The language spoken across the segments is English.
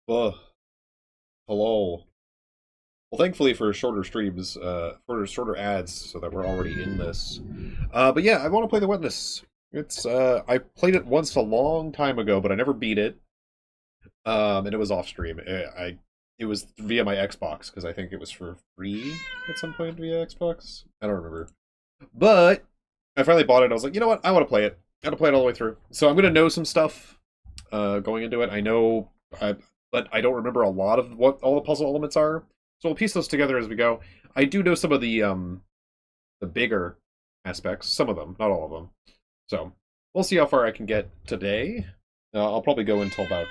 Ugh, hello. Well, thankfully for shorter streams, for shorter ads, so that we're already in this. But yeah, I want to play The Witness. I played it once a long time ago, but I never beat it. And it was off stream. It was via my Xbox because I think it was for free at some point via Xbox. I don't remember. But I finally bought it. I was like, you know what? I want to play it. I want to play it all the way through. So I'm gonna know some stuff going into it. But I don't remember a lot of what all the puzzle elements are. So we'll piece those together as we go. I do know some of the bigger aspects, some of them, not all of them. So we'll see how far I can get today. I'll probably go until about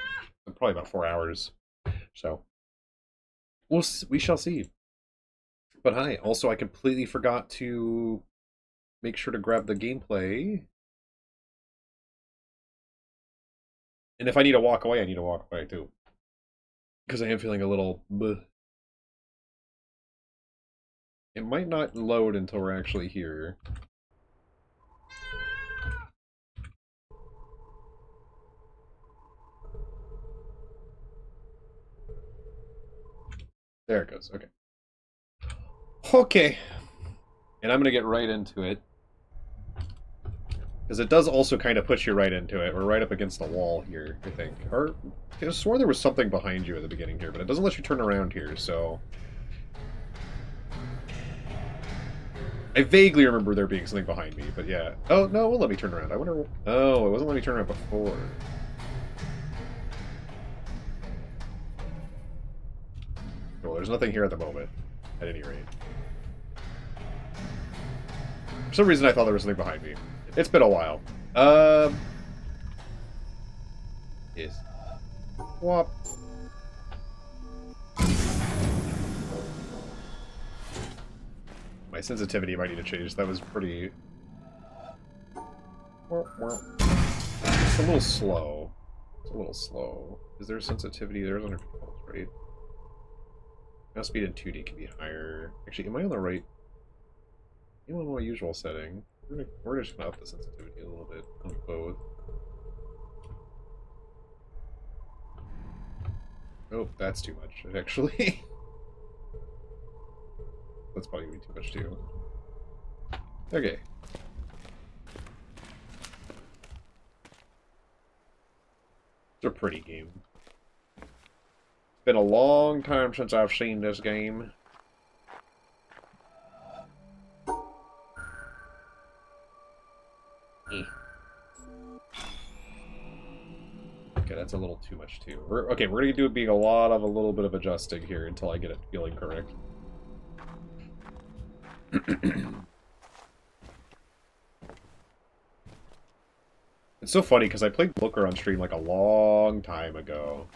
4 hours. So we shall see. But hi, also I completely forgot to make sure to grab the gameplay. And if I need to walk away, I need to walk away too. Because I am feeling a little bleh. It might not load until we're actually here. There it goes. Okay. Okay. And I'm going to get right into it. Because it does also kind of push you right into it. We're right up against the wall here, I think. Or, I swore there was something behind you at the beginning here, but it doesn't let you turn around here, so... I vaguely remember there being something behind me, but yeah. Oh, no, it won't let me turn around. I wonder... Oh, it wasn't letting me turn around before. Well, there's nothing here at the moment, at any rate. For some reason I thought there was something behind me. It's been a while. Yes. Whop. My sensitivity might need to change. That was pretty... It's a little slow. It's a little slow. Is there sensitivity? There's under controls, right? Mouse speed in 2D can be higher. Actually, am I on the right? I'm on my usual setting. We're just gonna up the sensitivity a little bit on both. Oh, that's too much, actually. That's probably gonna be too much too. Okay. It's a pretty game. It's been a long time since I've seen this game. Okay, that's a little too much too. We're gonna do being a little bit of adjusting here until I get it feeling correct. It's so funny because I played Looker on stream like a long time ago.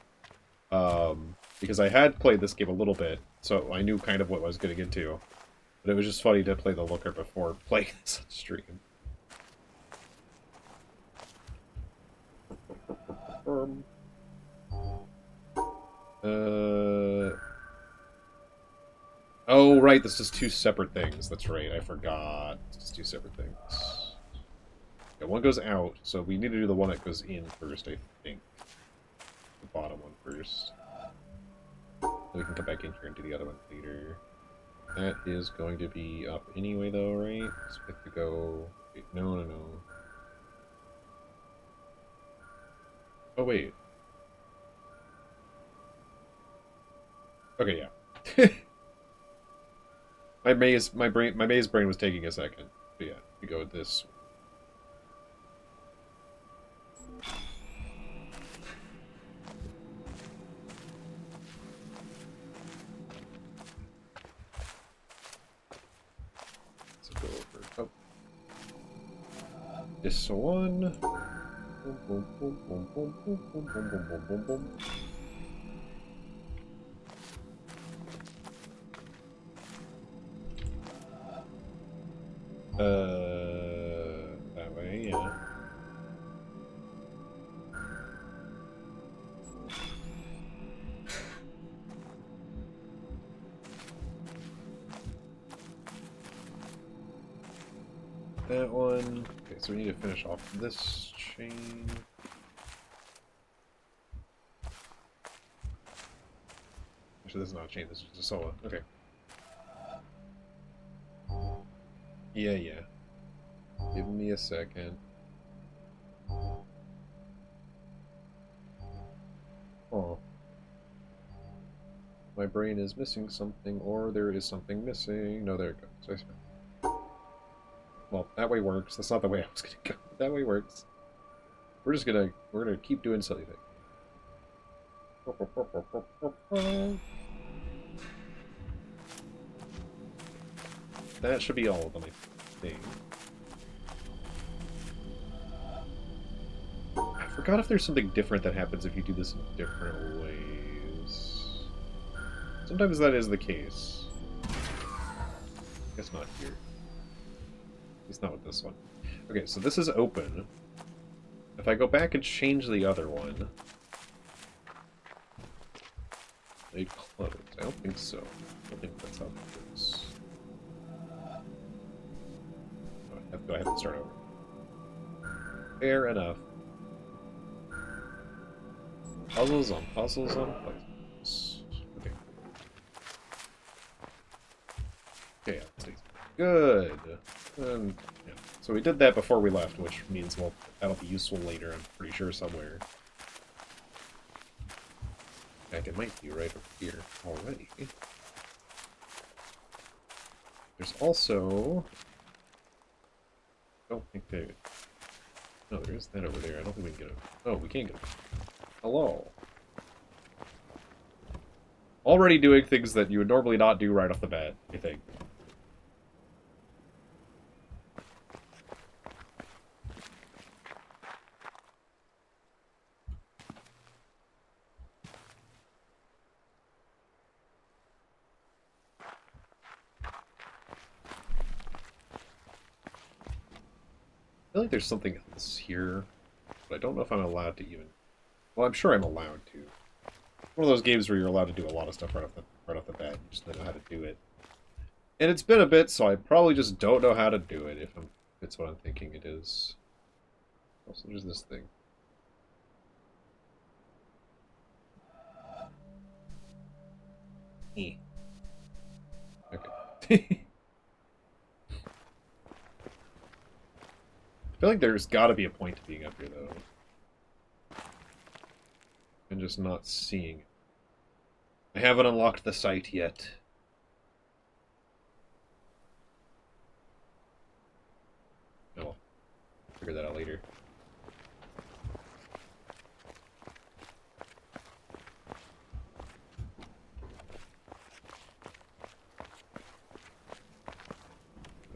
Because I had played this game a little bit, so I knew kind of what I was getting into. But it was just funny to play the Looker before playing this on stream. Oh, right, this is two separate things. That's right, I forgot. It's two separate things. Yeah, one goes out, so we need to do the one that goes in first, I think. The bottom one first. Then we can come back in here and do the other one later. That is going to be up anyway, though, right? So we have to go... Wait, no. Oh, wait. Okay, yeah. my maze brain was taking a second. But yeah, we go with this. Let's go over. Oh. This one. Boom, boom, boom, boom, boom, boom, boom, boom, boom, boom, boom. That way, yeah. That one. Okay, so we need to finish off this chain. Actually, this is not a chain, this is just a solo. Okay. Yeah. Give me a second. Oh. My brain is missing something, or there is something missing. No, there it goes. Well, that way works. That's not the way I was gonna go. That way works. We're gonna keep doing silly things. That should be all of them, I think. I forgot if there's something different that happens if you do this in different ways. Sometimes that is the case. Guess not here. At least not with this one. Okay, so this is open. If I go back and change the other one, they close. I don't think so. I don't think that's how it works. Oh, I have to go ahead and start over. Fair enough. Puzzles on puzzles on puzzles. Okay. Okay, yeah, good. Yeah. So we did that before we left, which means, well, that'll be useful later, I'm pretty sure, somewhere. Heck, it might be right over here already. There's also... I don't think there... No, there is that over there. I don't think we can get it. Oh, we can't get it. Hello. Already doing things that you would normally not do right off the bat, I think. I feel like there's something else here, but I don't know if I'm allowed to even... Well, I'm sure I'm allowed to. One of those games where you're allowed to do a lot of stuff right off the bat. You just don't know how to do it. And it's been a bit, so I probably just don't know how to do it, if it's what I'm thinking it is. Also, there's this thing. Okay. I feel like there's gotta be a point to being up here, though. I'm just not seeing it. I haven't unlocked the site yet. Oh, figure that out later.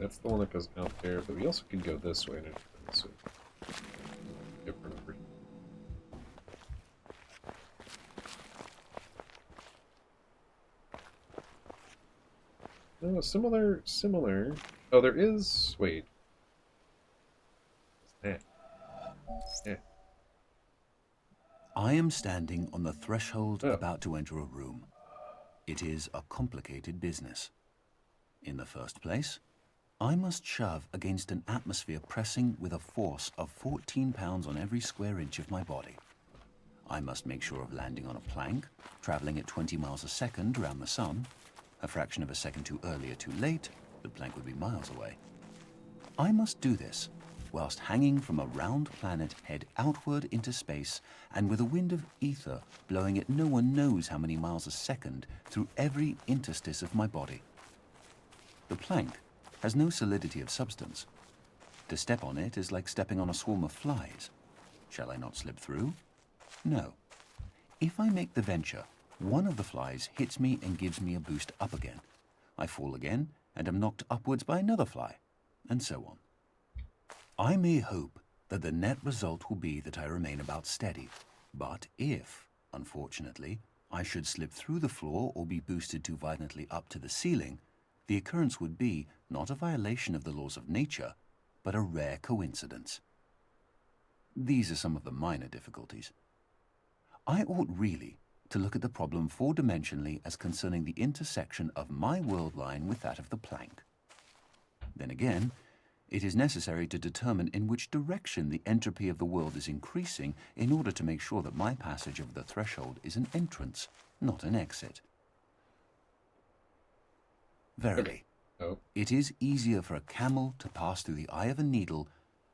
That's the one that goes out there, but we also could go this way. And it's different over here. No, similar. Oh, there is... Wait. What's that? Yeah. I am standing on the threshold about to enter a room. It is a complicated business. In the first place, I must shove against an atmosphere pressing with a force of 14 pounds on every square inch of my body. I must make sure of landing on a plank, traveling at 20 miles a second around the sun. A fraction of a second too early or too late, the plank would be miles away. I must do this whilst hanging from a round planet head outward into space and with a wind of ether blowing at no one knows how many miles a second through every interstice of my body. The plank has no solidity of substance. To step on it is like stepping on a swarm of flies. Shall I not slip through? No. If I make the venture, one of the flies hits me and gives me a boost up again. I fall again and am knocked upwards by another fly, and so on. I may hope that the net result will be that I remain about steady, but if, unfortunately, I should slip through the floor or be boosted too violently up to the ceiling, the occurrence would be not a violation of the laws of nature, but a rare coincidence. These are some of the minor difficulties. I ought really to look at the problem four-dimensionally as concerning the intersection of my world line with that of the plank. Then again, it is necessary to determine in which direction the entropy of the world is increasing in order to make sure that my passage of the threshold is an entrance, not an exit. Verily, Oh. it is easier for a camel to pass through the eye of a needle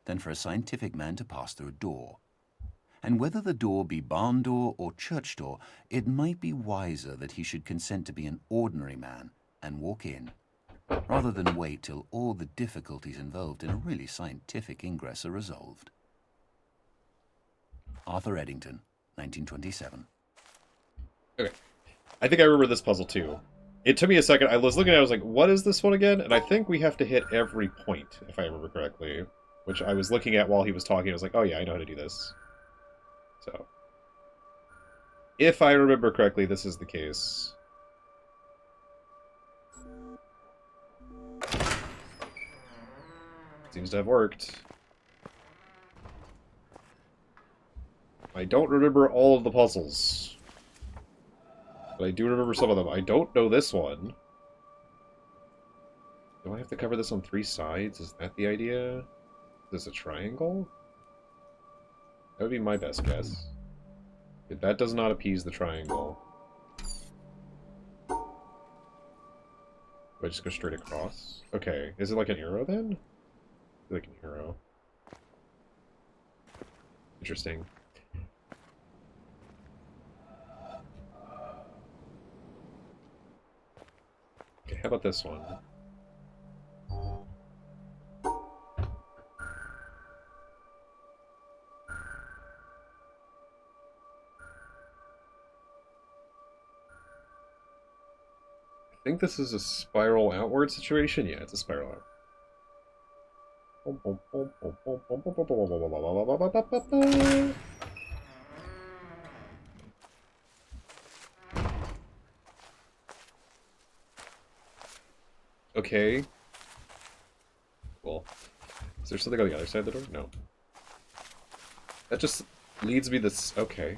than for a scientific man to pass through a door. And whether the door be barn door or church door, it might be wiser that he should consent to be an ordinary man and walk in, rather than wait till all the difficulties involved in a really scientific ingress are resolved. Arthur Eddington, 1927. Okay. I think I remember this puzzle too. It took me a second. I was looking at it, I was like, what is this one again? And I think we have to hit every point, if I remember correctly. Which I was looking at while he was talking. I was like, oh yeah, I know how to do this. So, if I remember correctly, this is the case. Seems to have worked. I don't remember all of the puzzles. But I do remember some of them. I don't know this one. Do I have to cover this on 3 sides? Is that the idea? Is this a triangle? That would be my best guess. If that does not appease the triangle. Do I just go straight across? Okay. Is it like an arrow then? Like an arrow. Interesting. Okay, how about this one? I think this is a spiral outward situation. Yeah, it's a spiral outward. Okay. Cool. Is there something on the other side of the door? No. That just leads me this... Okay.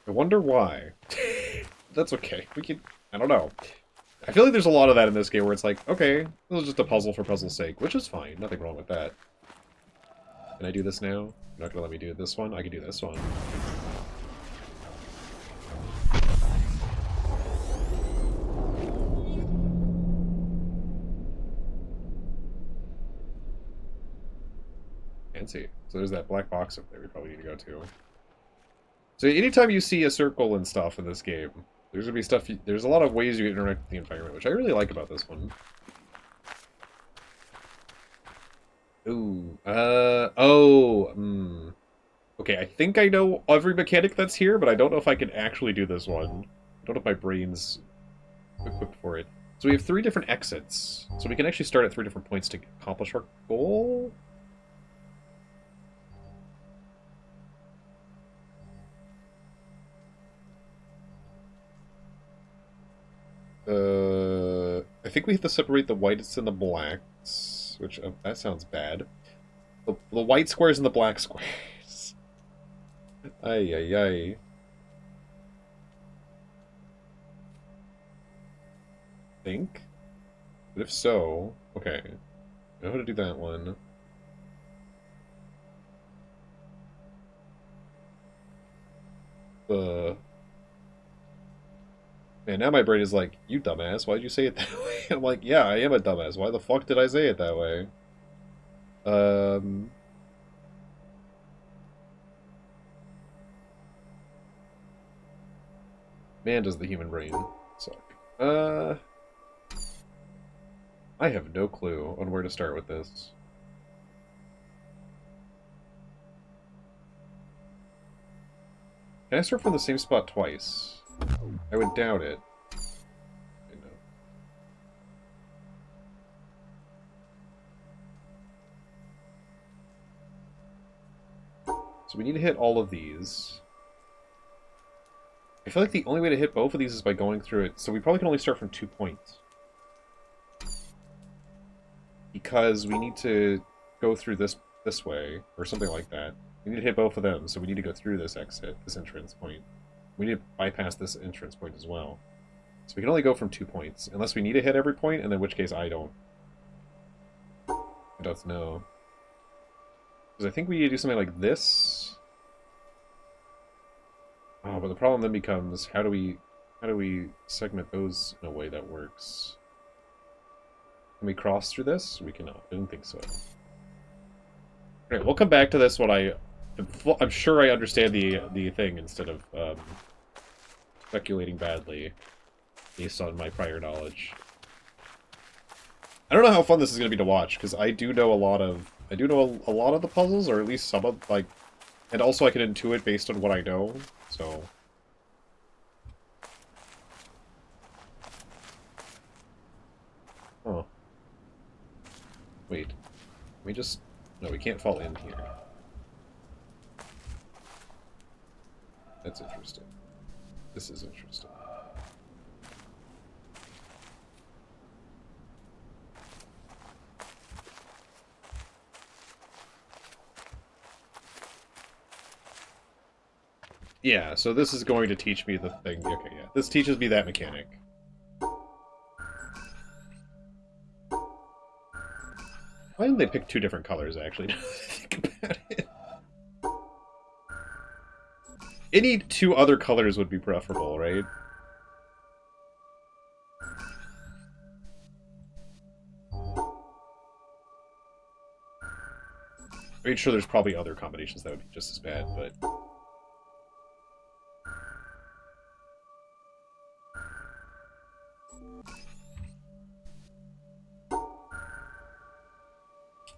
I wonder why. That's okay. We can... I don't know. I feel like there's a lot of that in this game where it's like, okay, this is just a puzzle for puzzle's sake, which is fine. Nothing wrong with that. Can I do this now? You're not gonna let me do this one? I can do this one. Fancy. So there's that black box up there we probably need to go to. So anytime you see a circle and stuff in this game, there's gonna be stuff. There's a lot of ways you interact with the environment, which I really like about this one. Ooh. Okay, I think I know every mechanic that's here, but I don't know if I can actually do this one. I don't know if my brain's equipped for it. So we have 3 different exits. So we can actually start at 3 different points to accomplish our goal? I think we have to separate the whites and the blacks, which, that sounds bad. The white squares and the black squares. Ay, ay, ay. Think? But if so, okay. I know how to do that one. Man, now my brain is like, you dumbass, why'd you say it that way? I'm like, yeah, I am a dumbass. Why the fuck did I say it that way? Man, does the human brain suck. I have no clue on where to start with this. Can I start from the same spot twice? I would doubt it. I know. So we need to hit all of these. I feel like the only way to hit both of these is by going through it, so we probably can only start from 2 points. Because we need to go through this way, or something like that. We need to hit both of them, so we need to go through this exit, this entrance point. We need to bypass this entrance point as well. So we can only go from 2 points, unless we need to hit every point, and in which case I don't know. Because I think we need to do something like this. Oh, but the problem then becomes, how do we How do we segment those in a way that works? Can we cross through this? We cannot. I didn't think so. Alright, we'll come back to this when I'm sure I understand the thing instead of speculating badly based on my prior knowledge. I don't know how fun this is going to be to watch, because I do know a lot of the puzzles, or at least some of, like, and also I can intuit based on what I know, so... Oh. Wait. Can we just... No, we can't fall in here. That's interesting. This is interesting. Yeah, so this is going to teach me the thing. Okay, yeah. This teaches me that mechanic. Why didn't they pick two different colors, actually, now that I think about it? Any two other colors would be preferable, right? I'm sure there's probably other combinations that would be just as bad, but...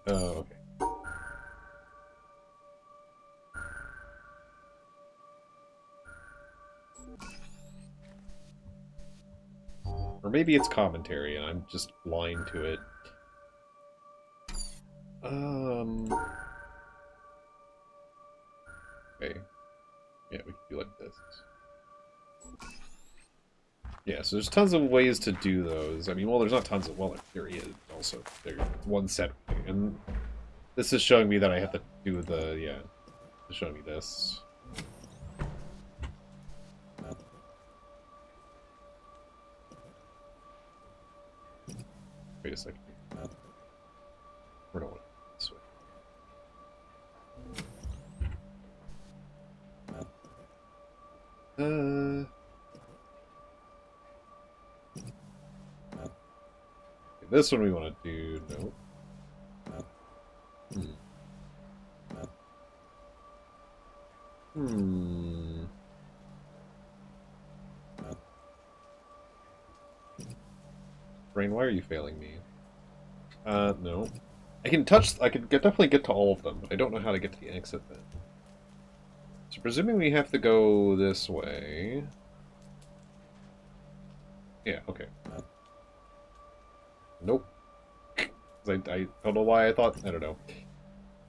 Oh, okay. Or maybe it's commentary and I'm just blind to it. Okay. Yeah, we can do like this. Yeah, so there's tons of ways to do those. I mean, well, there's not tons of... Well, there is also. There's one set. And this is showing me that I have to do the... Yeah. It's showing me this. Wait a second. We're not this way. This one we want to do... Nope. Brain, why are you failing me? No. I can definitely get to all of them, but I don't know how to get to the exit then. So presuming we have to go this way... Yeah, okay. Nope. I don't know why I thought... I don't know.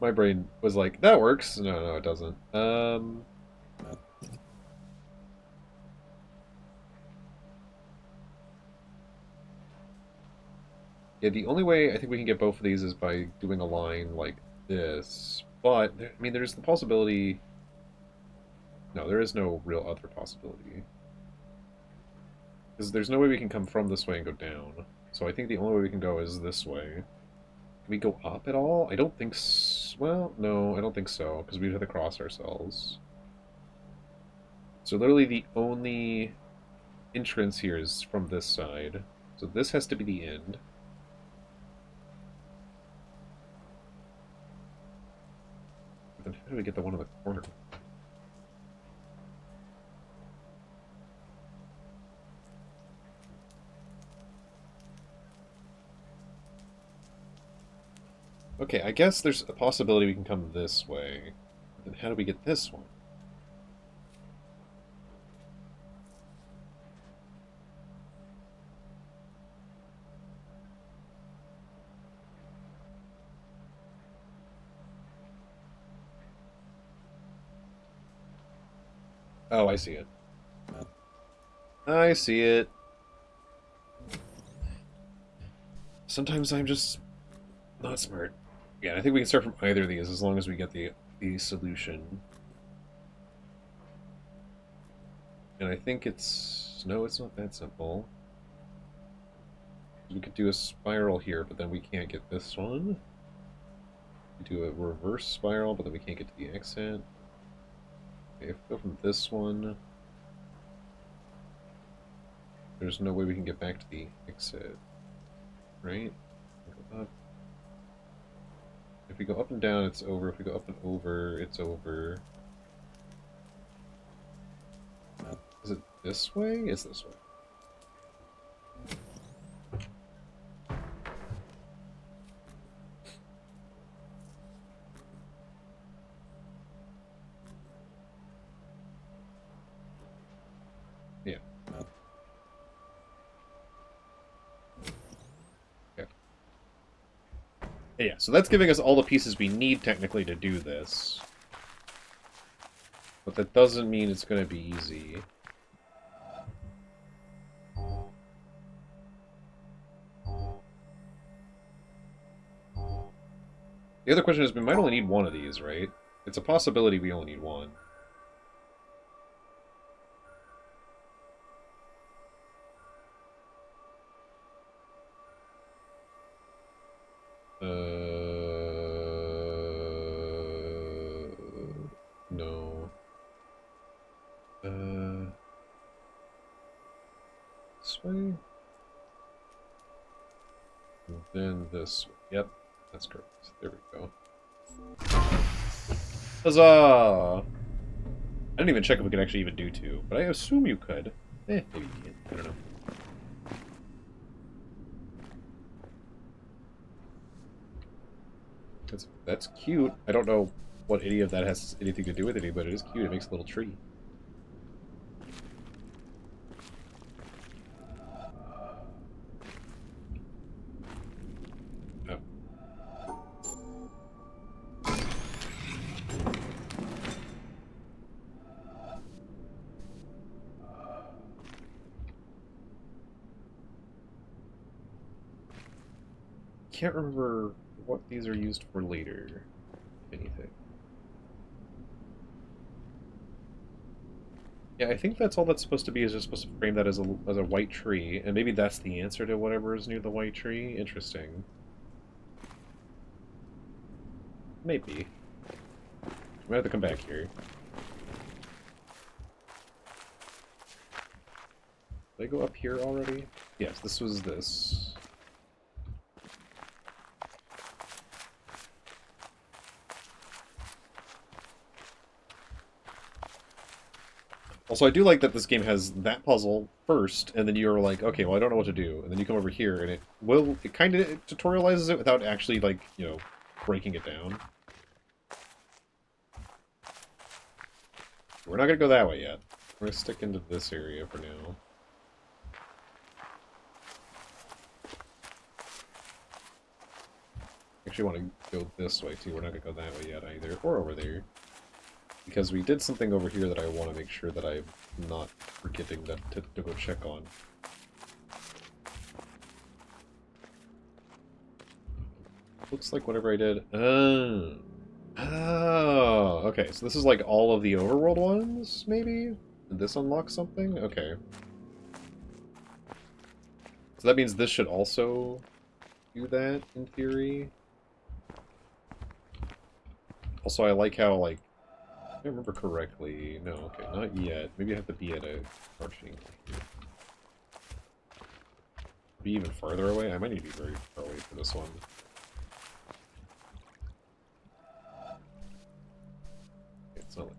My brain was like, that works. No, it doesn't. Yeah, the only way I think we can get both of these is by doing a line like this. But, I mean, there's the possibility... No, there is no real other possibility. Because there's no way we can come from this way and go down. So I think the only way we can go is this way. Can we go up at all? I don't think so. Well, no, I don't think so, because we'd have to cross ourselves. So literally the only entrance here is from this side. So this has to be the end. But then how do we get the one in the corner? Okay, I guess there's a possibility we can come this way. Then how do we get this one? Oh, I see it. I see it. Sometimes I'm just not smart. Yeah, I think we can start from either of these as long as we get the solution. And I think it's... No, it's not that simple. We could do a spiral here, but then we can't get this one. We do a reverse spiral, but then we can't get to the exit. Okay, if we go from this one... There's no way we can get back to the exit, right? Go up. If we go up and down, it's over. If we go up and over, it's over. Is it this way? It's this way. Yeah. Okay. Yeah, so that's giving us all the pieces we need, technically, to do this. But that doesn't mean it's going to be easy. The other question is, we might only need one of these, right? It's a possibility we only need one. No. This way? And then this way. Yep, that's correct. There we go. Huzzah! I didn't even check if we could actually even do two, but I assume you could. Maybe you can. I don't know. That's cute. I don't know what any of that has anything to do with it, but it is cute. It makes a little tree. Oh. Can't remember what these are used for later. Anything. Yeah, I think that's all that's supposed to be, is just supposed to frame that as a white tree, and maybe that's the answer to whatever is near the white tree. Interesting. Maybe. We might have to come back here. Did I go up here already? Yes, this was this. Also, I do like that this game has that puzzle first, and then you're like, okay, well, I don't know what to do. And then you come over here, and it kind of tutorializes it without actually, like, you know, breaking it down. We're not going to go that way yet. We're going to stick into this area for now. Actually want to go this way, too. We're not going to go that way yet, either. Or over there. Because we did something over here that I want to make sure that I'm not forgetting that to go check on. Looks like whatever I did... Oh, okay. So this is like all of the overworld ones, maybe? Did this unlock something? Okay. So that means this should also do that, in theory. Also, I like how, like, if I remember correctly... No, okay, not yet. Maybe I have to be at a crouching. Be even farther away? I might need to be very far away for this one. It's not like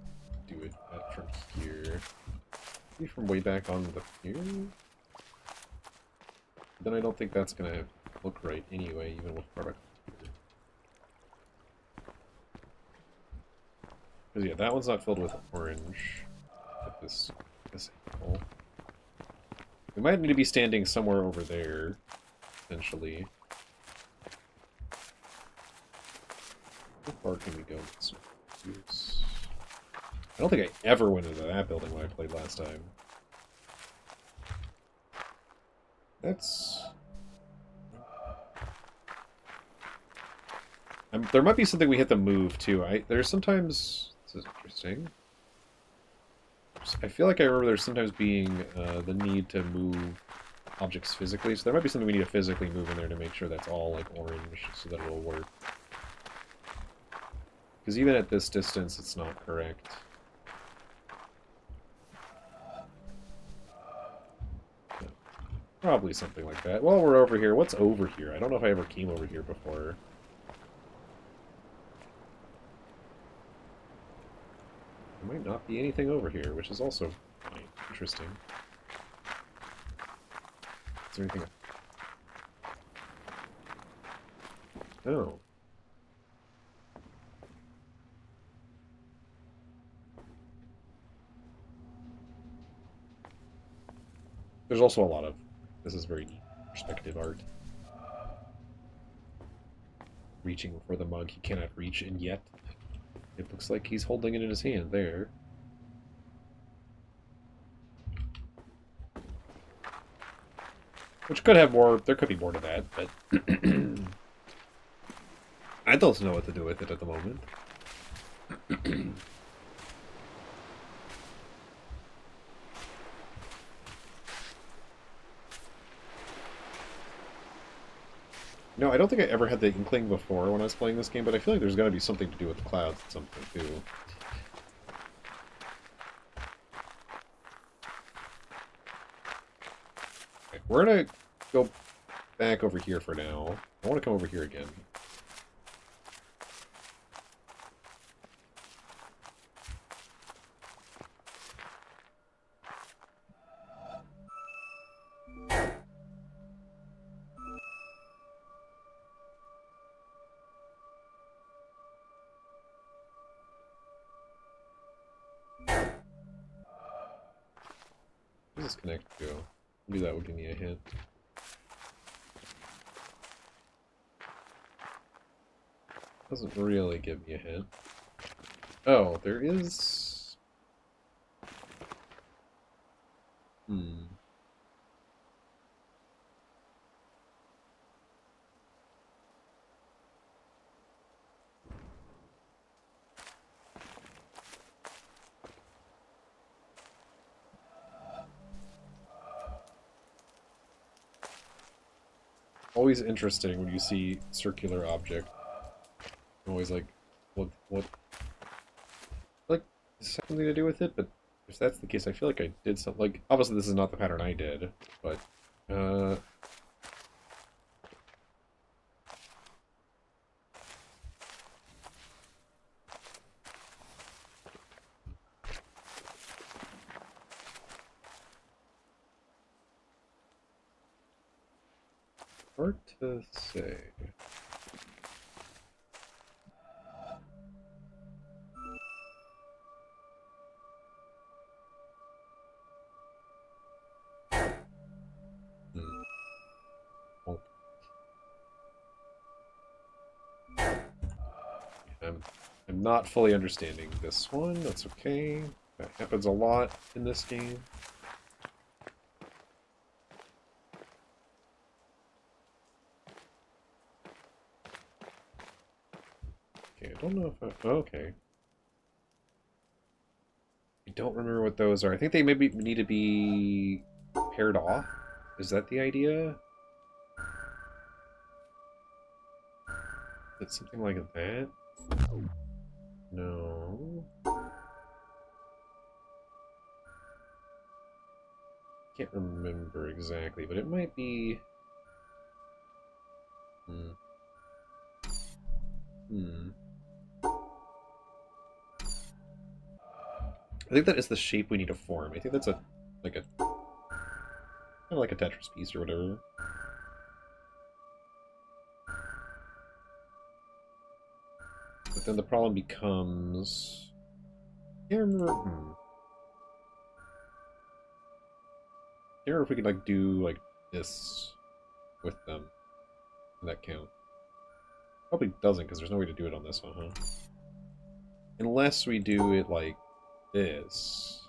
do it from here. Maybe from way back on the here? Then I don't think that's gonna look right anyway, even with product. Because yeah, that one's not filled with orange. At this angle. We might need to be standing somewhere over there, essentially. How far can we go? I don't think I ever went into that building when I played last time. That's... there might be something we hit to move, too. There's sometimes... This is interesting. I feel like I remember there's sometimes being the need to move objects physically, so there might be something we need to physically move in there to make sure that's all, like, orange, so that it'll work. Because even at this distance, it's not correct. No. Probably something like that. While we're over here, what's over here? I don't know if I ever came over here before. There might not be anything over here, which is also interesting. Is there anything? Oh. There's also a lot of... This is very neat perspective art. Reaching for the mug he cannot reach, and yet it looks like he's holding it in his hand there. Which could have more... There could be more to that, but... I don't know what to do with it at the moment. No, I don't think I ever had the inkling before when I was playing this game, but I feel like there's got to be something to do with the clouds at some point, too. Okay, we're gonna go back over here for now. I want to come over here again. Where does this connect to? Maybe that would give me a hint. Doesn't really give me a hint. Oh, there is... Always interesting when you see circular object. I'm always like, what? Like, something to do with it? But if that's the case, I feel like I did something. Like, obviously this is not the pattern I did, but, hard to say. Well, I'm not fully understanding this one. That's okay. That happens a lot in this game. Okay, I don't know if I... Okay. I don't remember what those are. I think they maybe need to be paired off. Is that the idea? Is it something like that? No. Can't remember exactly, but it might be... I think that is the shape we need to form. I think that's a... like a... kind of like a Tetris piece or whatever. But then the problem becomes... I can't remember... I can't remember if we could, like, do, like, this with them. Does that count? Probably doesn't, because there's no way to do it on this one, huh? Unless we do it like this.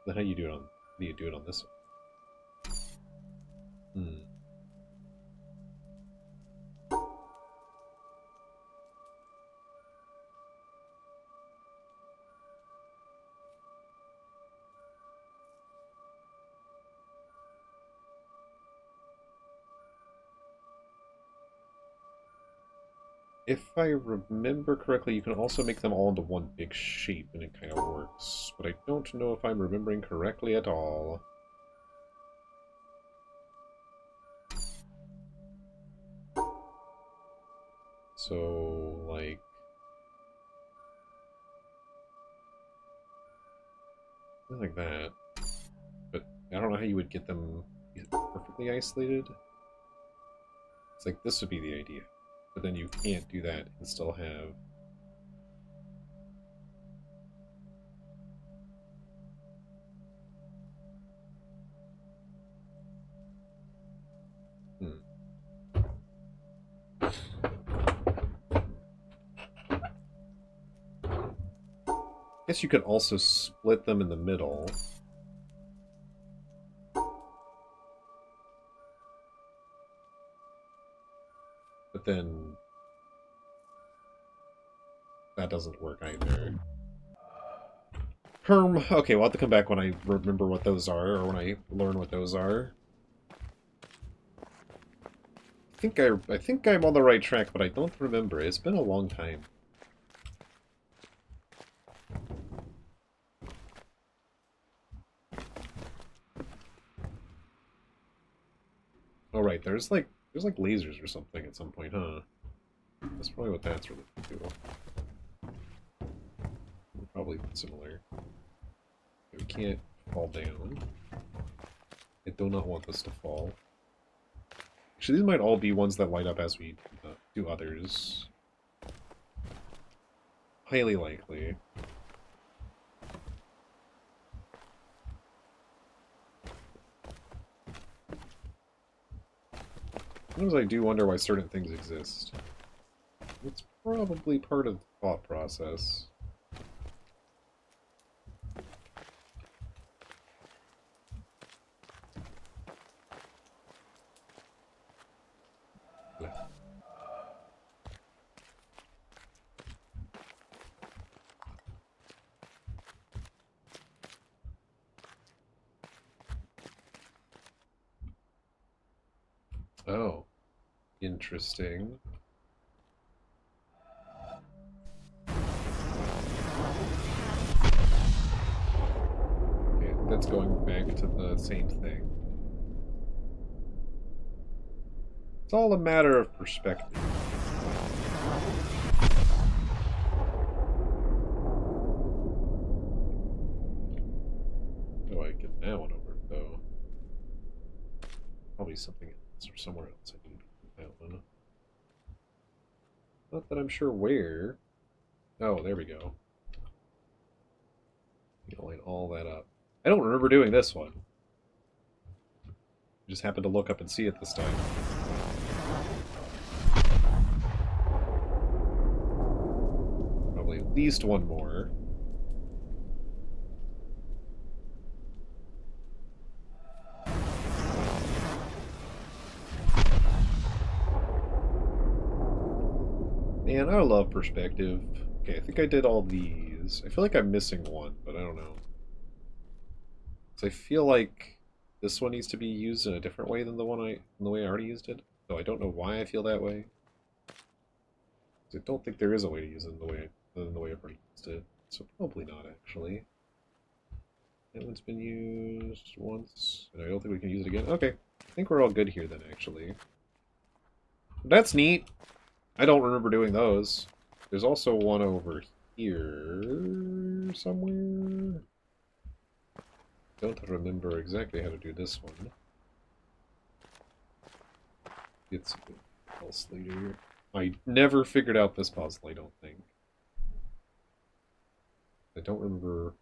Then how do you do it on... How do you do it on this one? If I remember correctly, you can also make them all into one big shape, and it kind of works. But I don't know if I'm remembering correctly at all. So, like... something like that. But I don't know how you would get them perfectly isolated. It's like, this would be the idea. But then you can't do that and still have... I guess you could also split them in the middle. But then... that doesn't work either. Okay, we'll have to come back when I remember what those are, or when I learn what those are. I think I'm on the right track, but I don't remember. It's been a long time. Oh right, there's like lasers or something at some point, huh? That's probably what that's related to. Probably similar. We can't fall down. I do not want this to fall. Actually, these might all be ones that light up as we do others. Highly likely. Sometimes I do wonder why certain things exist. It's probably part of the thought process. Oh, interesting. Okay, that's going back to the same thing. It's all a matter of perspective. Oh, I get that one over, though. Probably something else or somewhere else I need that one. Not that I'm sure where. Oh, there we go. You can line all that up. I don't remember doing this one. I just happened to look up and see it this time. Probably at least one more. Man, I love perspective. Okay, I think I did all these. I feel like I'm missing one, but I don't know. So I feel like this one needs to be used in a different way than the way I already used it. Though I don't know why I feel that way. I don't think there is a way to use it in the way I've already used it. So probably not actually. That one's been used once, and I don't think we can use it again. Okay, I think we're all good here then actually. That's neat. I don't remember doing those. There's also one over here somewhere. Don't remember exactly how to do this one. It's a pulse later. I never figured out this puzzle, I don't think. I don't remember.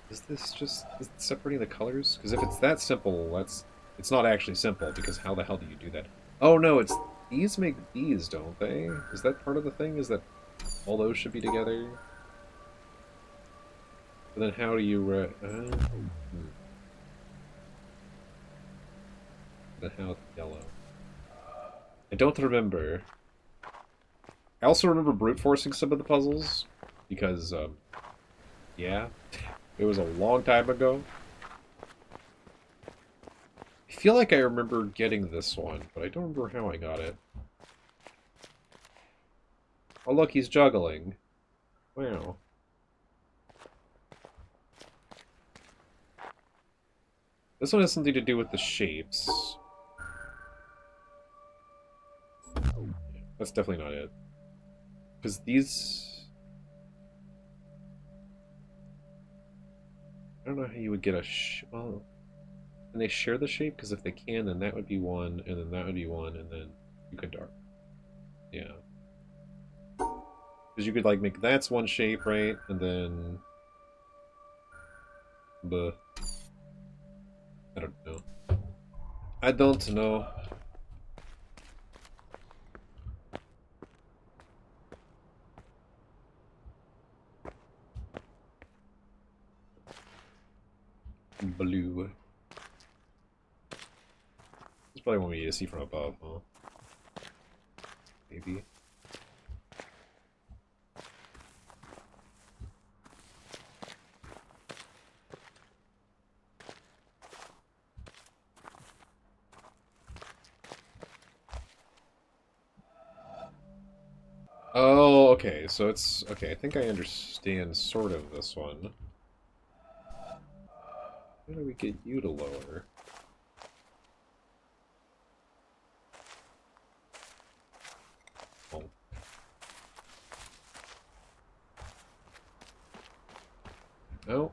Is this just separating the colors? Because if it's that simple, it's not actually simple, because how the hell do you do that? Oh no, it's these make these, don't they? Is that part of the thing? Is that all those should be together? But then how do you Then how it's yellow? I don't remember. I also remember brute forcing some of the puzzles, because, yeah. It was a long time ago. I feel like I remember getting this one, but I don't remember how I got it. Oh look, he's juggling. Wow. This one has something to do with the shapes. That's definitely not it. Because these... I don't know how you would get a... Well, can they share the shape? Because if they can, then that would be one, and then that would be one, and then you could dark. Yeah. Because you could, like, make that's one shape, right? And then... But... I don't know. I don't know. Blue. This probably one we need to see from above, huh? Maybe. Oh, okay, so it's... Okay, I think I understand sort of this one. How do we get you to lower? Oh. No?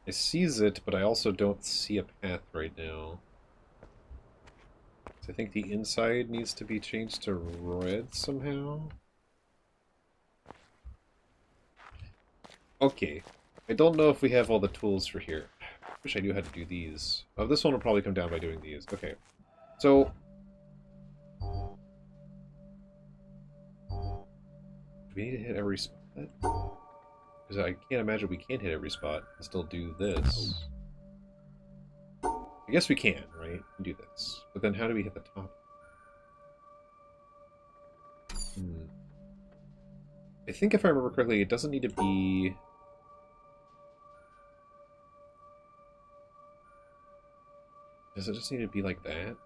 I sees it, but I also don't see a path right now. So I think the inside needs to be changed to red somehow? Okay. I don't know if we have all the tools for here. I wish I knew how to do these. Oh, this one will probably come down by doing these. Okay. So... Do we need to hit every spot? Because I can't imagine we can't hit every spot and still do this. I guess we can, right? Do this. But then how do we hit the top? I think if I remember correctly, it doesn't need to be... Does it just need to be like that?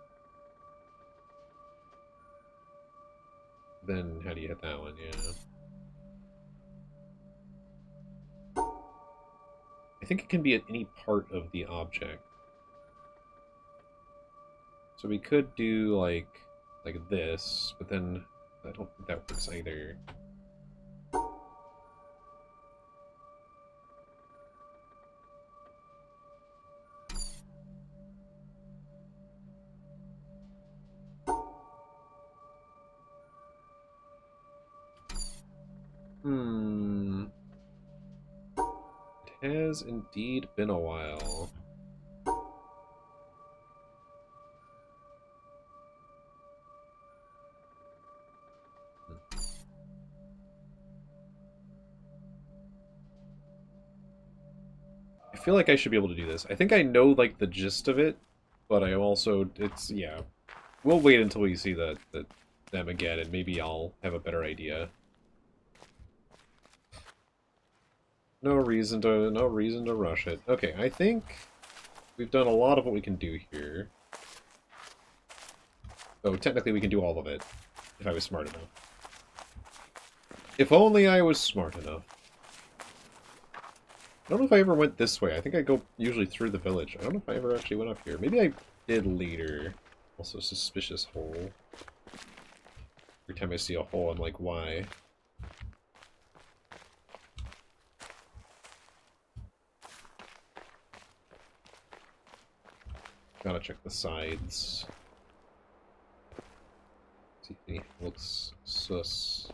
Then how do you hit that one? Yeah. I think it can be at any part of the object. So we could do like this, but then I don't think that works either. It has indeed been a while. I feel like I should be able to do this. I think I know, like, the gist of it, but I also... It's... yeah. We'll wait until we see them again, and maybe I'll have a better idea. No reason to rush it. Okay, I think we've done a lot of what we can do here. Though technically we can do all of it, if I was smart enough. If only I was smart enough. I don't know if I ever went this way. I think I go usually through the village. I don't know if I ever actually went up here. Maybe I did later. Also, suspicious hole. Every time I see a hole, I'm like, why? Gotta check the sides. See if anything looks sus.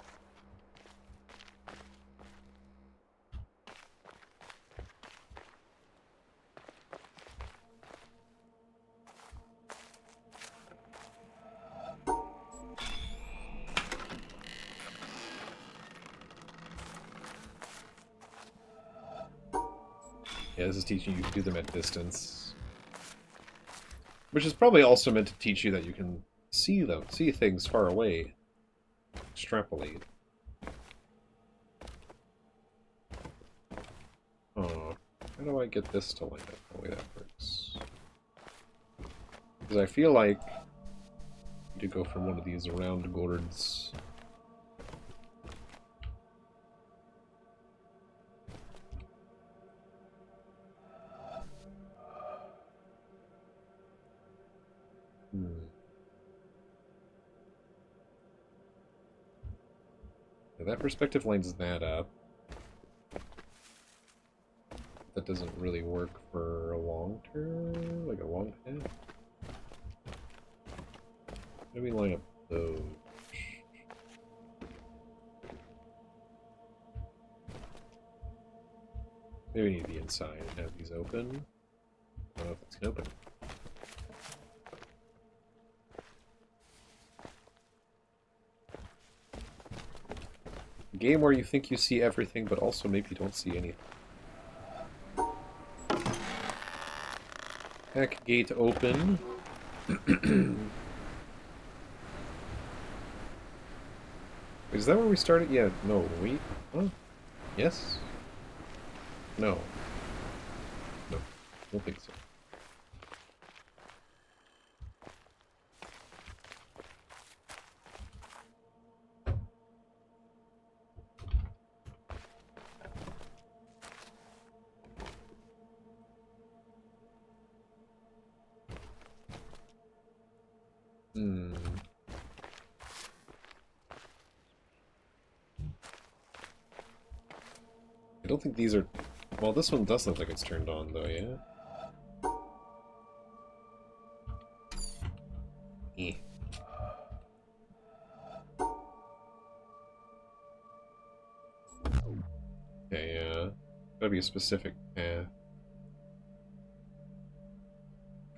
Yeah, this is teaching you to do them at distance. Which is probably also meant to teach you that you can see them, see things far away. Extrapolate. Oh, how do I get this to line up the way that works? Because I feel like to go from one of these round gourds Yeah, that perspective lines that up. That doesn't really work for a long term, like a long path. How do we line up those? Maybe we need to be inside and have these open. I don't know if it's gonna open. A game where you think you see everything, but also maybe you don't see anything. Hack gate open. Is that where we started? Yeah, no, we... Huh? Yes? No. No, don't think so. Hmm. I don't think these are... Well, this one does look like it's turned on, though, yeah? Eh. Okay, yeah. Gotta be a specific path.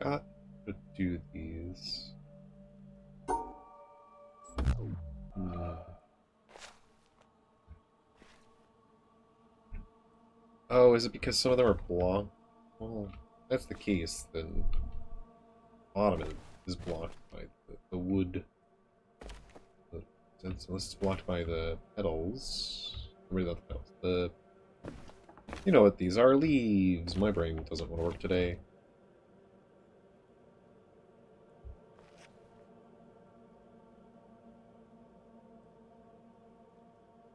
Got to do these. Hmm. Oh, is it because some of them are blocked? Well, if that's the case, then a lot of it is blocked by the wood. Since it's blocked by the petals. Or not the petals. The... You know what these are? Leaves! My brain doesn't want to work today.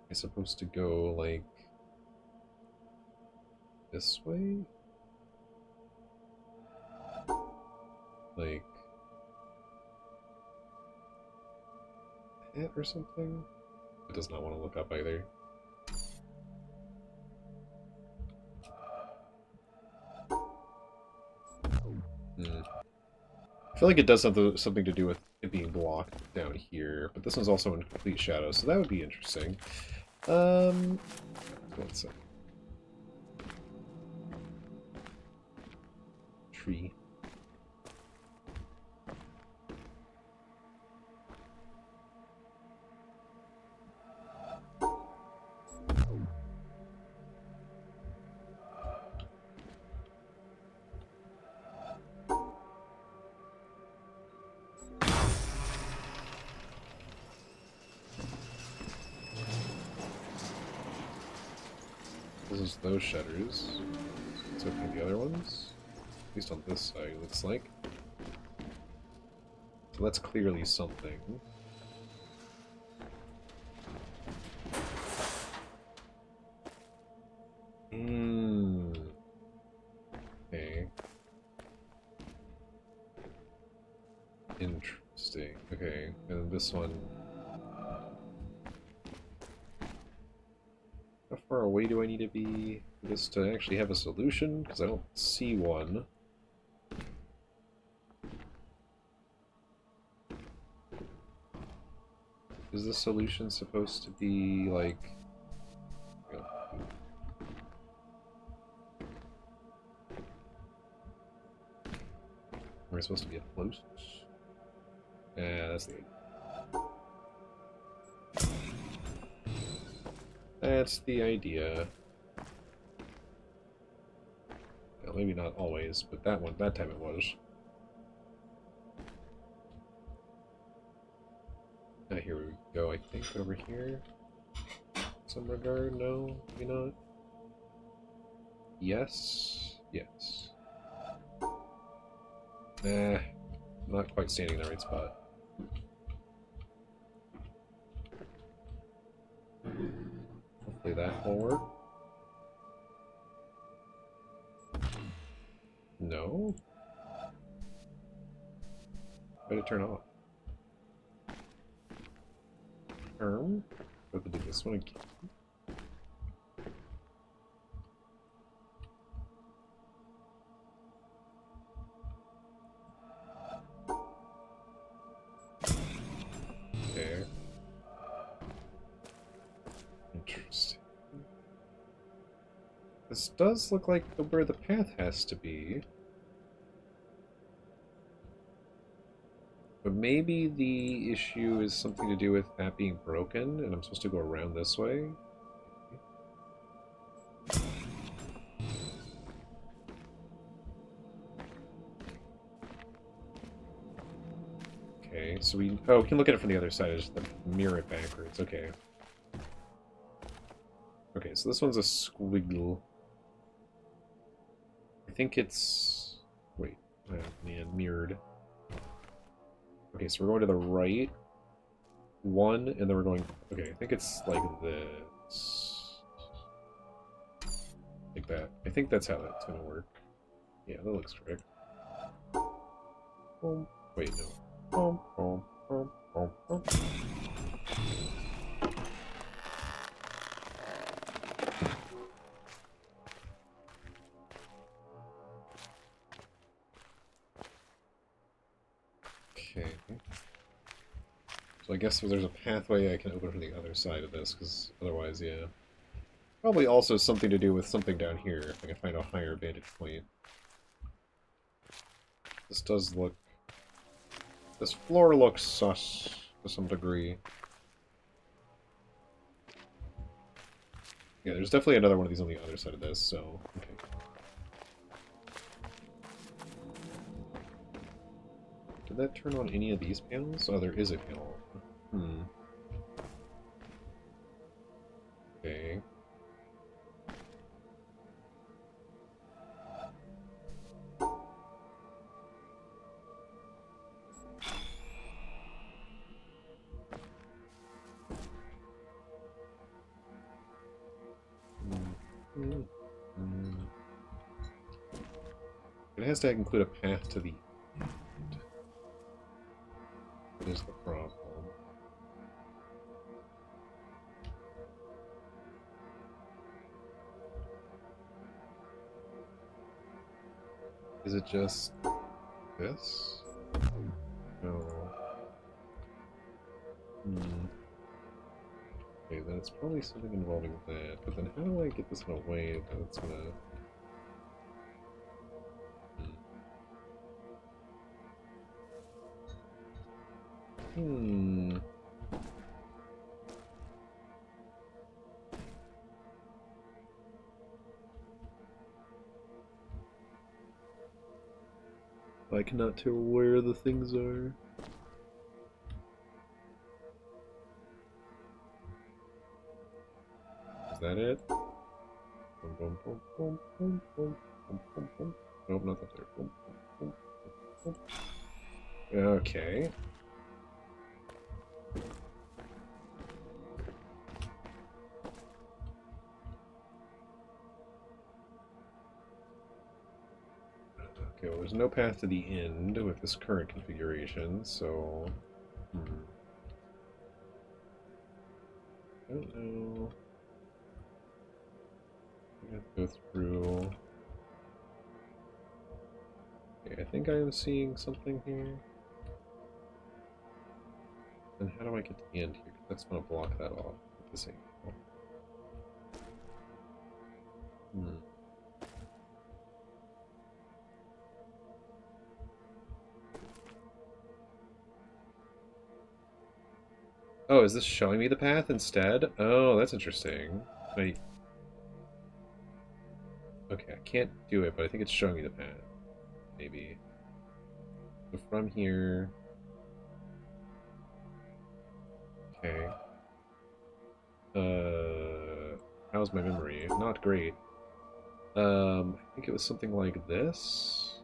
I'm supposed to go, like... this way? Like... that or something? It does not want to look up either. Hmm. I feel like it does something to do with it being blocked down here, but this one's also in complete shadow, so that would be interesting. One sec. Tree. This is those shutters. Let's open the other ones. At least on this side, looks like. So that's clearly something. Hmm. Okay. Interesting. Okay, and this one. How far away do I need to be for this to actually have a solution? Because I don't see one. Is the solution supposed to be like... Am I supposed to be up close? Yeah, that's the... That's the idea. Well, maybe not always, but that time it was. Here we go, I think, over here. Some regard, no, maybe not. Yes, yes. Not quite standing in the right spot. Hopefully that will work. No? Why did it turn off? Turn? have to do this one again. Okay. Interesting. This does look like where the path has to be. But maybe the issue is something to do with that being broken, and I'm supposed to go around this way? Okay, so we... Oh, we can look at it from the other side. I just mirror it backwards. Okay. Okay, so this one's a squiggle. I think it's... Wait. Oh, man, mirrored. Okay, so we're going to the right. One, and then we're going... Okay, I think it's like this. Like that. I think that's how that's gonna work. Yeah, that looks correct. Wait, no. Okay. So I guess there's a pathway I can open from the other side of this, because otherwise, yeah. Probably also something to do with something down here, if I can find a higher vantage point. This does look... This floor looks sus to some degree. Yeah, there's definitely another one of these on the other side of this, so... Okay. Did that turn on any of these panels? Oh, there is a panel. Okay. It has to include a path to the end. That is the problem. Is it just this? No. Okay, then it's probably something involving that. But then how do I get this in a way that it's gonna... I cannot tell where the things are. Is that it? Nope, not that there. Okay. Okay, well, there's no path to the end with this current configuration, so... I don't know... I have to go through... Okay, I think I am seeing something here. And how do I get to the end here? That's going to block that off at the same time. Oh, is this showing me the path instead? Oh, that's interesting. Wait. Okay, I can't do it, but I think it's showing me the path. Maybe. So from here... Okay. How's my memory? Not great. I think it was something like this?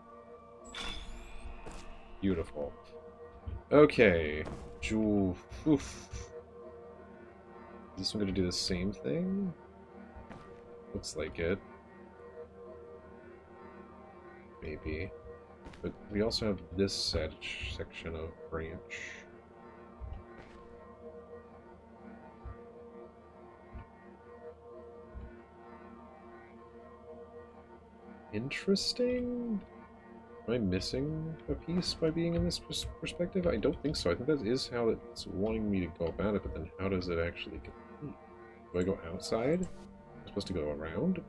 Beautiful. Okay. Oof. Is this one gonna do the same thing? Looks like it. Maybe. But we also have this section of branch. interesting? Am I missing a piece by being in this perspective? I don't think so. I think that is how it's wanting me to go about it, but then how does it actually complete? Do I go outside? I'm supposed to go around?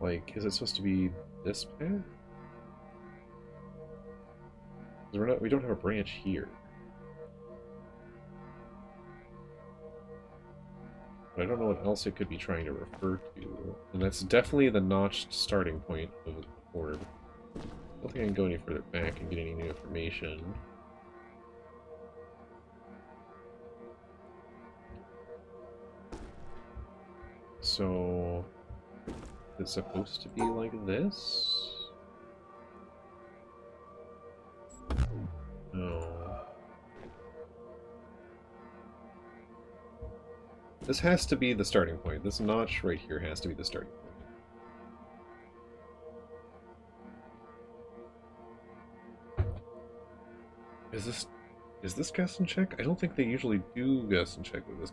Like, is it supposed to be this path? We don't have a branch here. But I don't know what else it could be trying to refer to. And that's definitely the notched starting point of the orb. I don't think I can go any further back and get any new information. So, is it supposed to be like this? No. This has to be the starting point. This notch right here has to be the starting point. Is this guess and check? I don't think they usually do guess and check with this.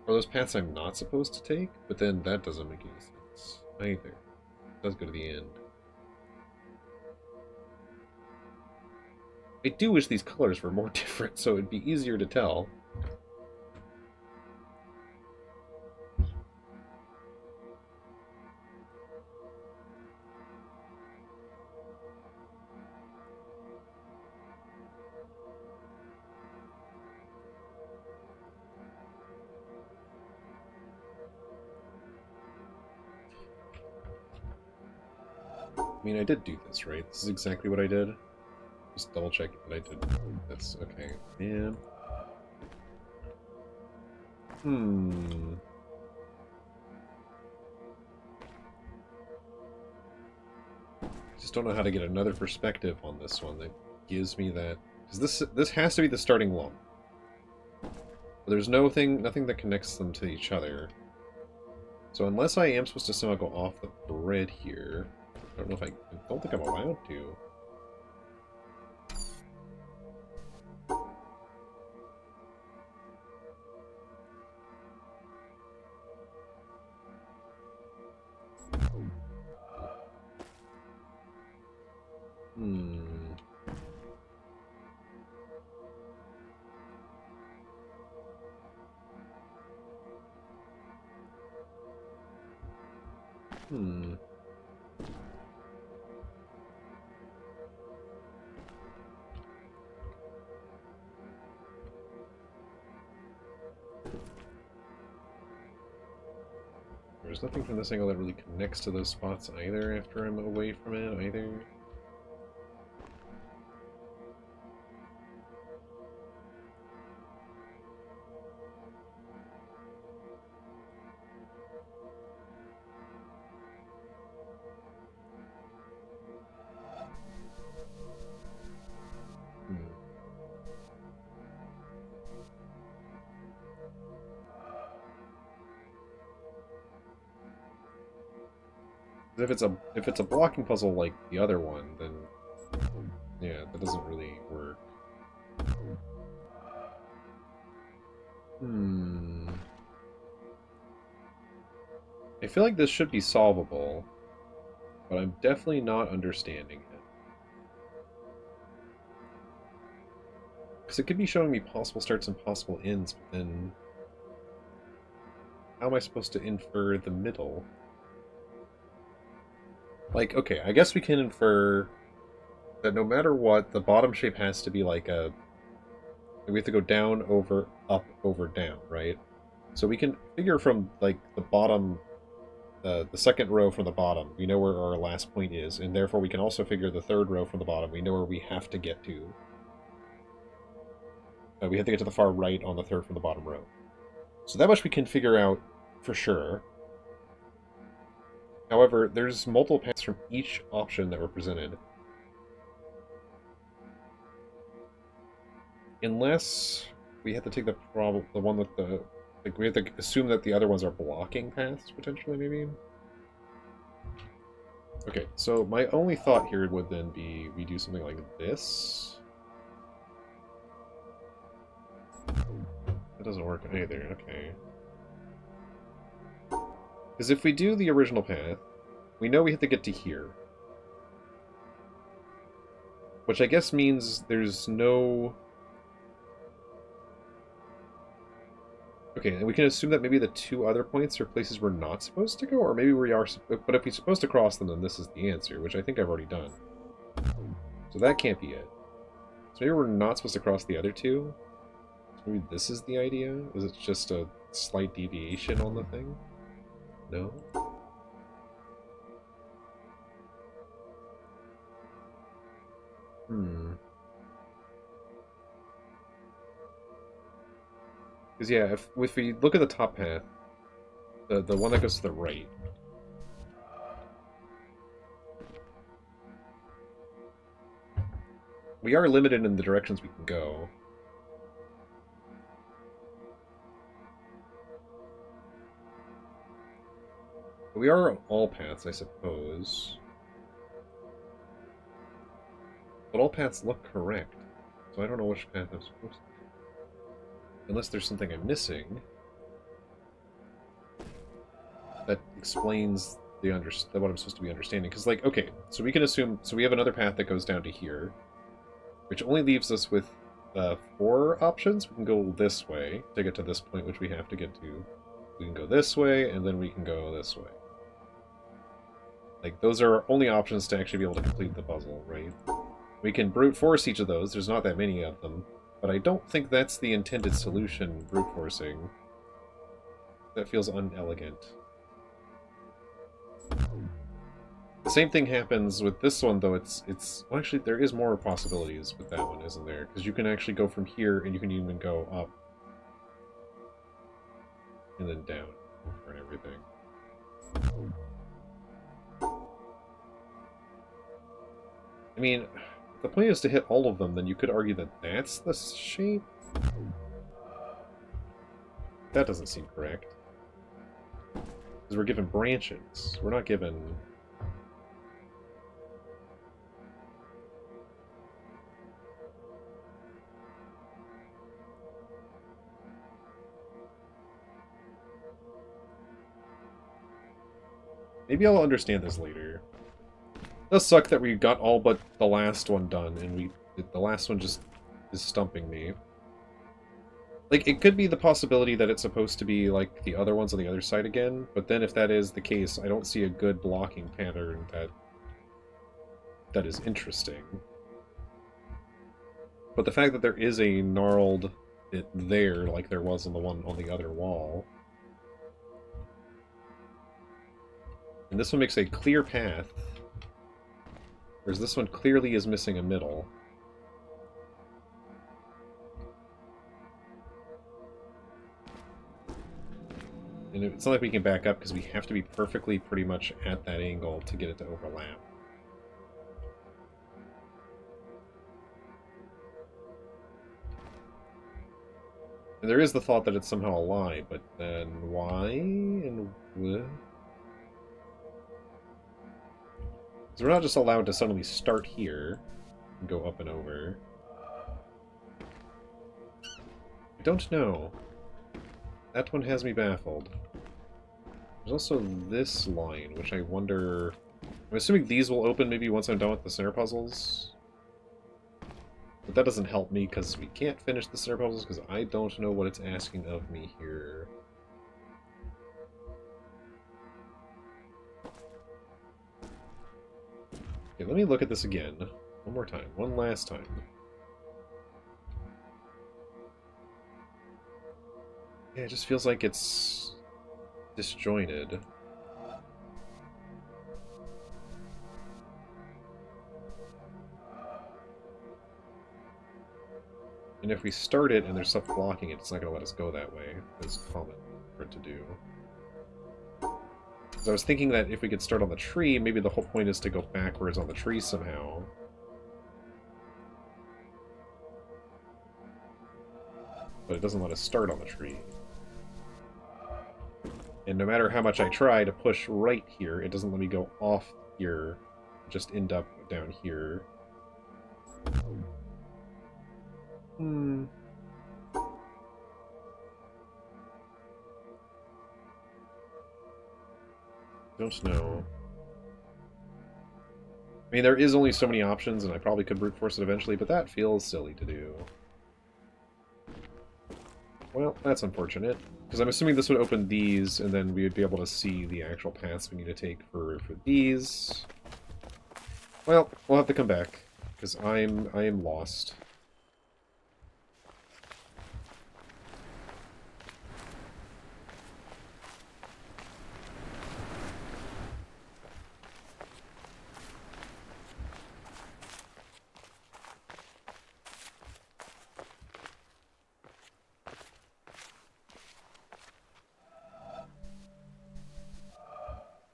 Are those paths I'm not supposed to take? But then that doesn't make any sense either. It does go to the end. I do wish these colors were more different so it'd be easier to tell. I mean, I did do this, right? This is exactly what I did. Just double check that I did this. Okay. And... Just don't know how to get another perspective on this one that gives me that... Because this has to be the starting lump. But there's nothing that connects them to each other. So unless I am supposed to somehow go off the grid here... I don't know if I don't think I'm allowed to. There's nothing from this angle that really connects to those spots either after I'm away from it either. If it's a blocking puzzle like the other one, then yeah, that doesn't really work. I feel like this should be solvable, but I'm definitely not understanding it. Because it could be showing me possible starts and possible ends, but then how am I supposed to infer the middle? Like, okay, I guess we can infer that no matter what, the bottom shape has to be like a... We have to go down, over, up, over, down, right? So we can figure from, like, the bottom... the second row from the bottom, we know where our last point is, and therefore we can also figure the third row from the bottom. We know where we have to get to. We have to get to the far right on the third from the bottom row. So that much we can figure out for sure. However, there's multiple paths from each option that were presented. Unless we have to take the one with the... Like, we have to assume that the other ones are blocking paths, potentially, maybe? Okay, so my only thought here would then be we do something like this. doesn't work either, okay. Because if we do the original path, we know we have to get to here. Which I guess means there's no... Okay, and we can assume that maybe the two other points are places we're not supposed to go, or maybe we are... But if we're supposed to cross them, then this is the answer, which I think I've already done. So that can't be it. So maybe we're not supposed to cross the other two? So maybe this is the idea? Is it just a slight deviation on the thing? No? Because yeah, if we look at the top path, the one that goes to the right, we are limited in the directions we can go. But we are on all paths, I suppose. But all paths look correct, so I don't know which path I'm supposed to. Unless there's something I'm missing that explains the what I'm supposed to be understanding. Because, like, okay, so we can assume... So we have another path that goes down to here, which only leaves us with 4 options. We can go this way to get to this point, which we have to get to. We can go this way, and then we can go this way. Like, those are our only options to actually be able to complete the puzzle, right? We can brute force each of those. There's not that many of them. But I don't think that's the intended solution, brute forcing. That feels unelegant. The same thing happens with this one, though. It's well, actually, there is more possibilities with that one, isn't there? Because you can actually go from here, and you can even go up. And then down, and everything. I mean, if the point is to hit all of them, then you could argue that that's the shape? That doesn't seem correct. Because we're given branches. We're not given... Maybe I'll understand this later. It does suck that we got all but the last one done, and the last one just is stumping me. Like, it could be the possibility that it's supposed to be like the other ones on the other side again, but then if that is the case, I don't see a good blocking pattern that is interesting. But the fact that there is a gnarled bit there, like there was on the one on the other wall... And this one makes a clear path, whereas this one clearly is missing a middle. And it's not like we can back up because we have to be perfectly pretty much at that angle to get it to overlap. And there is the thought that it's somehow a lie, but then why and what? So we're not just allowed to suddenly start here and go up and over. I don't know. That one has me baffled. There's also this line, which I wonder... I'm assuming these will open maybe once I'm done with the center puzzles. But that doesn't help me because we can't finish the center puzzles because I don't know what it's asking of me here. Okay, let me look at this again. One more time. One last time. Yeah, it just feels like it's disjointed. And if we start it and there's stuff blocking it, it's not going to let us go that way. It's common for it to do. I was thinking that if we could start on the tree, maybe the whole point is to go backwards on the tree somehow. But it doesn't let us start on the tree. And no matter how much I try to push right here, it doesn't let me go off here. Just end up down here. Don't know. I mean, there is only so many options, and I probably could brute force it eventually, but that feels silly to do. Well, that's unfortunate. Because I'm assuming this would open these, and then we would be able to see the actual paths we need to take for these. Well, we'll have to come back, because I am lost.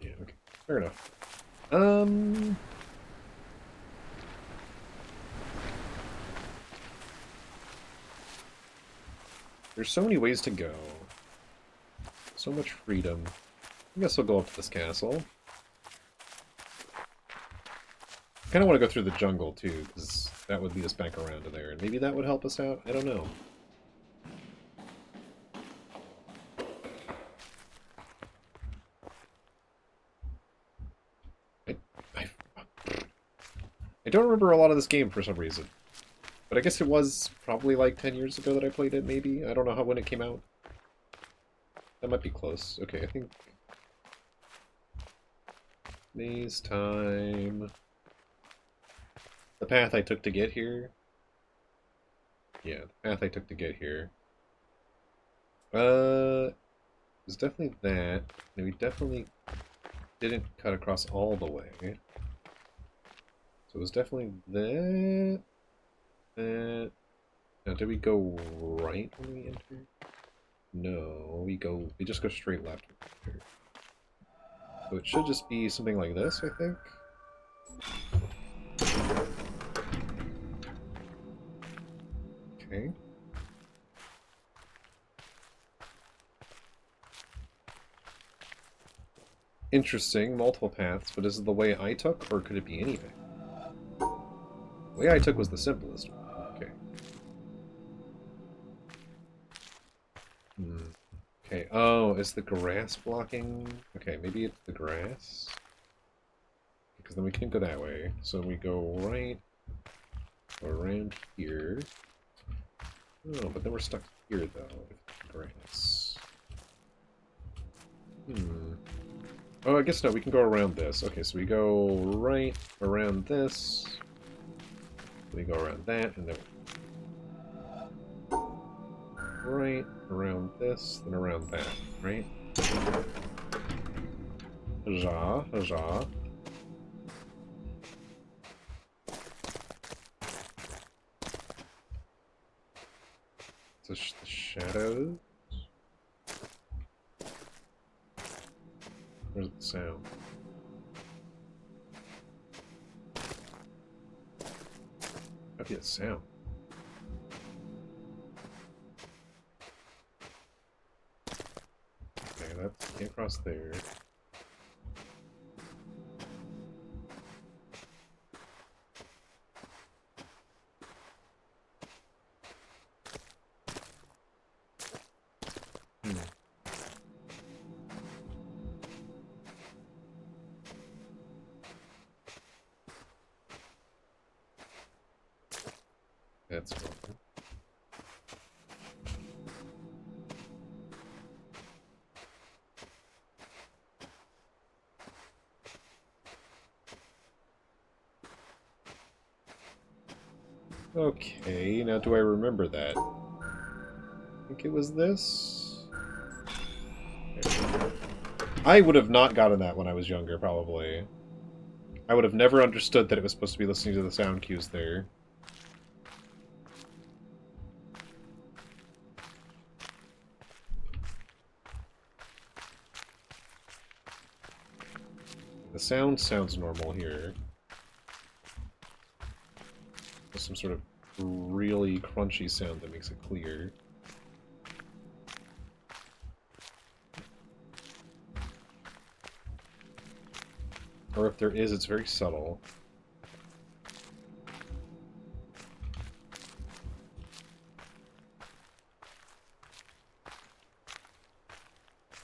Yeah, okay. Fair enough. There's so many ways to go. So much freedom. I guess I'll go up to this castle. I kind of want to go through the jungle, too, because that would lead us back around to there, and maybe that would help us out? I don't know. I don't remember a lot of this game for some reason. But I guess it was probably like 10 years ago that I played it, maybe? I don't know when it came out. That might be close. Okay, I think... Maze time... The path I took to get here? Yeah, the path I took to get here. It was definitely that. And we definitely didn't cut across all the way. So it was definitely that... That... Now, did we go right when we entered? No, we just go straight left. So it should just be something like this, I think. Okay. Interesting, multiple paths, but is it the way I took, or could it be anything? The way I took was the simplest one. Okay. Okay, oh, is the grass blocking? Okay, maybe it's the grass? Because then we can't go that way. So we go right around here. Oh, but then we're stuck here, though, if it's the grass. Oh, I guess no, we can go around this. Okay, so we go right around this. We go around that, and then right around this, then around that, right? Huzzah, huzzah. The shadows? Where's the sound? That'd be a sound. Okay, that's can't cross there. That's wrong. Okay, now do I remember that? I think it was this? I would have not gotten that when I was younger, probably. I would have never understood that it was supposed to be listening to the sound cues there. The sound sounds normal here. There's some sort of really crunchy sound that makes it clear. Or if there is, it's very subtle.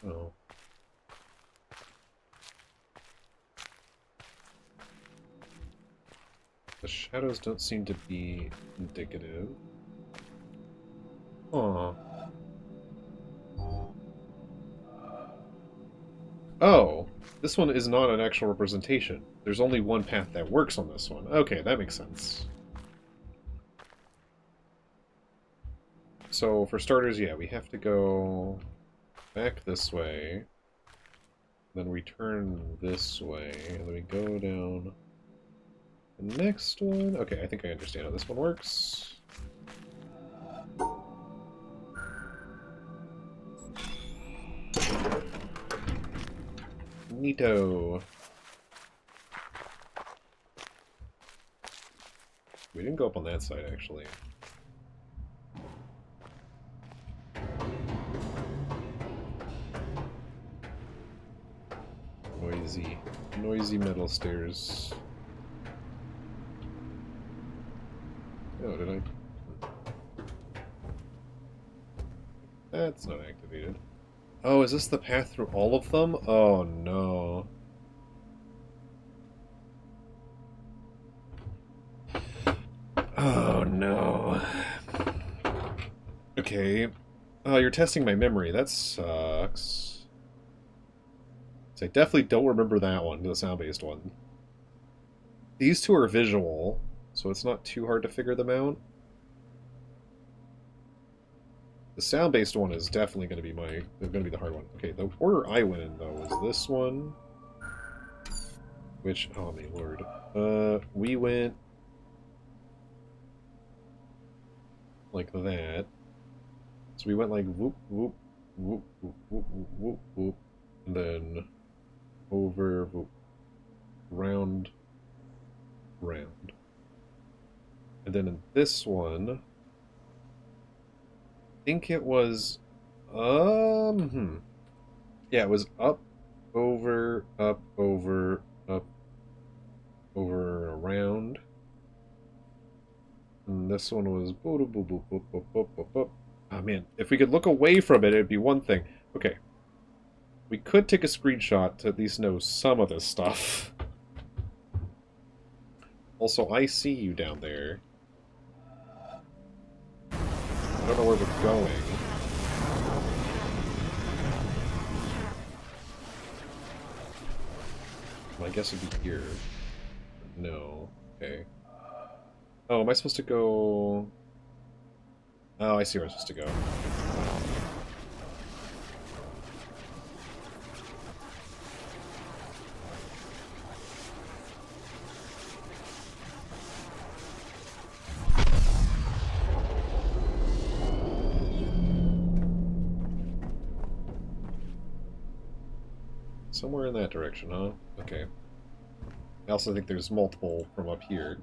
Oh. The shadows don't seem to be indicative. Aw. Oh, this one is not an actual representation. There's only one path that works on this one. Okay, that makes sense. So, for starters, yeah, we have to go back this way. Then we turn this way, and then we go down the next one. Okay, I think I understand how this one works. Neato. We didn't go up on that side, actually. Noisy metal stairs. Oh, did I? That's not activated. Oh, is this the path through all of them? Oh, no. Oh, no. Okay. Oh, you're testing my memory. That sucks. So I definitely don't remember that one, the sound-based one. These two are visual, so it's not too hard to figure them out. The sound-based one is definitely going to be the hard one. Okay, the order I went in, though, was this one. Which, oh my lord. We went like that. So we went like whoop, whoop, whoop, whoop, whoop, whoop, whoop, whoop, and then over, whoop, round, round. And then in this one, I think it was, yeah, it was up, over, up, over, up, over, around. And this one was boop, boop, boop, boop, boop, boop, boop, boop. Oh man, if we could look away from it, it'd be one thing. Okay. We could take a screenshot to at least know some of this stuff. Also, I see you down there. I don't know where we're going. My guess would be here. No. Okay. Oh, am I supposed to go... Oh, I see where I'm supposed to go. Somewhere in that direction, huh? Okay. I also think there's multiple from up here.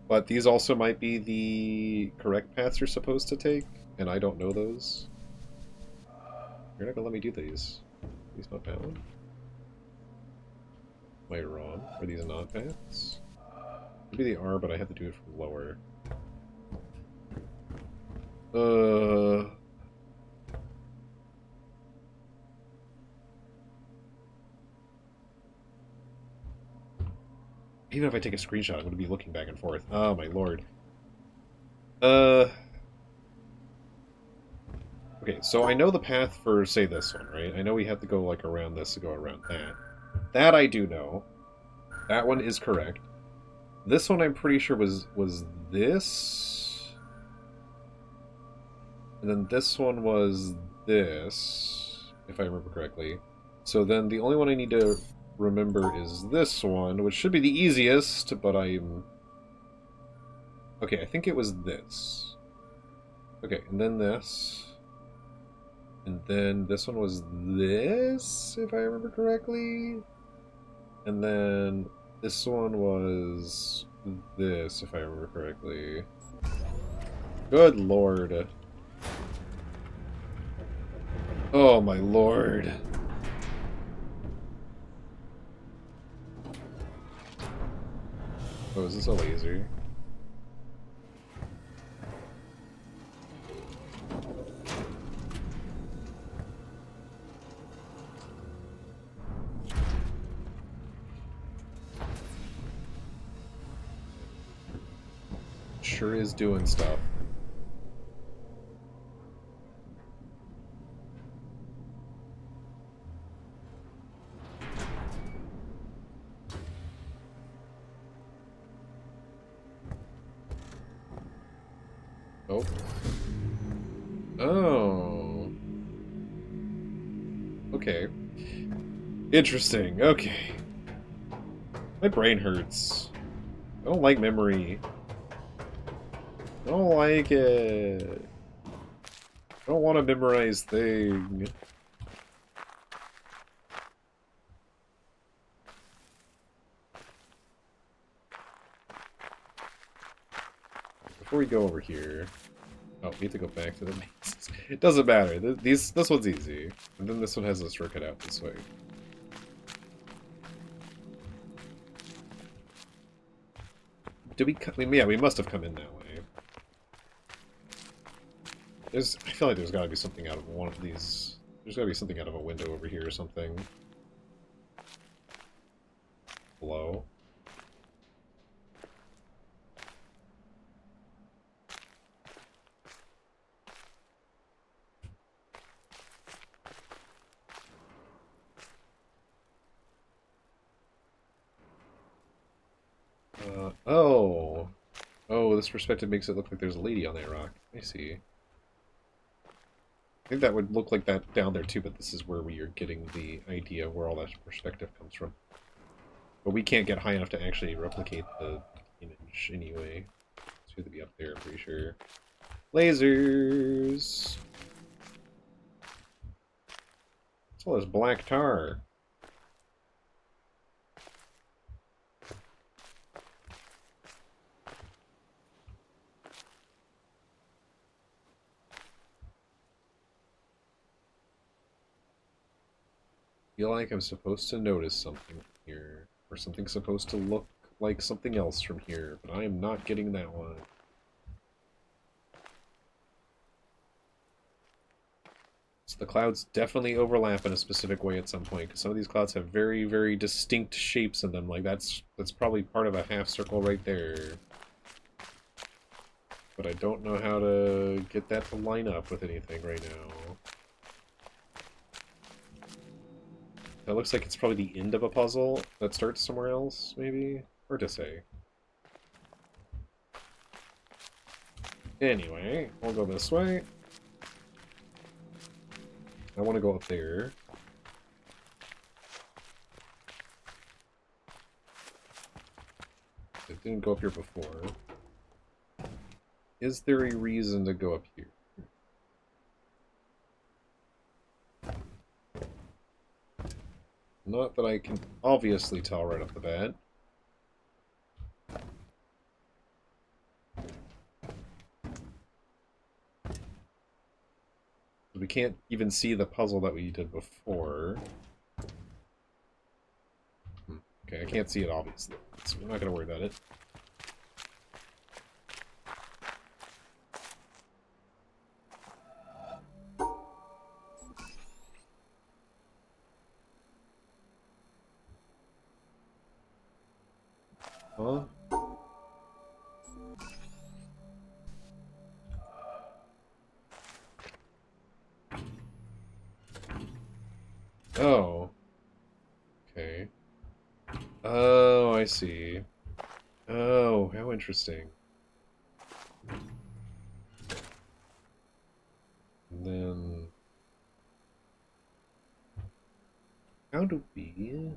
But these also might be the correct paths you're supposed to take, and I don't know those. You're not gonna let me do these. These not bound? Am I wrong? Are these not paths? Maybe they are, but I have to do it from lower. Even if I take a screenshot, I'm going to be looking back and forth. Oh, my lord. Okay, so I know the path for, say, this one, right? I know we have to go, like, around this to go around that. That I do know. That one is correct. This one I'm pretty sure was this. And then this one was this, if I remember correctly. So then the only one I need to remember is this one, which should be the easiest, but I'm... Okay, I think it was this. Okay, and then this. And then this one was this, if I remember correctly. And then this one was this, if I remember correctly. Good lord. Oh my lord. Oh, is this a laser? sure is doing stuff. Oh. Oh. Okay. Interesting. Okay. My brain hurts. I don't like memory. I don't like it. I don't want to memorize things. Before we go over here... Oh, we have to go back to the mazes. It doesn't matter. This one's easy. And then this one has a shortcut out this way. Did we come... Yeah, we must have come in that way. I feel like there's gotta be something out of one of these... There's gotta be something out of a window over here or something. Hello? Oh. Oh, this perspective makes it look like there's a lady on that rock. I see. I think that would look like that down there too, but this is where we are getting the idea of where all that perspective comes from. But we can't get high enough to actually replicate the image anyway. It's going to be up there, I'm pretty sure. Lasers! What's all this black tar? I feel like I'm supposed to notice something here, or something's supposed to look like something else from here, but I am not getting that one. So the clouds definitely overlap in a specific way at some point, because some of these clouds have very, very distinct shapes in them. Like that's probably part of a half circle right there. But I don't know how to get that to line up with anything right now. That looks like it's probably the end of a puzzle that starts somewhere else, maybe? Hard to say. Anyway, we'll go this way. I want to go up there. It didn't go up here before. Is there a reason to go up here? Not that I can obviously tell right off the bat. We can't even see the puzzle that we did before. Okay, I can't see it obviously, so we're not going to worry about it. Huh? Oh. Okay. Oh, I see. Oh, how interesting. And then... How do we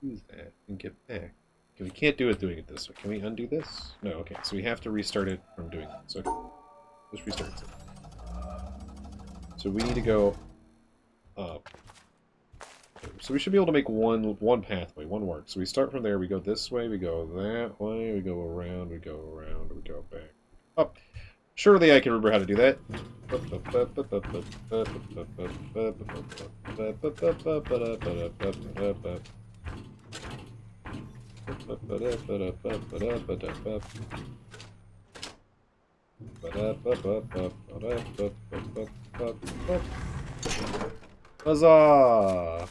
do that and get back? Okay, we can't do it doing it this way. Can we undo this? No, okay. So we have to restart it from doing this. Okay. This restarts it. So we need to go up. So we should be able to make one pathway, one work. So we start from there, we go this way, we go that way, we go around, we go back. Up. Surely I can remember how to do that. Huzzah!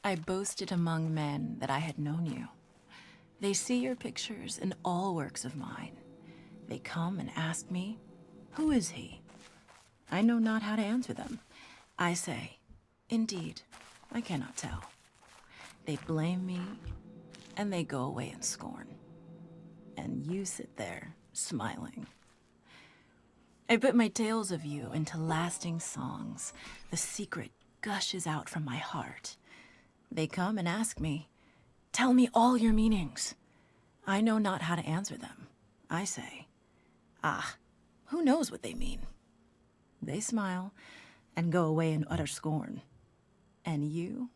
I boasted among men that I had known you. They see your pictures in all works of mine. They come and ask me, who is he? I know not how to answer them. I say, indeed, I cannot tell. They blame me, and they go away in scorn. And you sit there, smiling. I put my tales of you into lasting songs. The secret gushes out from my heart. They come and ask me, tell me all your meanings. I know not how to answer them. I say, ah, who knows what they mean? They smile and go away in utter scorn. And you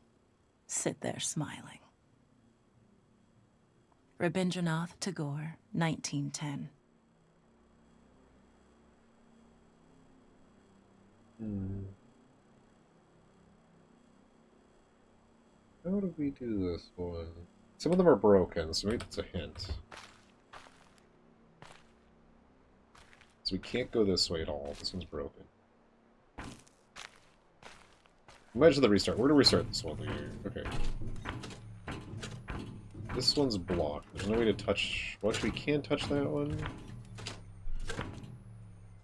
sit there smiling. Rabindranath Tagore, 1910. How do we do this one? Some of them are broken, so maybe that's a hint. So we can't go this way at all. This one's broken. Imagine the restart. Where do we restart this one? Okay. This one's blocked. There's no way to touch... Well, actually, we can touch that one.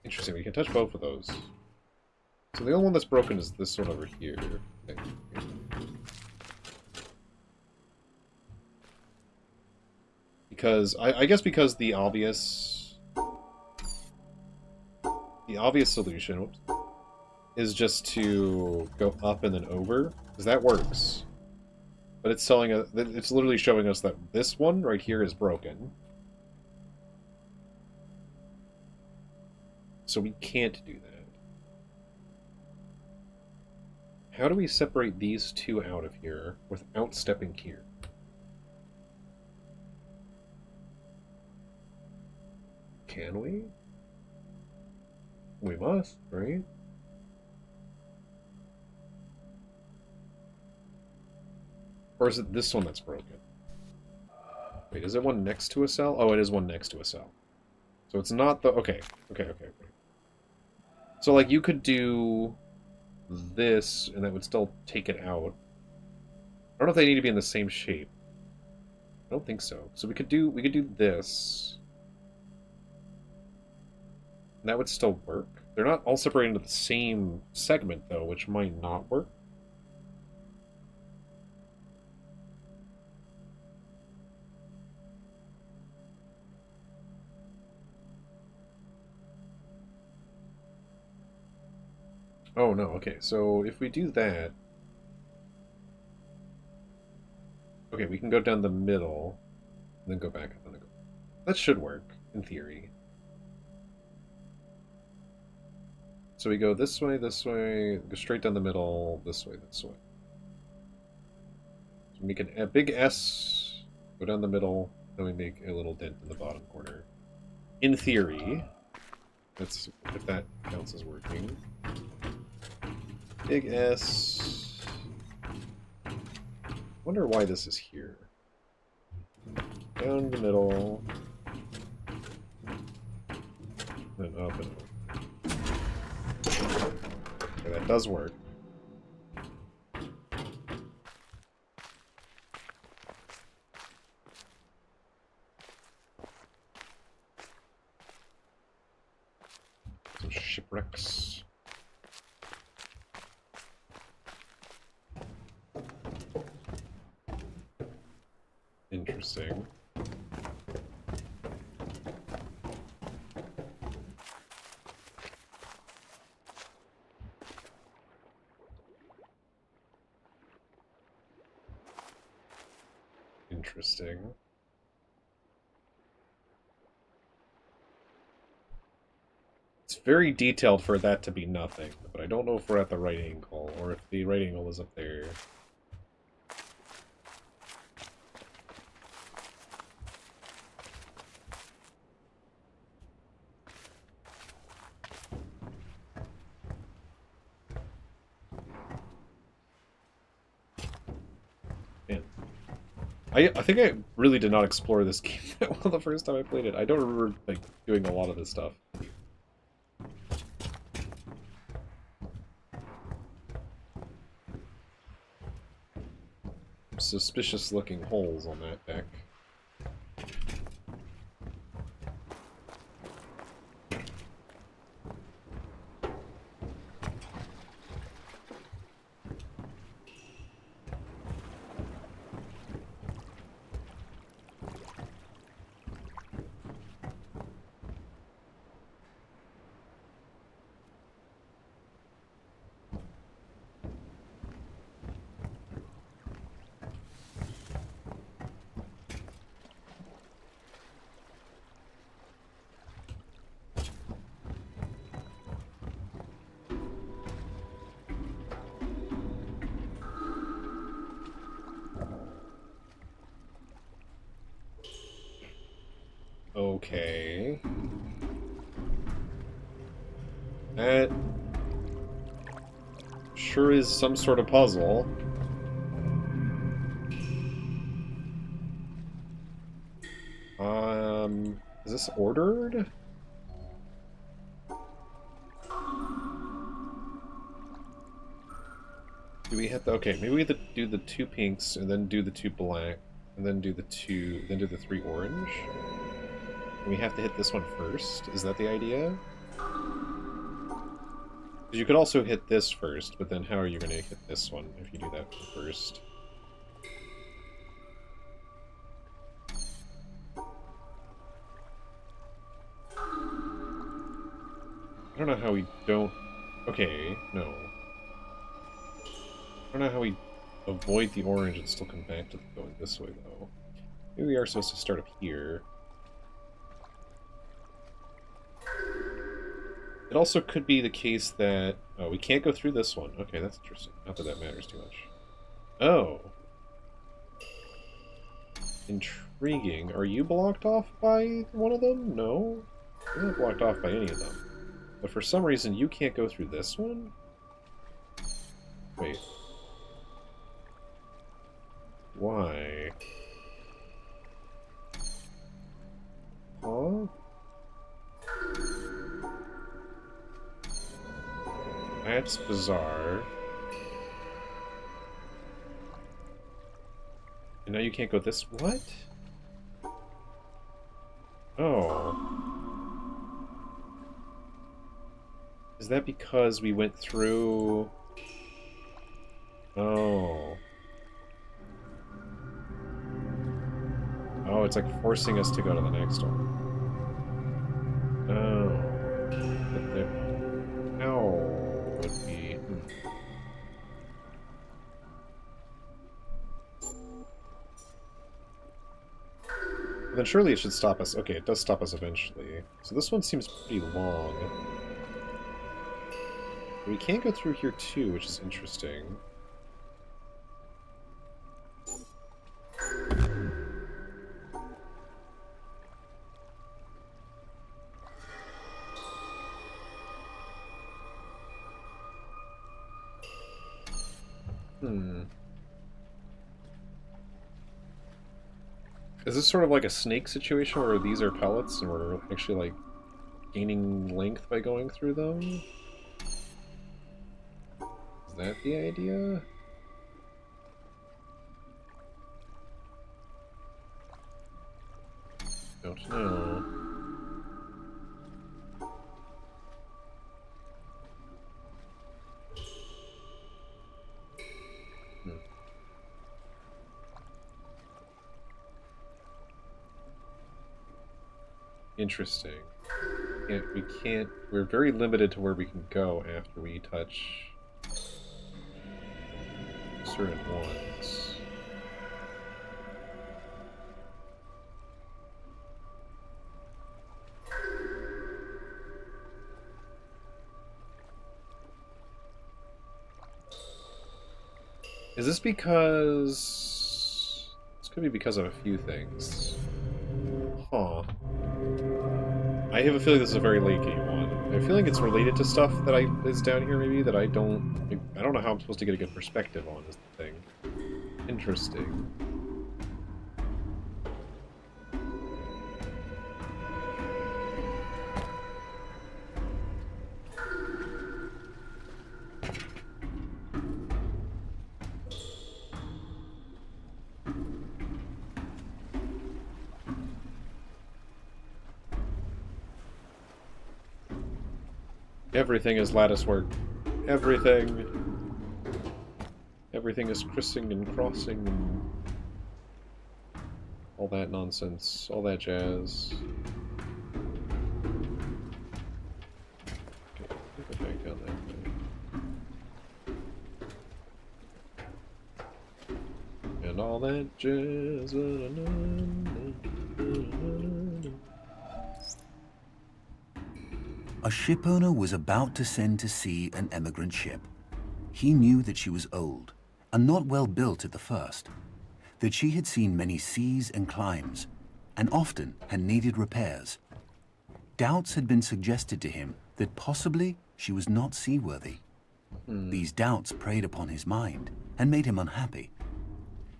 Interesting, we can touch both of those. So the only one that's broken is this one over here. Okay. Because, I guess because the obvious solution, whoops, is just to go up and then over, because that works. But it's telling us, it's literally showing us that this one right here is broken. So we can't do that. How do we separate these two out of here without stepping here? Can we? We must, right? Or is it this one that's broken? Wait, is it one next to a cell? Oh, it is one next to a cell. So it's not the... Okay. So, like, you could do this, and that would still take it out. I don't know if they need to be in the same shape. I don't think so. So we could do this. And that would still work. They're not all separated into the same segment, though, which might not work. Oh, no, okay, so if we do that... Okay, we can go down the middle, and then go back up. That should work, in theory. So we go this way, go straight down the middle, this way. So we make a big S, go down the middle, then we make a little dent in the bottom corner. In theory, that's if that counts as working. Big S. Wonder why this is here. Down the middle. Then up and over. Okay, that does work. Some shipwrecks. Interesting. Interesting. It's very detailed for that to be nothing, but I don't know if we're at the right angle, or if the right angle is up there. I think I really did not explore this game that well the first time I played it. I don't remember like doing a lot of this stuff. suspicious looking holes on that deck. Okay. That sure is some sort of puzzle. Is this ordered? Do we have to, okay, maybe we have to do the 2 pinks and then do the 2 black and then do the 3 orange. And we have to hit this one first. Is that the idea? Because you could also hit this first, but then how are you going to hit this one if you do that first? I don't know how we don't... Okay, no. I don't know how we avoid the orange and still come back to going this way, though. Maybe we are supposed to start up here. It also could be the case that... Oh, we can't go through this one. Okay, that's interesting. Not that that matters too much. Oh. Intriguing. Are you blocked off by one of them? No. You're not blocked off by any of them. But for some reason, you can't go through this one? Wait. Why? Huh? That's bizarre. And now you can't go this... What? Oh. Is that because we went through... Oh. Oh, it's like forcing us to go to the next one. Oh. But the... Ow. Would be... Then surely it should stop us. Okay, it does stop us eventually. So this one seems pretty long. We can't go through here too, which is interesting. Is this sort of like a snake situation where these are pellets and we're actually like gaining length by going through them? Is that the idea? Don't know. Interesting. We're very limited to where we can go after we touch certain ones. Is this because... This could be because of a few things. Huh. I have a feeling this is a very late game one. I have a feeling it's related to stuff that is down here, maybe, that I don't know how I'm supposed to get a good perspective on, is the thing. Interesting. Everything is lattice work. Everything. Everything is crissing and crossing and all that nonsense. All that jazz. Okay, go back down that way. And all that jazz. A shipowner was about to send to sea an emigrant ship. He knew that she was old and not well built at the first, that she had seen many seas and climes, and often had needed repairs. Doubts had been suggested to him that possibly she was not seaworthy. These doubts preyed upon his mind and made him unhappy.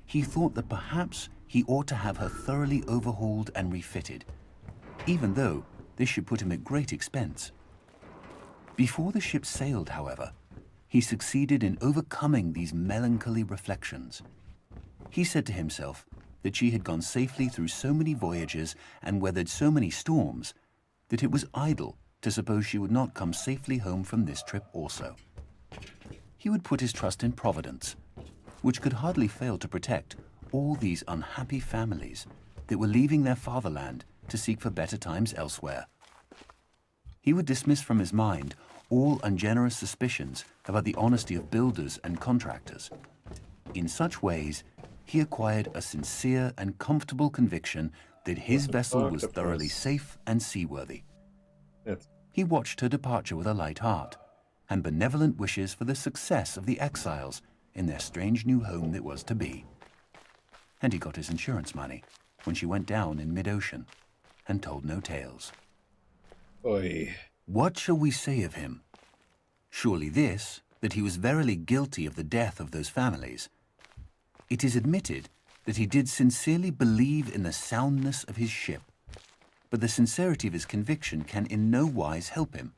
He thought that perhaps he ought to have her thoroughly overhauled and refitted, even though this should put him at great expense. Before the ship sailed, however, he succeeded in overcoming these melancholy reflections. He said to himself that she had gone safely through so many voyages and weathered so many storms that it was idle to suppose she would not come safely home from this trip also. He would put his trust in Providence, which could hardly fail to protect all these unhappy families that were leaving their fatherland to seek for better times elsewhere. He would dismiss from his mind all ungenerous suspicions about the honesty of builders and contractors. In such ways, he acquired a sincere and comfortable conviction that his vessel was thoroughly safe and seaworthy. He watched her departure with a light heart and benevolent wishes for the success of the exiles in their strange new home that was to be. And he got his insurance money when she went down in mid-ocean and told no tales. Oy. What shall we say of him? Surely this, that he was verily guilty of the death of those families. It is admitted that he did sincerely believe in the soundness of his ship, but the sincerity of his conviction can in no wise help him,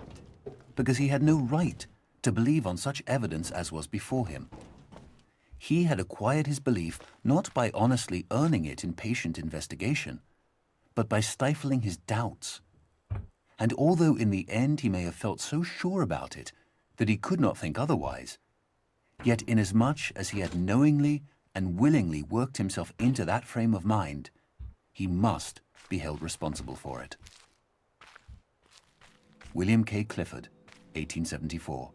because he had no right to believe on such evidence as was before him. He had acquired his belief not by honestly earning it in patient investigation, but by stifling his doubts. And although in the end he may have felt so sure about it that he could not think otherwise, yet inasmuch as he had knowingly and willingly worked himself into that frame of mind, he must be held responsible for it. William K. Clifford, 1874.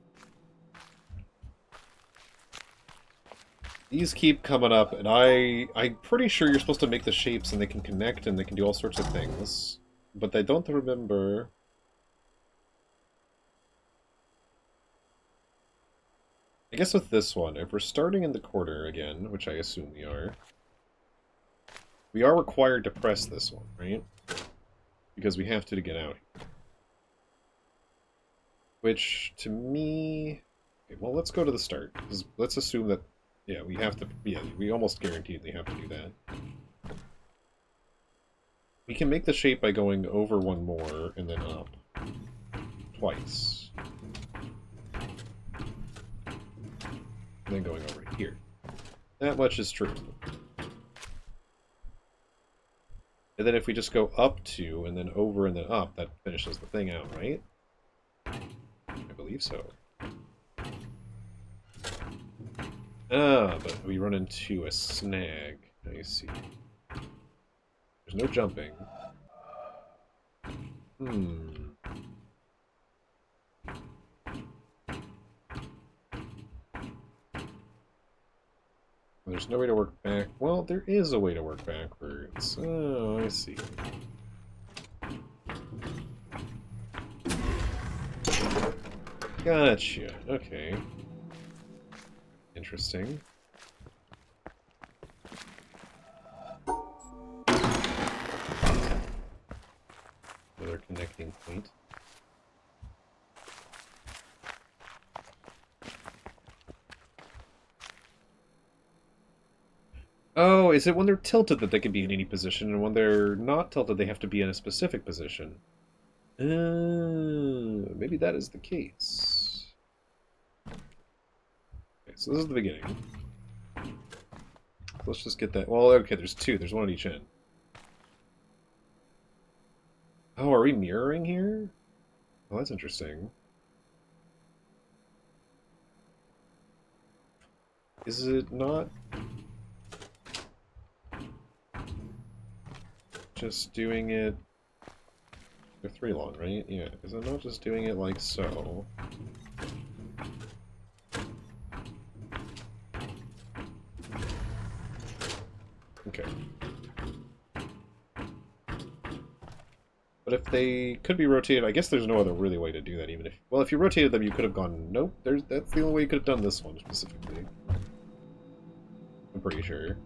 These keep coming up, and I'm pretty sure you're supposed to make the shapes and they can connect and they can do all sorts of things. But I don't remember. I guess with this one, if we're starting in the corner again, which I assume we are required to press this one, right? Because we have to get out here. Which, to me... Okay, well, let's go to the start. Let's assume that, yeah, we have to... Yeah, we almost guaranteedly have to do that. We can make the shape by going over one more and then up. Twice. And then going over here. That much is true. And then if we just go up 2 and then over and then up, that finishes the thing out, right? I believe so. Ah, but we run into a snag. I see. There's no jumping. There's no way to work back. Well, there is a way to work backwards. Oh, I see. Gotcha. Okay. Interesting. Another connecting point. Oh, is it when they're tilted that they can be in any position, and when they're not tilted they have to be in a specific position? Maybe that is the case. Okay, so this is the beginning. Let's just get that. Well, okay, there's 2. There's 1 at each end. Oh, are we mirroring here? Oh, that's interesting. Is it not just doing it... They're 3 long, right? Yeah, is it not just doing it like so? Okay. But if they could be rotated, I guess there's no other really way to do that, even if... Well, if you rotated them, you could have gone, nope, that's the only way you could have done this one, specifically. I'm pretty sure.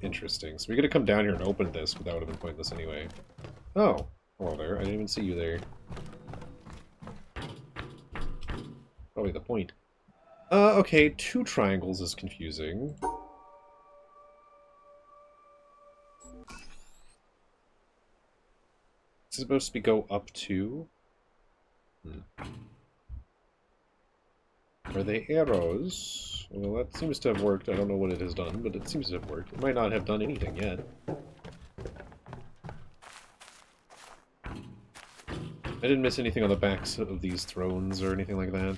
Interesting. So we gotta come down here and open this, but that would have been pointless anyway. Oh. Hello there. I didn't even see you there. Probably the point. Okay, 2 triangles is confusing. Is it supposed to be go up 2? Are they arrows? Well, that seems to have worked. I don't know what it has done, but it seems to have worked. It might not have done anything yet. I didn't miss anything on the backs of these thrones or anything like that.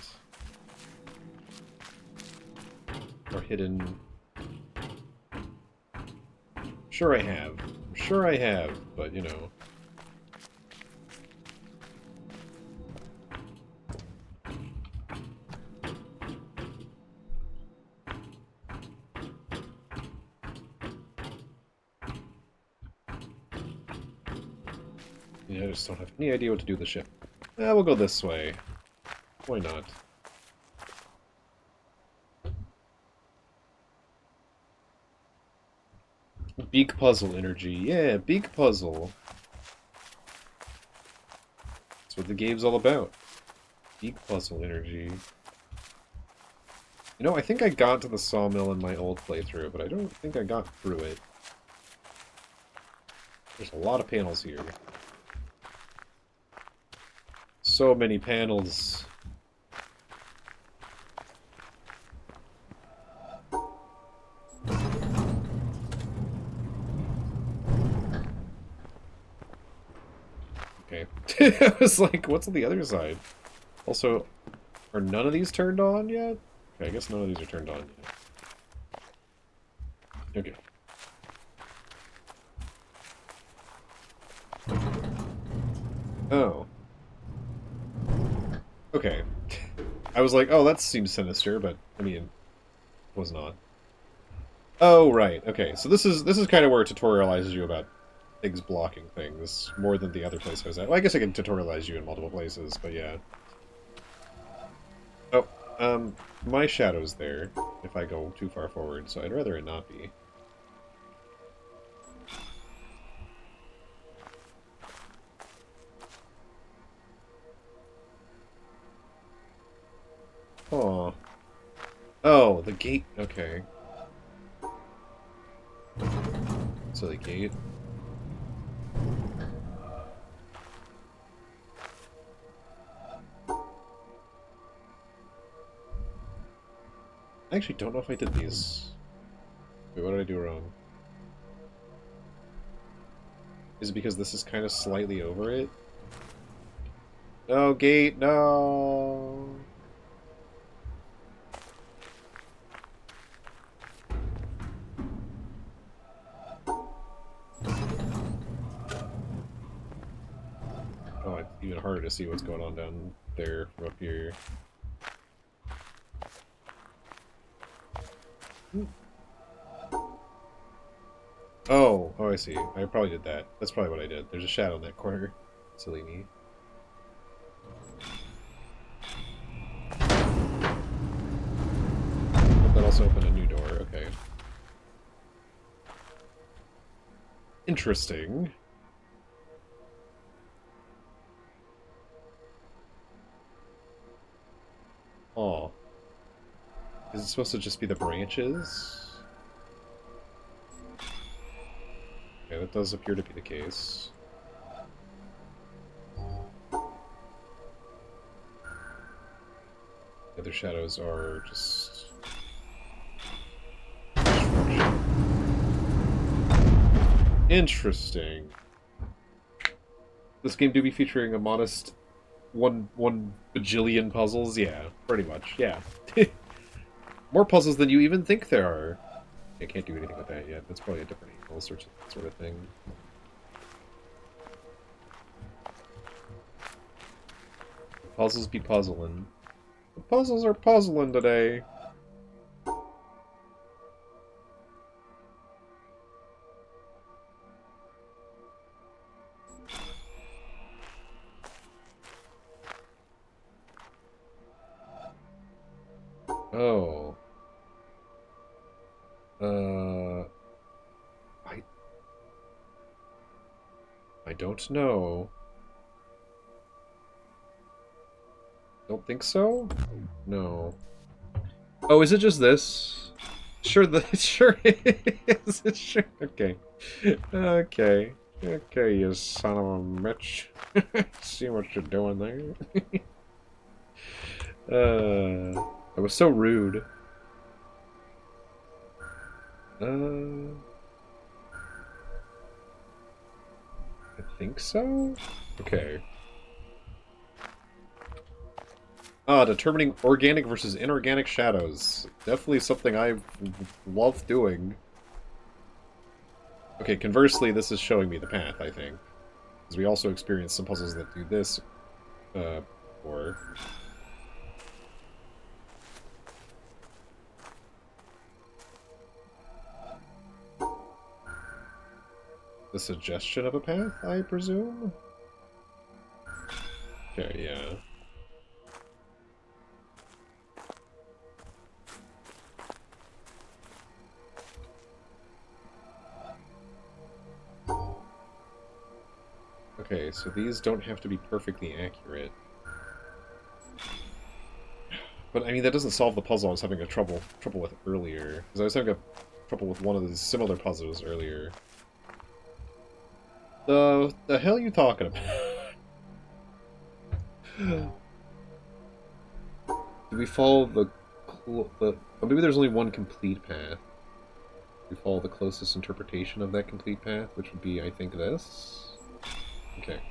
Or hidden... Sure I have. I'm sure I have, but you know... Yeah, I just don't have any idea what to do with the ship. We'll go this way. Why not? Beak puzzle energy. Yeah, beak puzzle. That's what the game's all about. Beak puzzle energy. You know, I think I got to the sawmill in my old playthrough, but I don't think I got through it. There's a lot of panels here. So many panels. Okay. I was like, what's on the other side? Also, are none of these turned on yet? Okay, I guess none of these are turned on yet. Okay. Oh. Okay. I was like, oh, that seems sinister, but, I mean, it was not. Oh, right. Okay, so this is kind of where it tutorializes you about things blocking things, more than the other place I was at. Well, I guess I can tutorialize you in multiple places, but yeah. Oh, my shadow's there, if I go too far forward, so I'd rather it not be. Oh. Oh, the gate. Okay. So the gate. I actually don't know if I did these. Wait, what did I do wrong? Is it because this is kind of slightly over it? No, gate, no! Oh, it's even harder to see what's going on down there from up here. Oh, I see. I probably did that. That's probably what I did. There's a shadow in that corner. Silly me. But that also opened a new door. Okay. Interesting. Oh. Is it supposed to just be the branches? Okay, that does appear to be the case. Yeah, other shadows are just... Interesting. This game do be featuring a modest one bajillion puzzles? Yeah, pretty much, yeah. More puzzles than you even think there are. I can't do anything with that yet. That's probably a different angle sort of thing. Puzzles be puzzling. The puzzles are puzzling today. Oh. I don't know. Don't think so? No. Oh, is it just this? Sure, sure is. Sure. Okay. Okay. Okay, you son of a bitch. See what you're doing there. That was so rude. I think so? Okay. Ah, determining organic versus inorganic shadows. Definitely something I love doing. Okay, conversely, this is showing me the path, I think. Because we also experienced some puzzles that do this, before. The suggestion of a path, I presume? Okay, yeah. Okay, so these don't have to be perfectly accurate. But, I mean, that doesn't solve the puzzle I was having trouble with earlier. Because I was having trouble with one of these similar puzzles earlier. The hell are you talking about? Do we follow or maybe there's only one complete path. We follow the closest interpretation of that complete path, which would be, I think, this? Okay.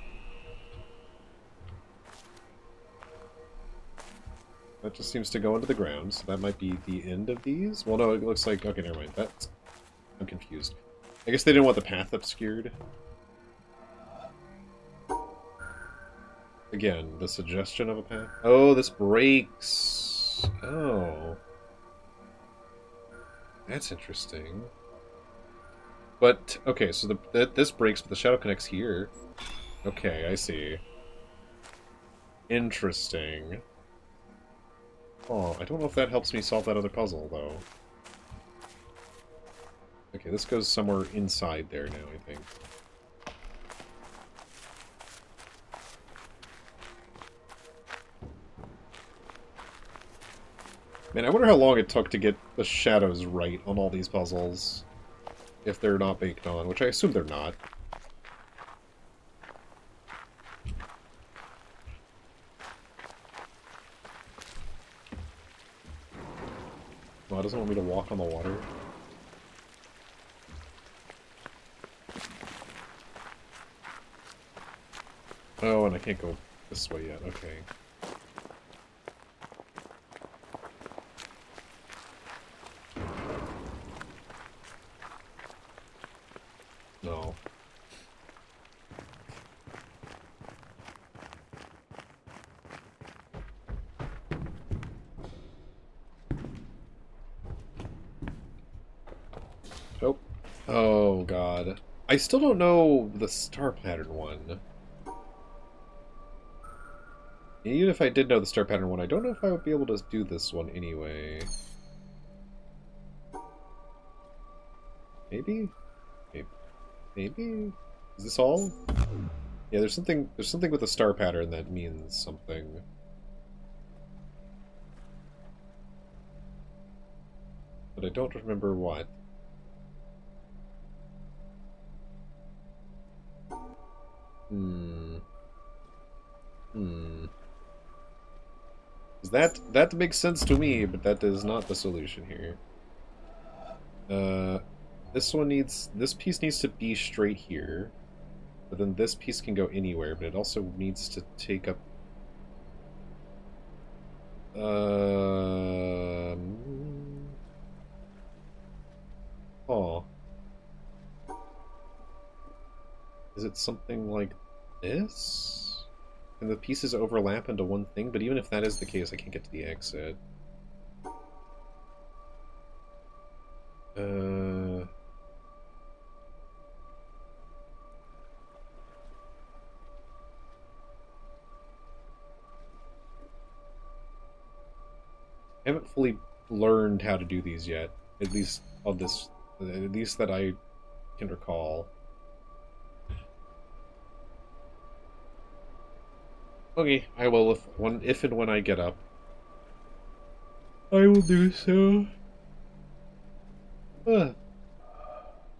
That just seems to go into the ground, so that might be the end of these? Well, no, it looks like... Okay, never mind. I'm confused. I guess they didn't want the path obscured. Again, the suggestion of a path. Oh, this breaks. Oh. That's interesting. But, okay, so this breaks, but the shadow connects here. Okay, I see. Interesting. Oh, I don't know if that helps me solve that other puzzle, though. Okay, this goes somewhere inside there now, I think. Man, I wonder how long it took to get the shadows right on all these puzzles. If they're not baked on, which I assume they're not. Well, it doesn't want me to walk on the water. Oh, and I can't go this way yet. Okay. No. Oh. Oh, God. I still don't know the star pattern one. Even if I did know the star pattern one, I don't know if I would be able to do this one anyway. Maybe? Maybe? Is this all? Yeah, there's something with the star pattern that means something. But I don't remember what. Hmm. 'Cause that makes sense to me, but that is not the solution here. This piece needs to be straight here, but then this piece can go anywhere, but it also needs to take up. Oh, is it something like this? And the pieces overlap into one thing, but even if that is the case, I can't get to the exit. I haven't fully learned how to do these yet, at least on this, at least that I can recall. Okay, I will if and when I get up. I will do so. Okay,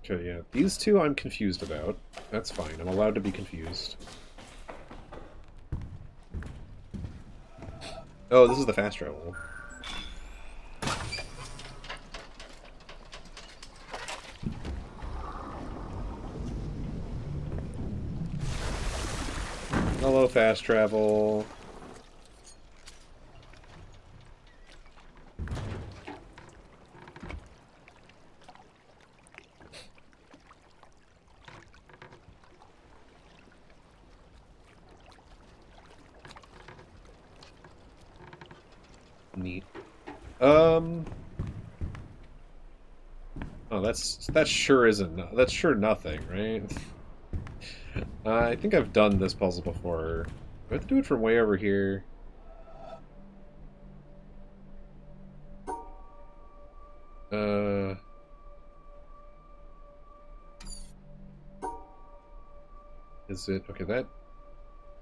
yeah, these two I'm confused about. That's fine. I'm allowed to be confused. Oh, this is the fast travel. Hello, fast travel. Neat. Oh, that sure isn't. That's sure nothing, right? I think I've done this puzzle before. Do I have to do it from way over here? Is it okay? That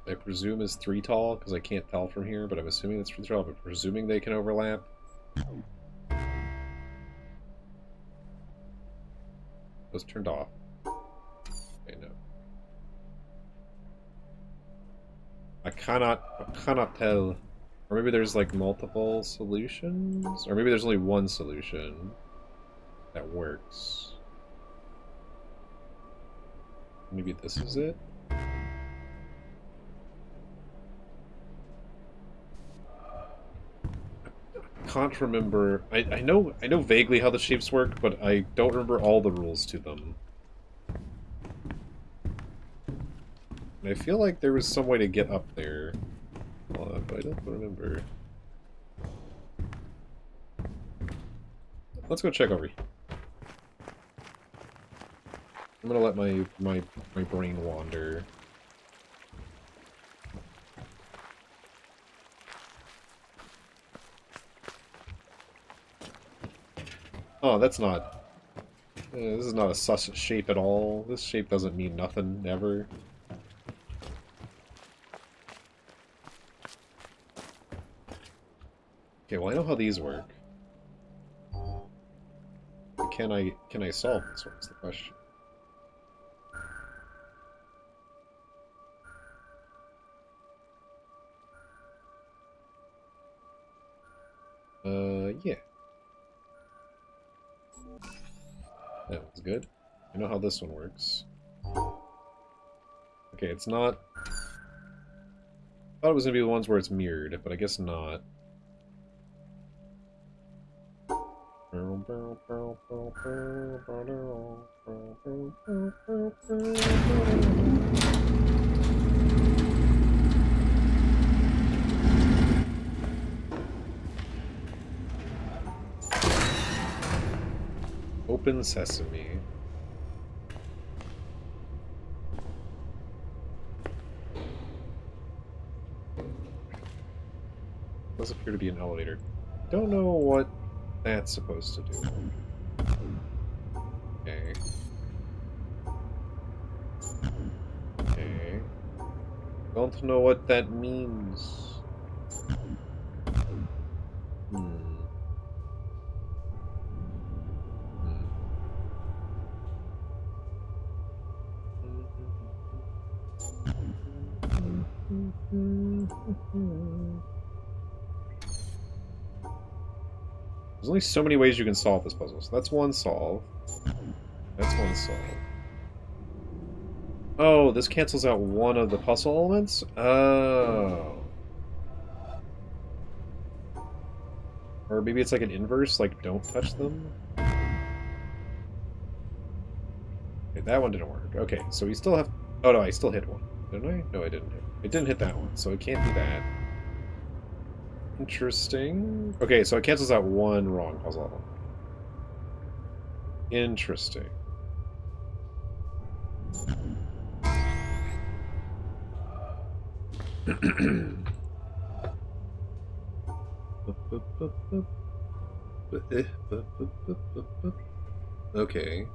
I presume is 3 tall because I can't tell from here, but I'm assuming it's 3 tall. But presuming they can overlap. Was turned off. Okay, no. I cannot tell. Or maybe there's like multiple solutions? Or maybe there's only one solution that works. Maybe this is it? Can't remember. I know vaguely how the shapes work, but I don't remember all the rules to them. And I feel like there was some way to get up there, but I don't remember. Let's go check over here. I'm gonna let my brain wander. Oh, that's not... this is not a sus shape at all. This shape doesn't mean nothing, ever. Okay, well I know how these work. But can I solve this one, is the question. Yeah. That one's good. I know how this one works. Okay, it's not... I thought it was gonna be the ones where it's mirrored, but I guess not. Open sesame. Does appear to be an elevator. Don't know what that's supposed to do. Okay. Okay. Don't know what that means. There's only so many ways you can solve this puzzle. So that's one solve. That's one solve. Oh, this cancels out one of the puzzle elements? Oh. Or maybe it's like an inverse, like don't touch them? Okay, that one didn't work. Okay, so we still have... Oh no, I still hit one. Didn't I? No, I didn't hit. It didn't hit that one, so it can't be that. Interesting. Okay, so it cancels out one wrong puzzle element. Interesting. Okay.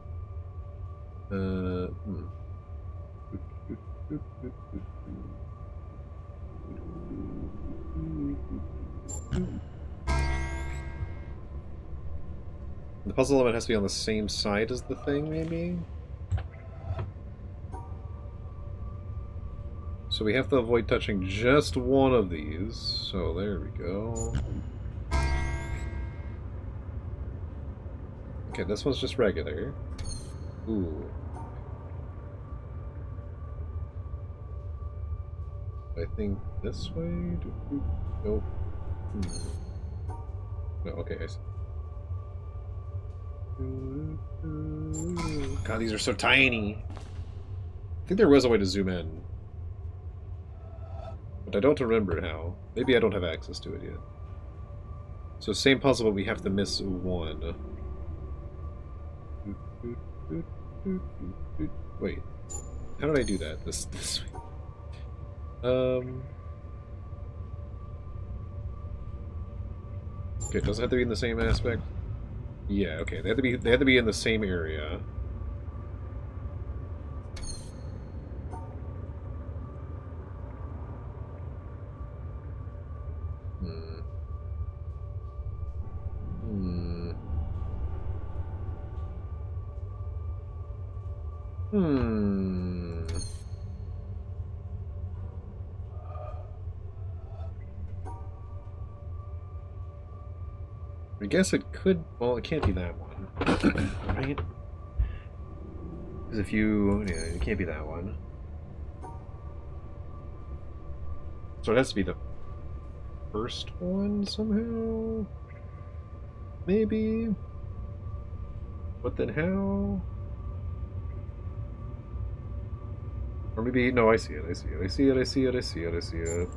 The puzzle element has to be on the same side as the thing, maybe? So we have to avoid touching just one of these. So there we go. Okay, this one's just regular. Ooh. I think this way? Nope. No, okay, I see. God, these are so tiny. I think there was a way to zoom in. But I don't remember how. Maybe I don't have access to it yet. So same puzzle, but we have to miss one. Wait. How did I do that? This way. Okay, does it have to be in the same aspect? Yeah, okay. They have to be in the same area. I guess it could... Well, it can't be that one. Right? Because if you... Yeah, it can't be that one. So it has to be the first one somehow? Maybe? But then how? Or maybe... No, I see it, I see it, I see it, I see it, I see it, I see it.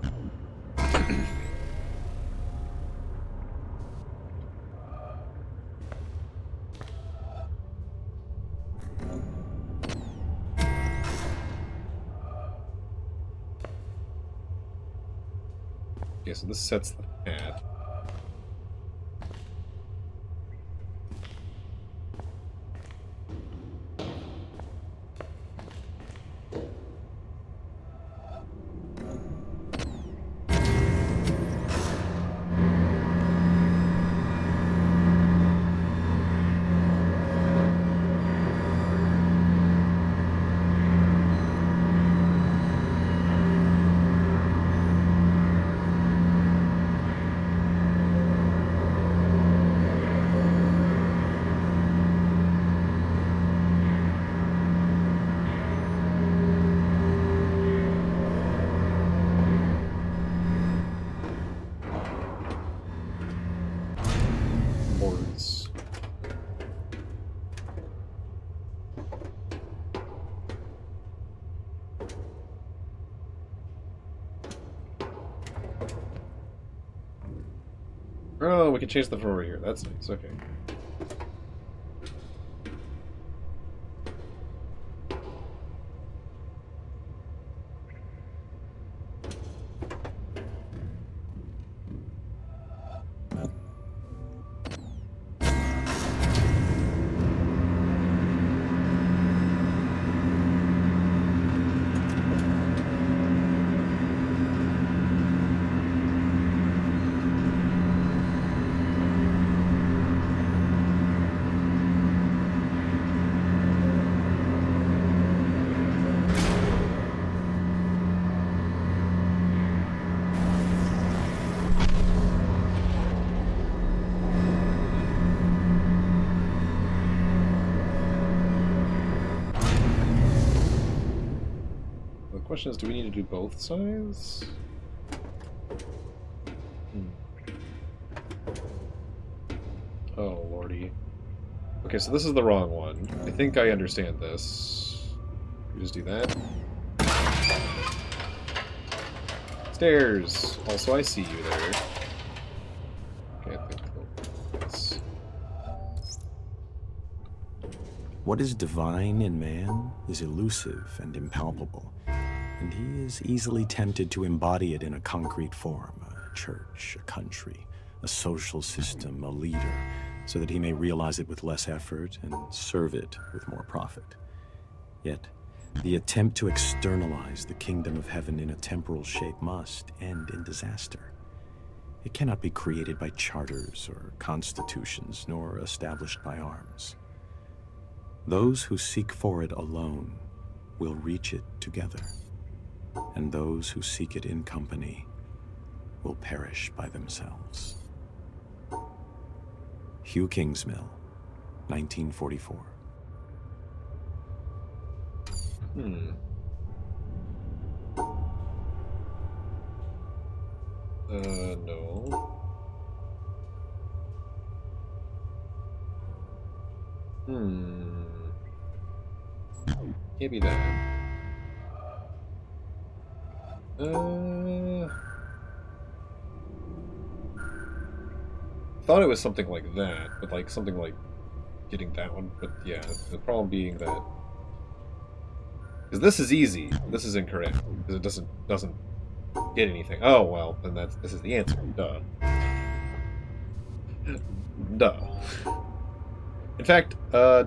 Okay, so this sets the path. Boards. Oh, we can change the floor here. That's nice. Okay. question is, do we need to do both sides? Oh, lordy. Okay, so this is the wrong one. I think I understand this. We just do that. Stairs! Also, I see you there. Okay, I think yes. What is divine in man is elusive and impalpable, and he is easily tempted to embody it in a concrete form, a church, a country, a social system, a leader, so that he may realize it with less effort and serve it with more profit. Yet, the attempt to externalize the kingdom of heaven in a temporal shape must end in disaster. It cannot be created by charters or constitutions, nor established by arms. Those who seek for it alone will reach it together, and those who seek it in company will perish by themselves. Hugh Kingsmill, 1944. No. Can't be that. Thought it was something like that, but like something like getting that one. But yeah, the problem being that because this is easy, this is incorrect because it doesn't get anything. Oh well, then this is the answer. Duh. Duh. In fact, duh.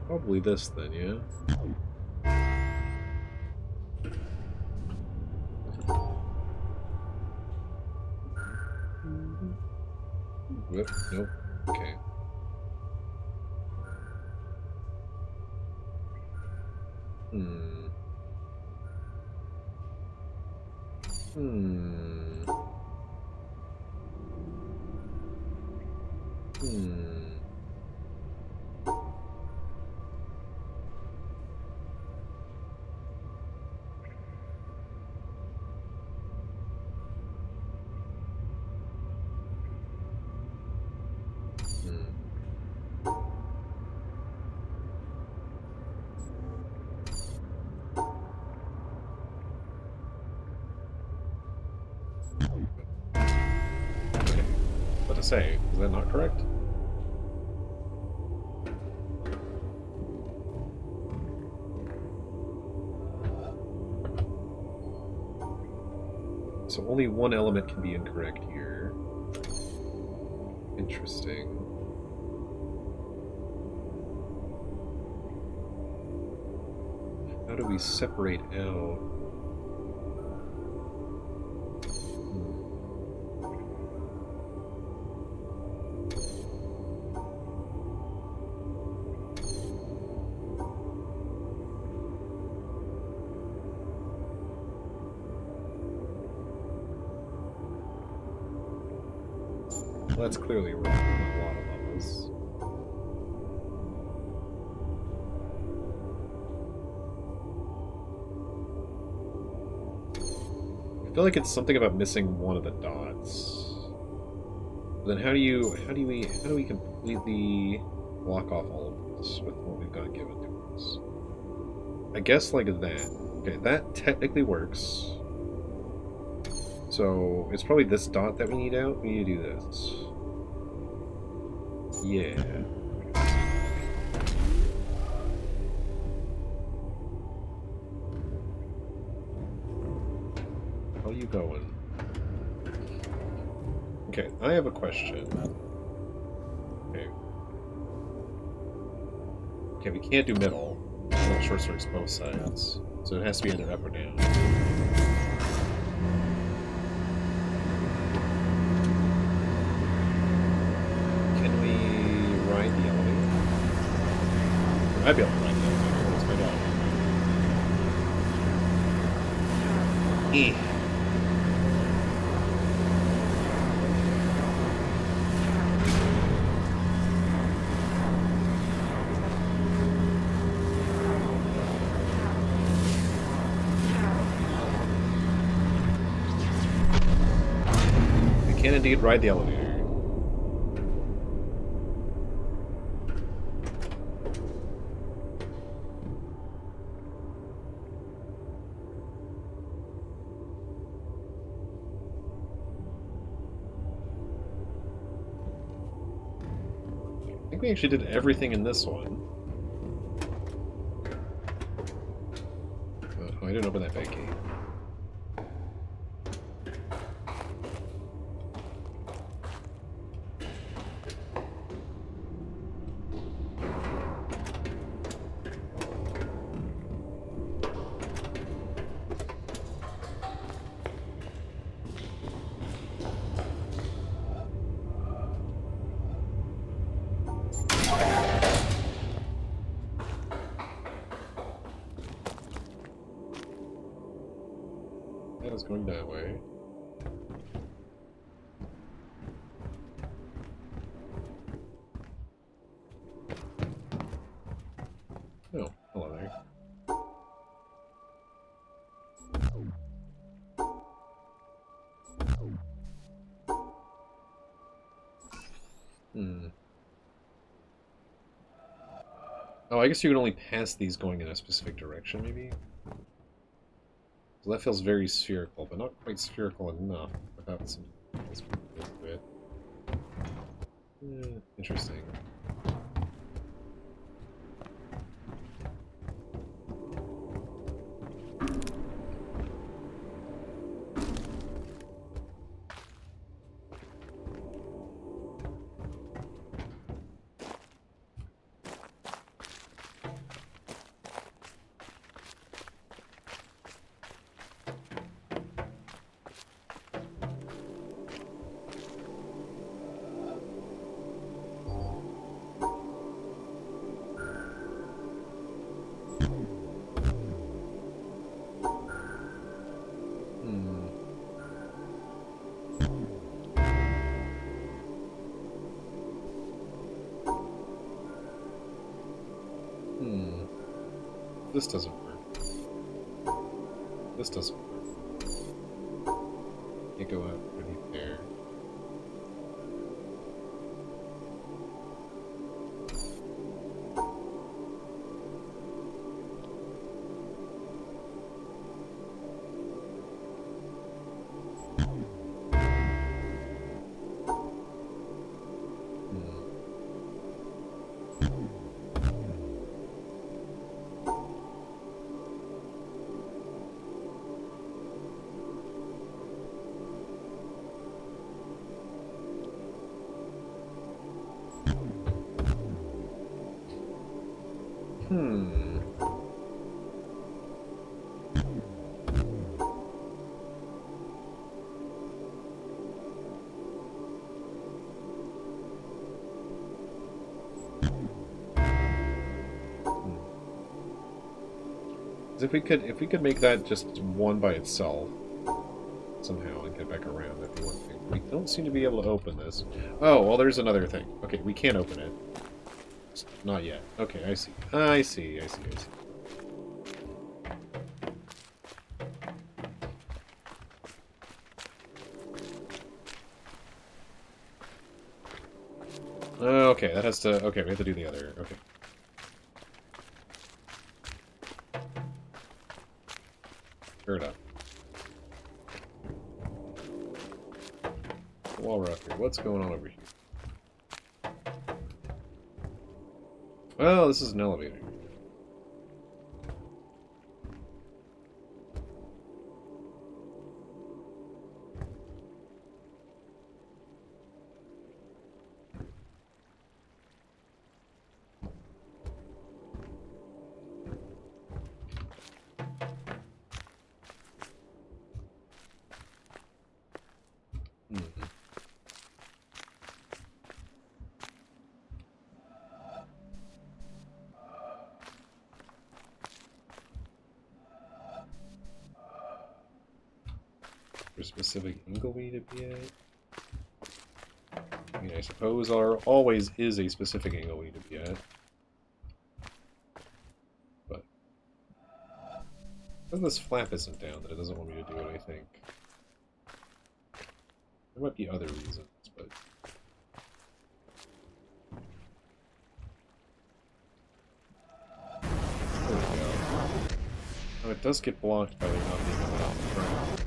Probably this then, yeah? Whoop, nope. Okay. What to say? Is that not correct? So only one element can be incorrect here. Interesting. How do we separate out? Well, that's clearly wrong on a lot of levels. I feel like it's something about missing one of the dots. But then how do we completely block off all of this with what we've got given to us? I guess like that. Okay, that technically works. So it's probably this dot that we need out. We need to do this. Yeah. How you going? Okay, I have a question. Okay. Okay, we can't do middle. Not short swords both sides. So it has to be either up or down. Can we ride the elevator? I'd be able to ride the elevator. Let's find out. Eh. We can indeed ride the elevator. I think we actually did everything in this one. Oh, I didn't open that back gate. That is going that way. Oh, hello there. Hmm. Oh, I guess you can only pass these going in a specific direction, maybe? So that feels very spherical, but not quite spherical enough without some... Interesting. This doesn't work. This doesn't work. Can't go out underneath there. If we could make that just one by itself somehow and get back around, that'd be one thing. We don't seem to be able to open this. Oh, well, there's another thing. Okay, we can't open it. Not yet. Okay, I see. I see. Okay, that has to... Okay, we have to do the other... Okay. Fair enough. While we're up here, what's going on over here? Oh, this is an elevator. For specific Ingleweed to be at? I mean, I suppose there always is a specific Ingleweed to be at. But because this flap isn't down, that it doesn't want me to do it, I think. There might be other reasons, but... There we go. Oh, it does get blocked by there not being enough on the ground.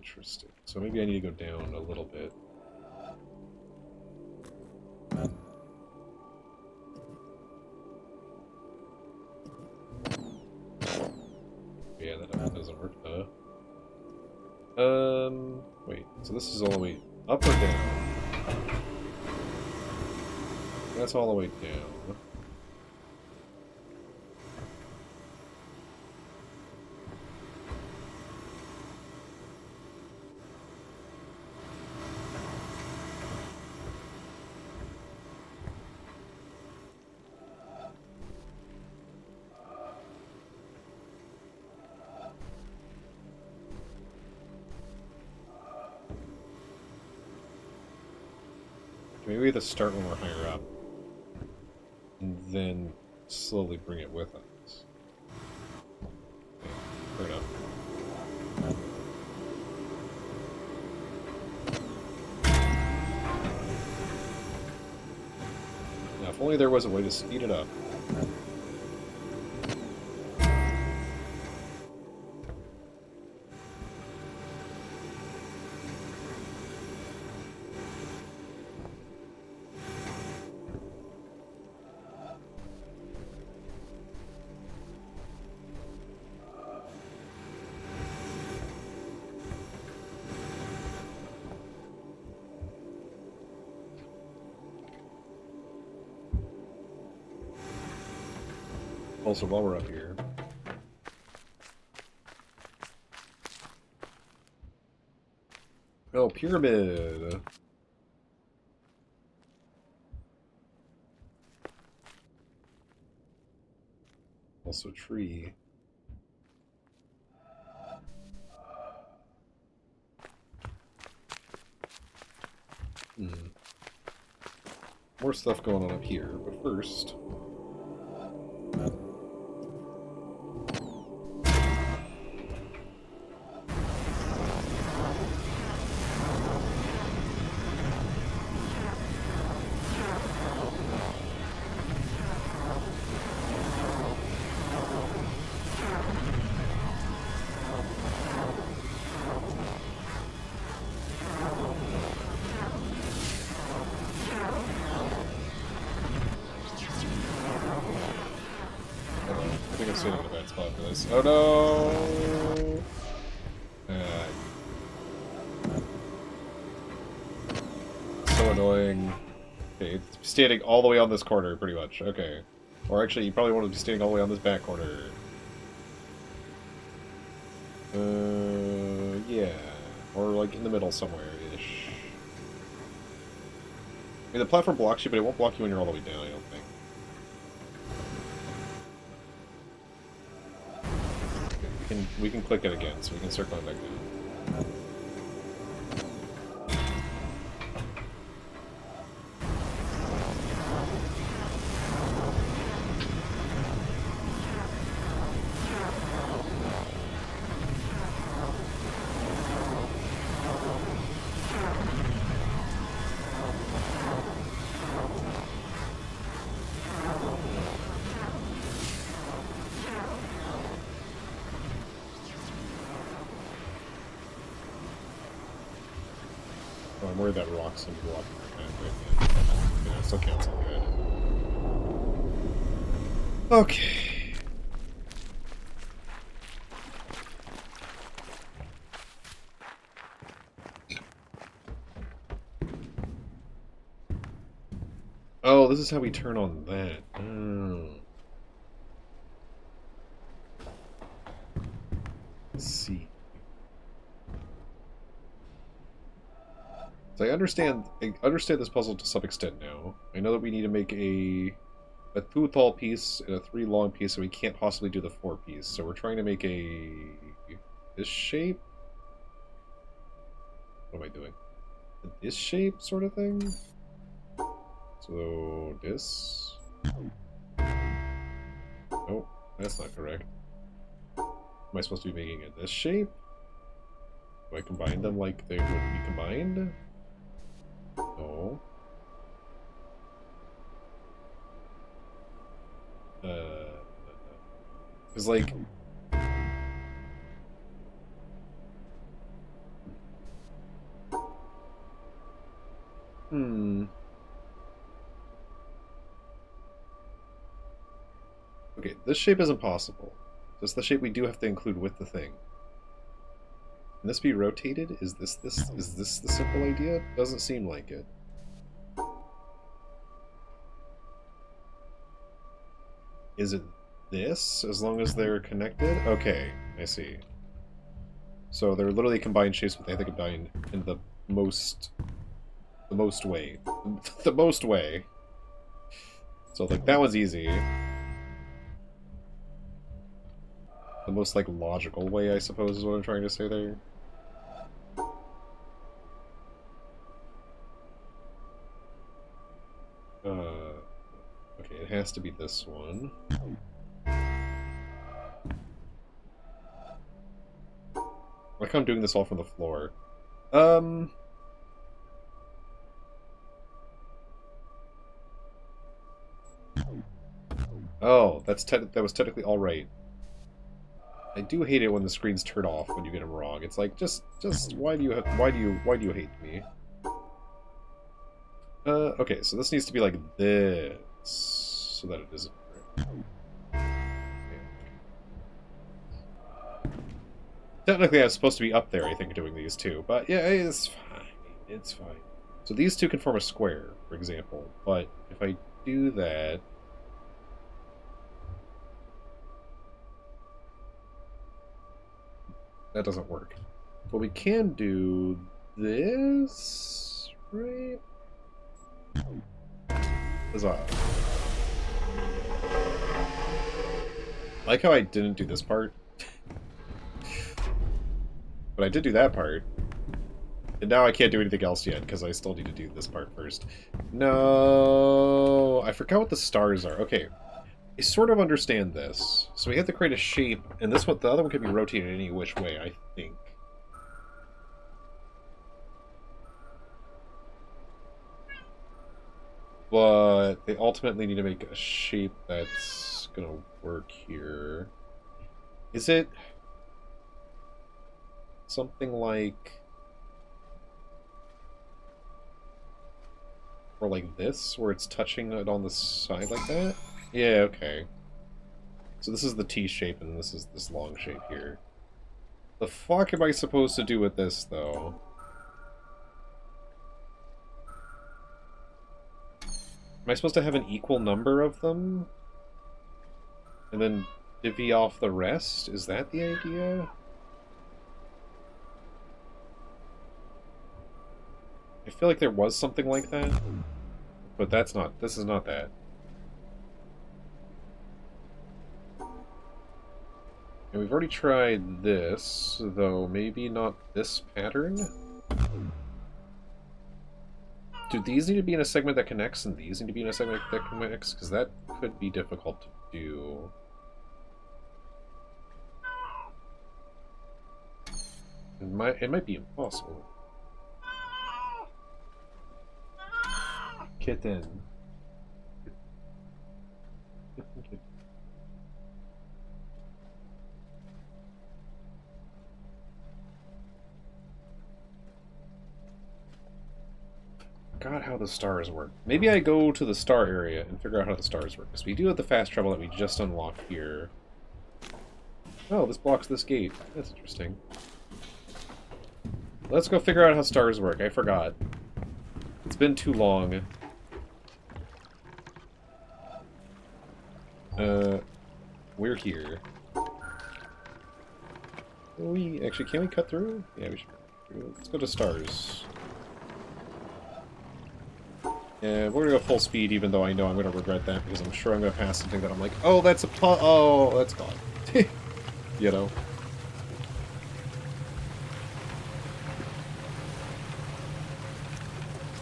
Interesting. So maybe I need to go down a little bit. Yeah, that doesn't work, huh? Wait, so this is all the way up or down? That's all the way down. Maybe we have to start when we're higher up, and then slowly bring it with us. Okay, fair enough. Now, if only there was a way to speed it up. Also, while we're up here, oh, pyramid. Also, tree. More stuff going on up here, but first. In a bad spot for this. Oh no! So annoying. Okay, it's standing all the way on this corner, pretty much. Okay. Or actually, you probably want to be standing all the way on this back corner. Yeah. Or like in the middle somewhere-ish. I mean, the platform blocks you, but it won't block you when you're all the way down, I don't think. We can click it again, so we can start going back down. Oh, I'm worried that rock's gonna be blocking my path right now. Yeah, still counts all good. Okay. Oh, this is how we turn on that. Oh. Let's see. So I understand this puzzle to some extent now. I know that we need to make a 2 tall piece and a 3 long piece, so we can't possibly do the 4 piece. So we're trying to make this shape. What am I doing? This shape sort of thing? So this. Nope, that's not correct. Am I supposed to be making it this shape? Do I combine them like they would be combined? No. Because, like... Okay, this shape isn't possible. It's the shape we do have to include with the thing. Can this be rotated? Is this the simple idea? Doesn't seem like it. Is it this, as long as they're connected? Okay, I see. So they're literally combined shapes, but they have to combine in the most way. The most way. So, like, that one's easy. The most, like, logical way, I suppose, is what I'm trying to say there. Okay, it has to be this one. Like I'm doing this all from the floor. Oh, that was technically all right. I do hate it when the screens turn off when you get them wrong. It's like just why do you hate me? Okay, so this needs to be like this, so that it isn't correct. Technically, I was supposed to be up there, I think, doing these two, but yeah, it's fine. It's fine. So these two can form a square, for example, but if I do that... That doesn't work. But we can do this, right? Huzzah. I like how I didn't do this part. But I did do that part. And now I can't do anything else yet, because I still need to do this part first. No, I forgot what the stars are. Okay, I sort of understand this. So we have to create a shape, and this one, the other one can be rotated any which way, I think. But they ultimately need to make a shape that's gonna work here. Is it something like... Or like this, where it's touching it on the side like that? Yeah, okay. So this is the T shape, and this is this long shape here. The fuck am I supposed to do with this, though? Am I supposed to have an equal number of them? And then divvy off the rest? Is that the idea? I feel like there was something like that. But that's not... This is not that. And we've already tried this, though maybe not this pattern? Do these need to be in a segment that connects, and these need to be in a segment that connects? Because that could be difficult to do. It might be impossible. Kitten. Kitten. forgot how the stars work. Maybe I go to the star area and figure out how the stars work. Because we do have the fast travel that we just unlocked here. Oh, this blocks this gate. That's interesting. Let's go figure out how stars work. I forgot. It's been too long. We're here. Can we cut through? Yeah, we should cut through. Let's go to stars. Yeah, we're gonna go full speed, even though I know I'm gonna regret that, because I'm sure I'm gonna pass something that I'm like, oh, that's a oh, that's gone. You know?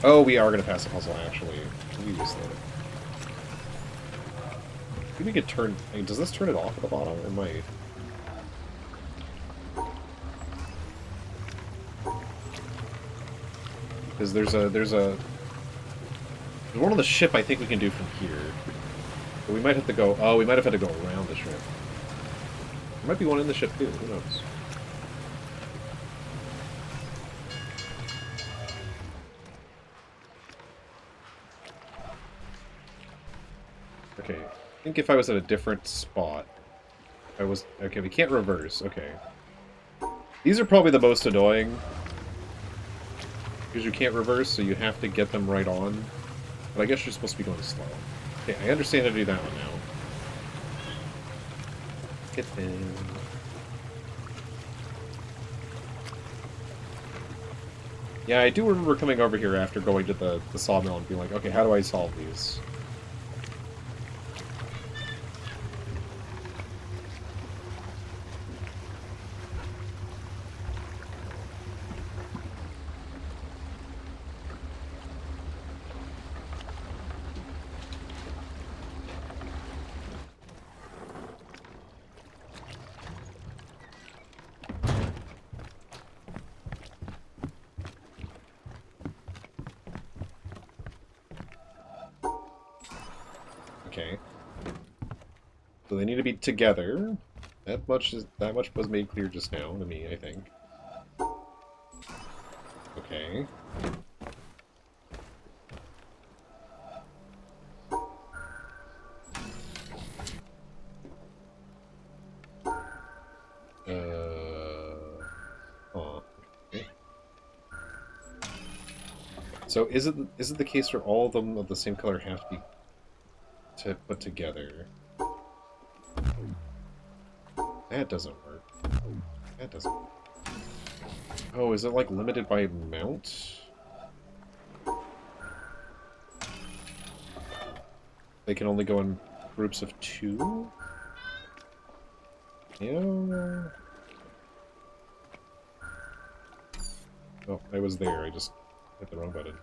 Oh, we are gonna pass a puzzle, actually. We just did it. Maybe we could turn... I mean, does this turn it off at the bottom? It might. Because there's one on the ship I think we can do from here. But we might have to go... Oh, we might have had to go around the ship. There might be one in the ship, too. Who knows? Okay. I think if I was at a different spot... I was... Okay, we can't reverse. Okay. These are probably the most annoying. Because you can't reverse, so you have to get them right on. But I guess you're supposed to be going slow. Okay, I understand how to do that one now. Get in. Yeah, I do remember coming over here after going to the sawmill and being like, okay, how do I solve these? Okay. So they need to be together. That much was made clear just now to me, I think. Okay. Oh. Okay. So is it the case where all of them of the same color have to be put together? That doesn't work. That doesn't work. Oh, is it like limited by amount? They can only go in groups of 2? Yeah. Oh, I was there. I just hit the wrong button.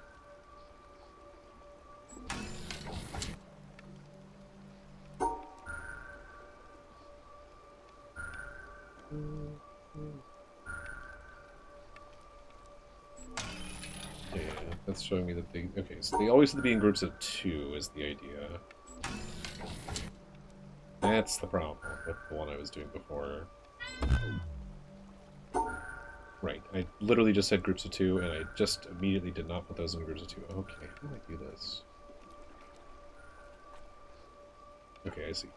Yeah, that's showing me that they... Okay, so they always have to be in groups of 2 is the idea. That's the problem with the one I was doing before. Right, I literally just said groups of 2, and I just immediately did not put those in groups of 2. Okay, how do I do this? Okay, I see.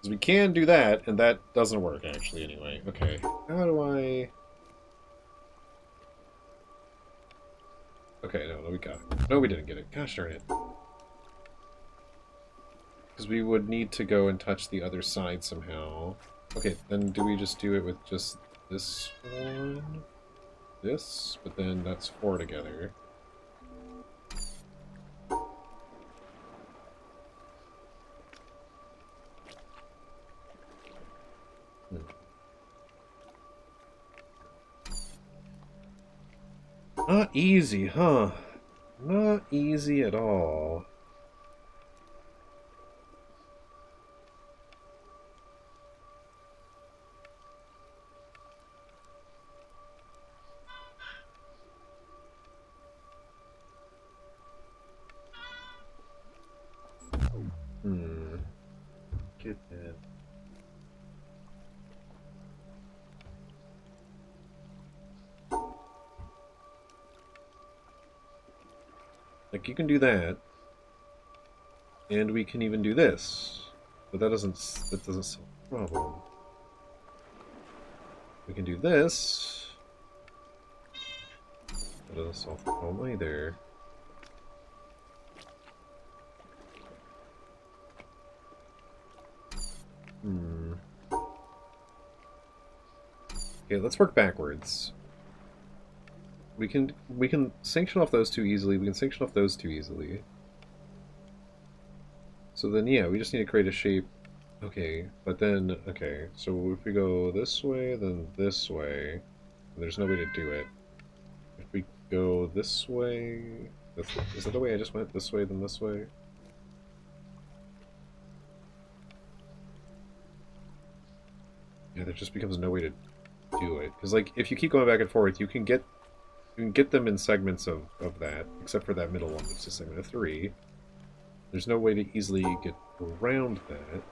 We can do that, and that doesn't work, actually, anyway. Okay. How do I... Okay, no, we got it. No, we didn't get it. Gosh darn it. Because we would need to go and touch the other side somehow. Okay, then do we just do it with just this one? This? But then that's 4 together. Not easy, huh? Not easy at all. Get that. Like, you can do that. And we can even do this. But that doesn't solve the problem. We can do this. That doesn't solve the problem either. Okay, let's work backwards. We can sanction off those two easily. We can sanction off those two easily. So then, yeah, we just need to create a shape. Okay, but then, okay, so if we go this way, then this way, there's no way to do it. If we go this way, is that the way I just went? This way, then this way? Yeah, there just becomes no way to do it. Because, like, if you keep going back and forth, you can get them in segments of that, except for that middle one, which is segment of 3. There's no way to easily get around that.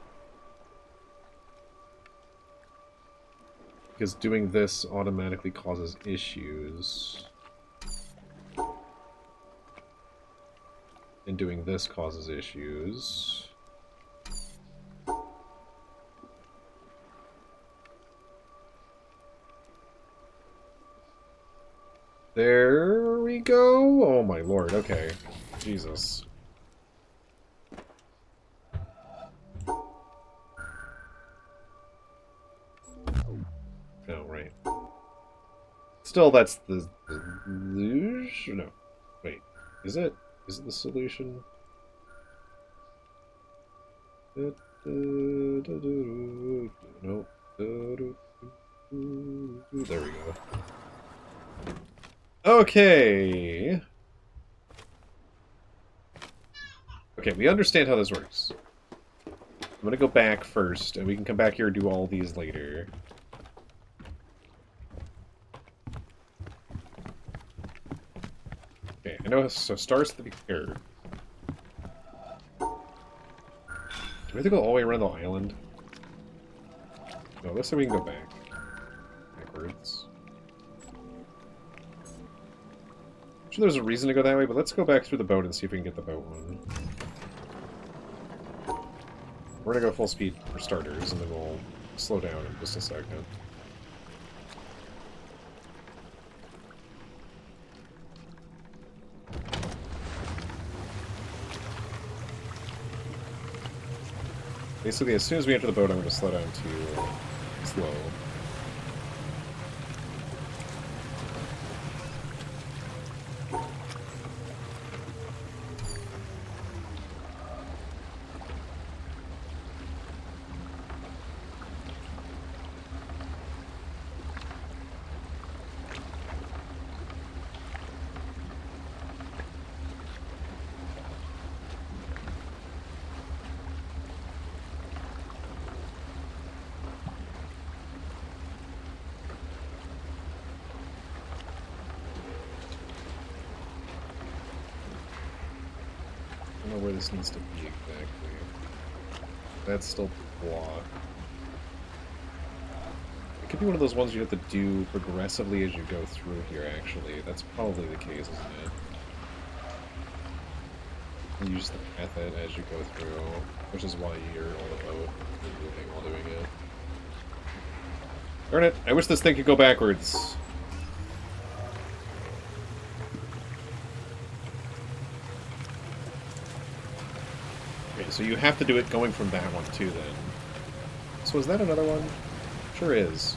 Because doing this automatically causes issues. And doing this causes issues. There we go. Oh my lord, okay. Jesus. Oh, right. Still, that's the solution. No. Wait. Is it? Is it the solution? No. There we go. Okay. Okay, we understand how this works. I'm gonna go back first, and we can come back here and do all these later. Okay, I know, so stars to be here. Do we have to go all the way around the island? No, this way we can go back. Backwards. I'm sure there's a reason to go that way, but let's go back through the boat and see if we can get the boat one. We're gonna go full speed for starters, and then we'll slow down in just a second. Basically, as soon as we enter the boat, I'm going to slow down to slow. I don't know where this needs to be exactly. That's still blocked. It could be one of those ones you have to do progressively as you go through here, actually. That's probably the case, isn't it? You use the method as you go through, which is why you're on the boat and moving while doing it. Darn it! I wish this thing could go backwards. Okay, so you have to do it going from that one too, then. So is that another one? Sure is.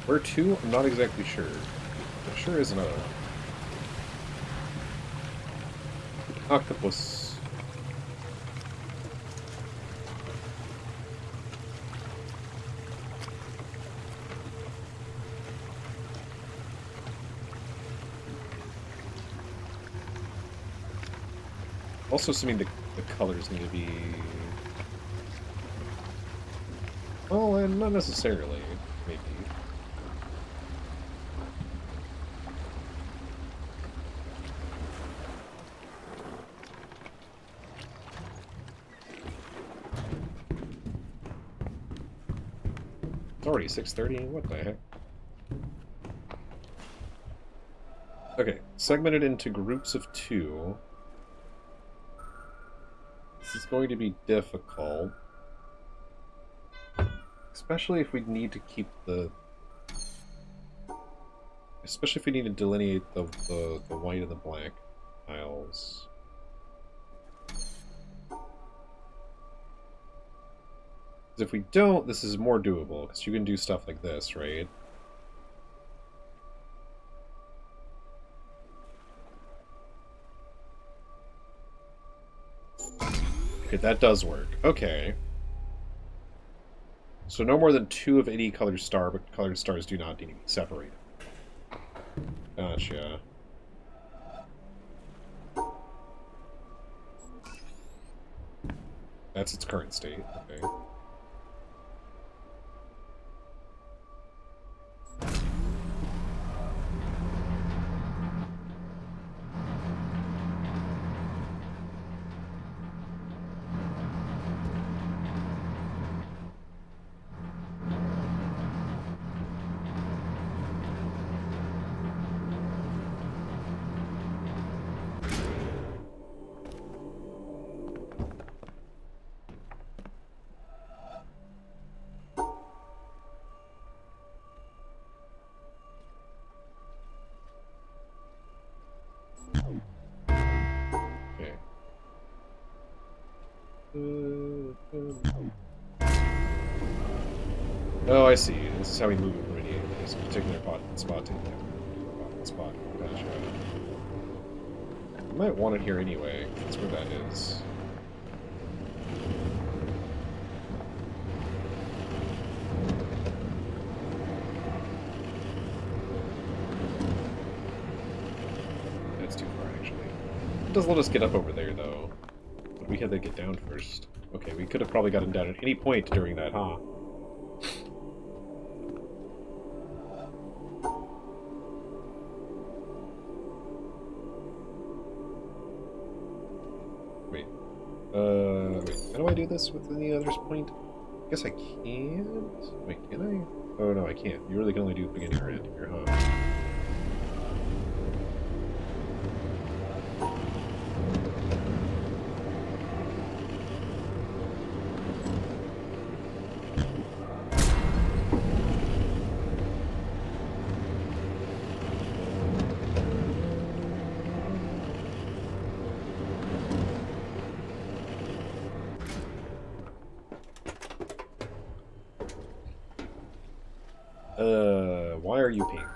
Where to? I'm not exactly sure. But sure is another one. Octopus. Also assuming the colors need to be... Well, and not necessarily, maybe. It's already 6:30, what the heck? Okay, segmented into groups of 2. This is going to be difficult. Especially if we need to keep the... Especially if we need to delineate the white and the black tiles. If we don't, this is more doable, because you can do stuff like this, right? Okay, that does work. Okay. So no more than 2 of any colored star, but colored stars do not need to be separated. Gotcha. That's its current state. Okay. Okay. Oh, I see. This is how we move it from any particular spot to the spot. Gotcha. I might want it here anyway. That's where that is. That's too far, actually. It does let us get up over there, though. But we had to get down first. Okay, we could have probably gotten down at any point during that, huh? Wait, how do I do this with any other point? I guess I can't? Wait, can I? Oh no, I can't. You really can only do beginning or end here, huh? Why are you pink?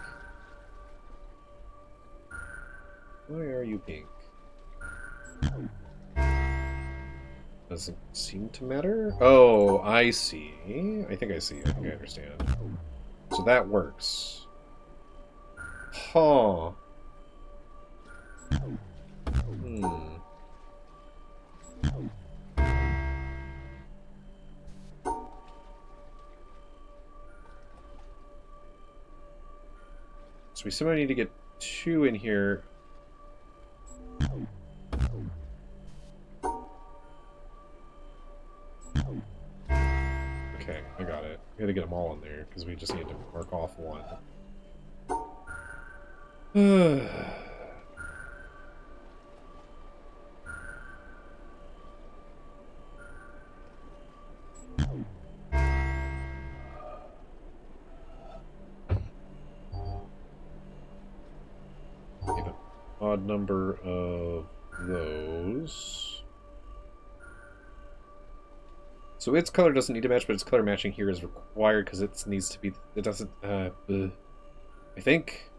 Why are you pink? Doesn't seem to matter? Oh, I see. I think I see. I think I understand. So that works. Huh. Hmm. So we somehow need to get 2 in here. Okay, I got it. We had to get them all in there, because we just need to mark off 1. Need an odd number of those. So its color doesn't need to match, but its color matching here is required because it needs to be. It doesn't. I think.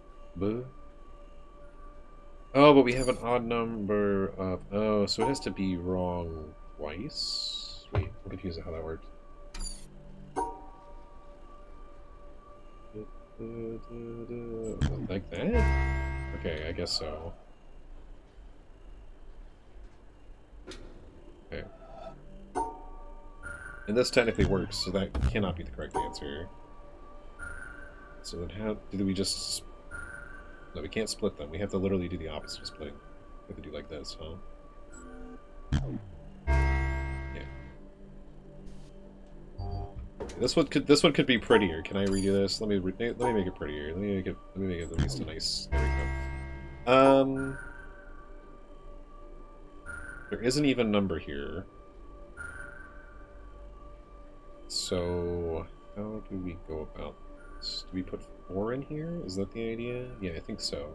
Oh, but we have an odd number of. Oh, so it has to be wrong twice. Wait, I'm confused at how that works. Like that? Okay, I guess so. And this technically works, so that cannot be the correct answer. So then how do we just... No, we can't split them. We have to literally do the opposite of splitting. We have to do like this, huh? Yeah. This one could be prettier. Can I redo this? Let me make it prettier. Let me make it at least a nice... There we go. There is an even number here. So how do we go about this? Do we put 4 in here? Is that the idea? Yeah, I think so.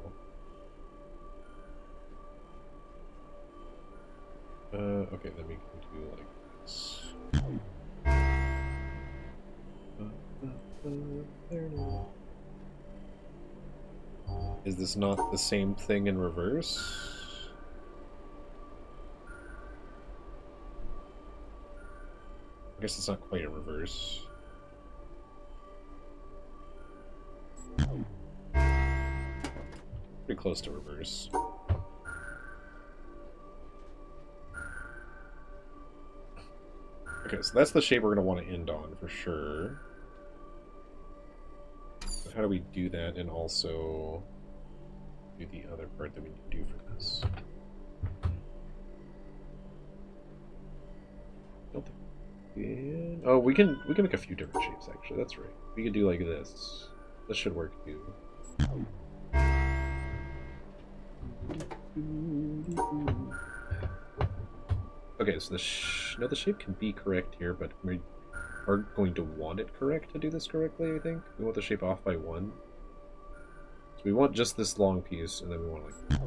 Okay, then we can do like this. Is this not the same thing in reverse? I guess it's not quite in reverse. Pretty close to reverse. Okay, so that's the shape we're going to want to end on for sure. But how do we do that and also do the other part that we need to do for this? Don't think. And, oh, we can make a few different shapes actually. That's right. We could do like this. This should work too. Okay, so the shape can be correct here, but we are going to want it correct to do this correctly. I think we want the shape off by 1. So we want just this long piece, and then we want like.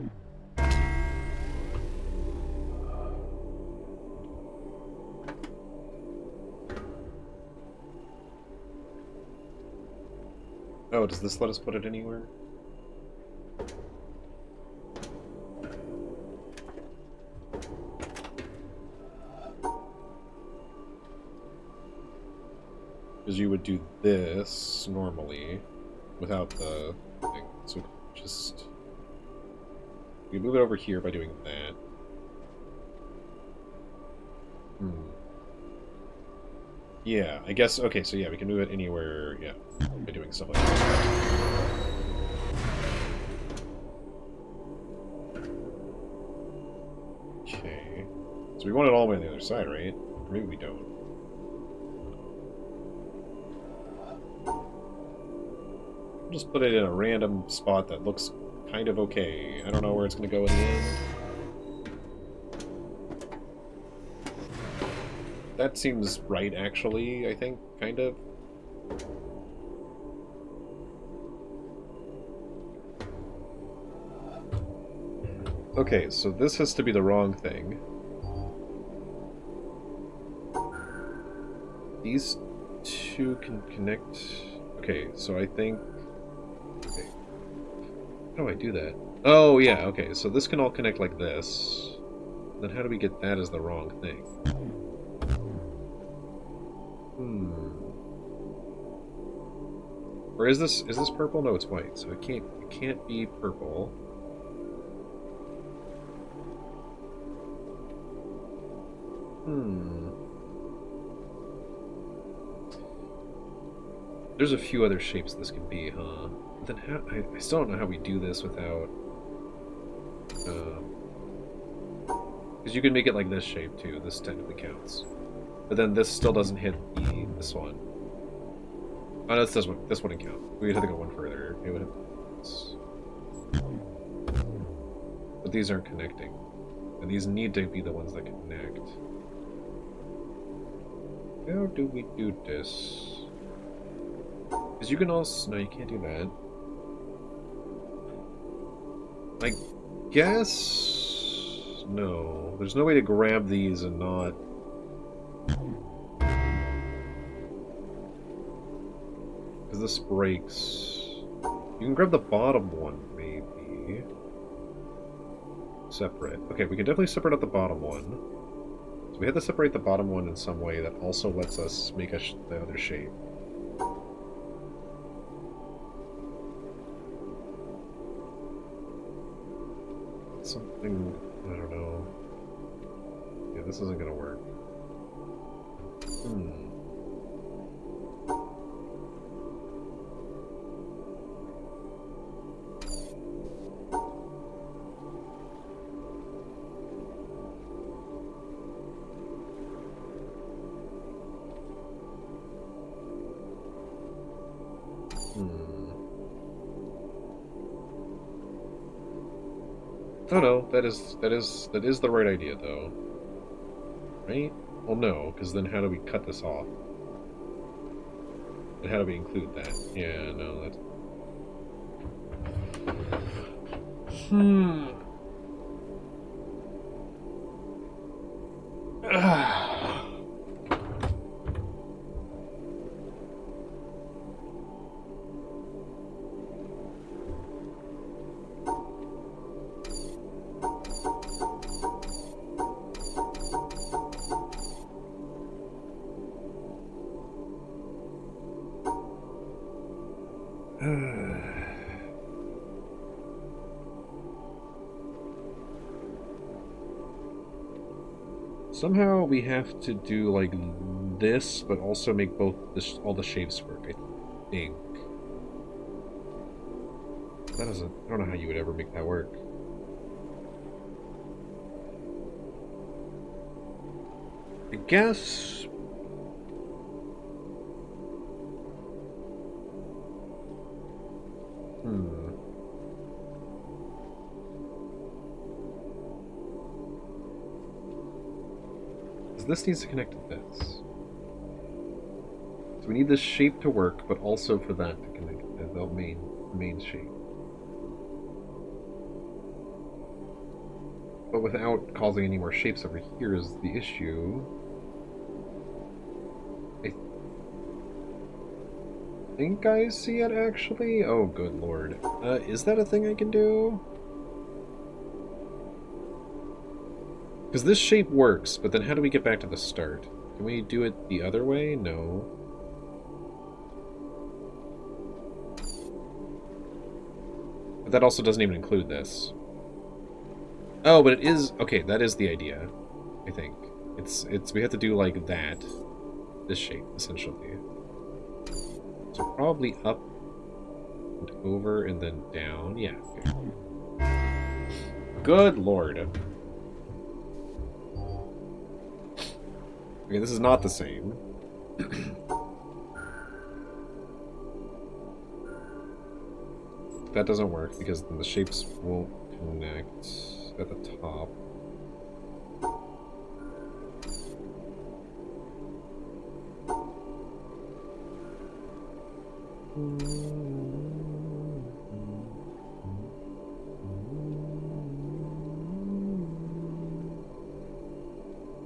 Oh, does this let us put it anywhere? Because you would do this normally without the thing. So just we move it over here by doing that. Yeah, I guess. Okay, so yeah, we can move it anywhere. Yeah, by doing stuff like that. Okay, so we want it all the way on the other side, right? Or maybe we don't. Just put it in a random spot that looks kind of okay. I don't know where it's going to go in the end. That seems right, actually, I think, kind of. Okay, so this has to be the wrong thing. These two can connect... Okay, so I think... Okay. How do I do that? Oh, yeah, okay, so this can all connect like this. Then how do we get that as the wrong thing? Or is this purple? No, it's white, so it can't be purple. There's a few other shapes this could be, huh? But then how, I still don't know how we do this without... Because you can make it like this shape, too. This technically counts. But then this still doesn't hit this one. Oh, no, this wouldn't count. We would have to go one further. It would have... But these aren't connecting. And these need to be the ones that connect. How do we do this? Because you can also... No, you can't do that. I guess... No. There's no way to grab these and not... Because this breaks... You can grab the bottom one, maybe. Separate. Okay, we can definitely separate out the bottom one. So we have to separate the bottom one in some way that also lets us make the other shape. Something... I don't know. Yeah, this isn't gonna work. Oh no, that is the right idea though. Right? Well no, because then how do we cut this off? And how do we include that? Yeah, no, that's... Somehow we have to do like this, but also make both all the shapes work, I think. That doesn't... I don't know how you would ever make that work. I guess... This needs to connect to this. So we need this shape to work, but also for that to connect to the main shape. But without causing any more shapes over here is the issue. I think I see it actually. Oh, good lord. Is that a thing I can do? Because this shape works, but then how do we get back to the start? Can we do it the other way? No. But that also doesn't even include this. Oh, but it is... Okay, that is the idea, I think. We have to do like that. This shape, essentially. So probably up and over and then down. Yeah, okay. Good lord. Okay, this is not the same. That doesn't work because then the shapes won't connect at the top.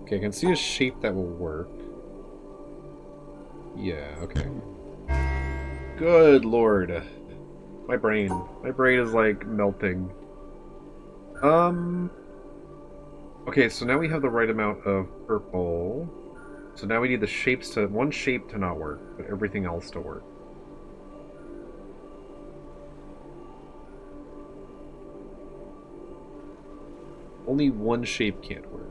Okay, I can see a shape that will work. Yeah, okay. Good lord. My brain is like melting. Okay, so now we have the right amount of purple. So now we need the shapes to... one shape to not work, but everything else to work. Only one shape can't work.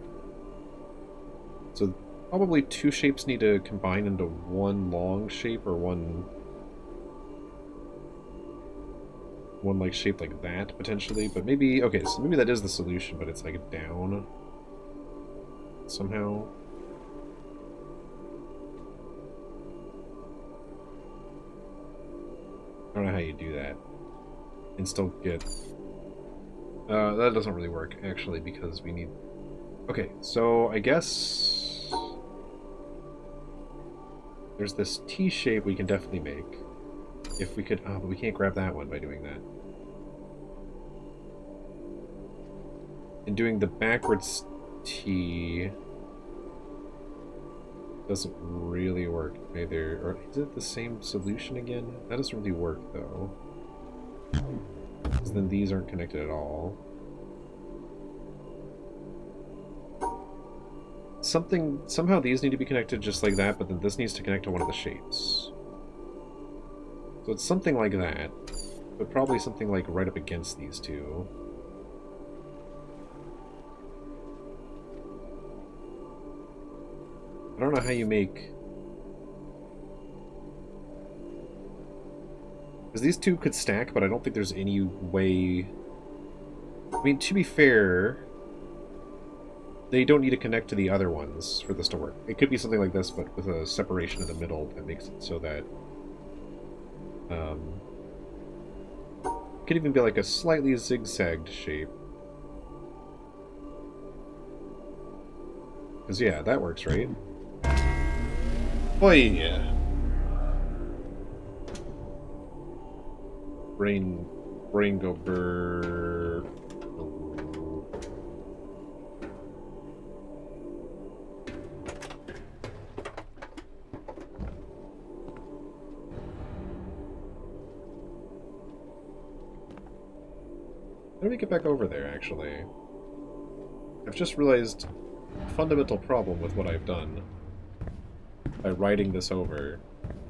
So probably two shapes need to combine into one long shape, or one like shape like that, potentially. But maybe... okay, so maybe that is the solution, but it's like down somehow. I don't know how you do that and still get... that doesn't really work, actually, because we need... okay, so I guess... there's this T shape we can definitely make. If we could... oh, but we can't grab that one by doing that. And doing the backwards T... doesn't really work either. Or is it the same solution again? That doesn't really work, though. Because then these aren't connected at all. Somehow these need to be connected just like that, but then this needs to connect to one of the shapes. So it's something like that, but probably something like right up against these two. I don't know how you make... because these two could stack, but I don't think there's any way... I mean, to be fair, they don't need to connect to the other ones for this to work. It could be something like this, but with a separation in the middle that makes it so that Um, could even be like a slightly zigzagged shape. Because, yeah, that works, right? Oh, yeah. Brain go brrr. How do we get back over there, actually? I've just realized a fundamental problem with what I've done by writing this over.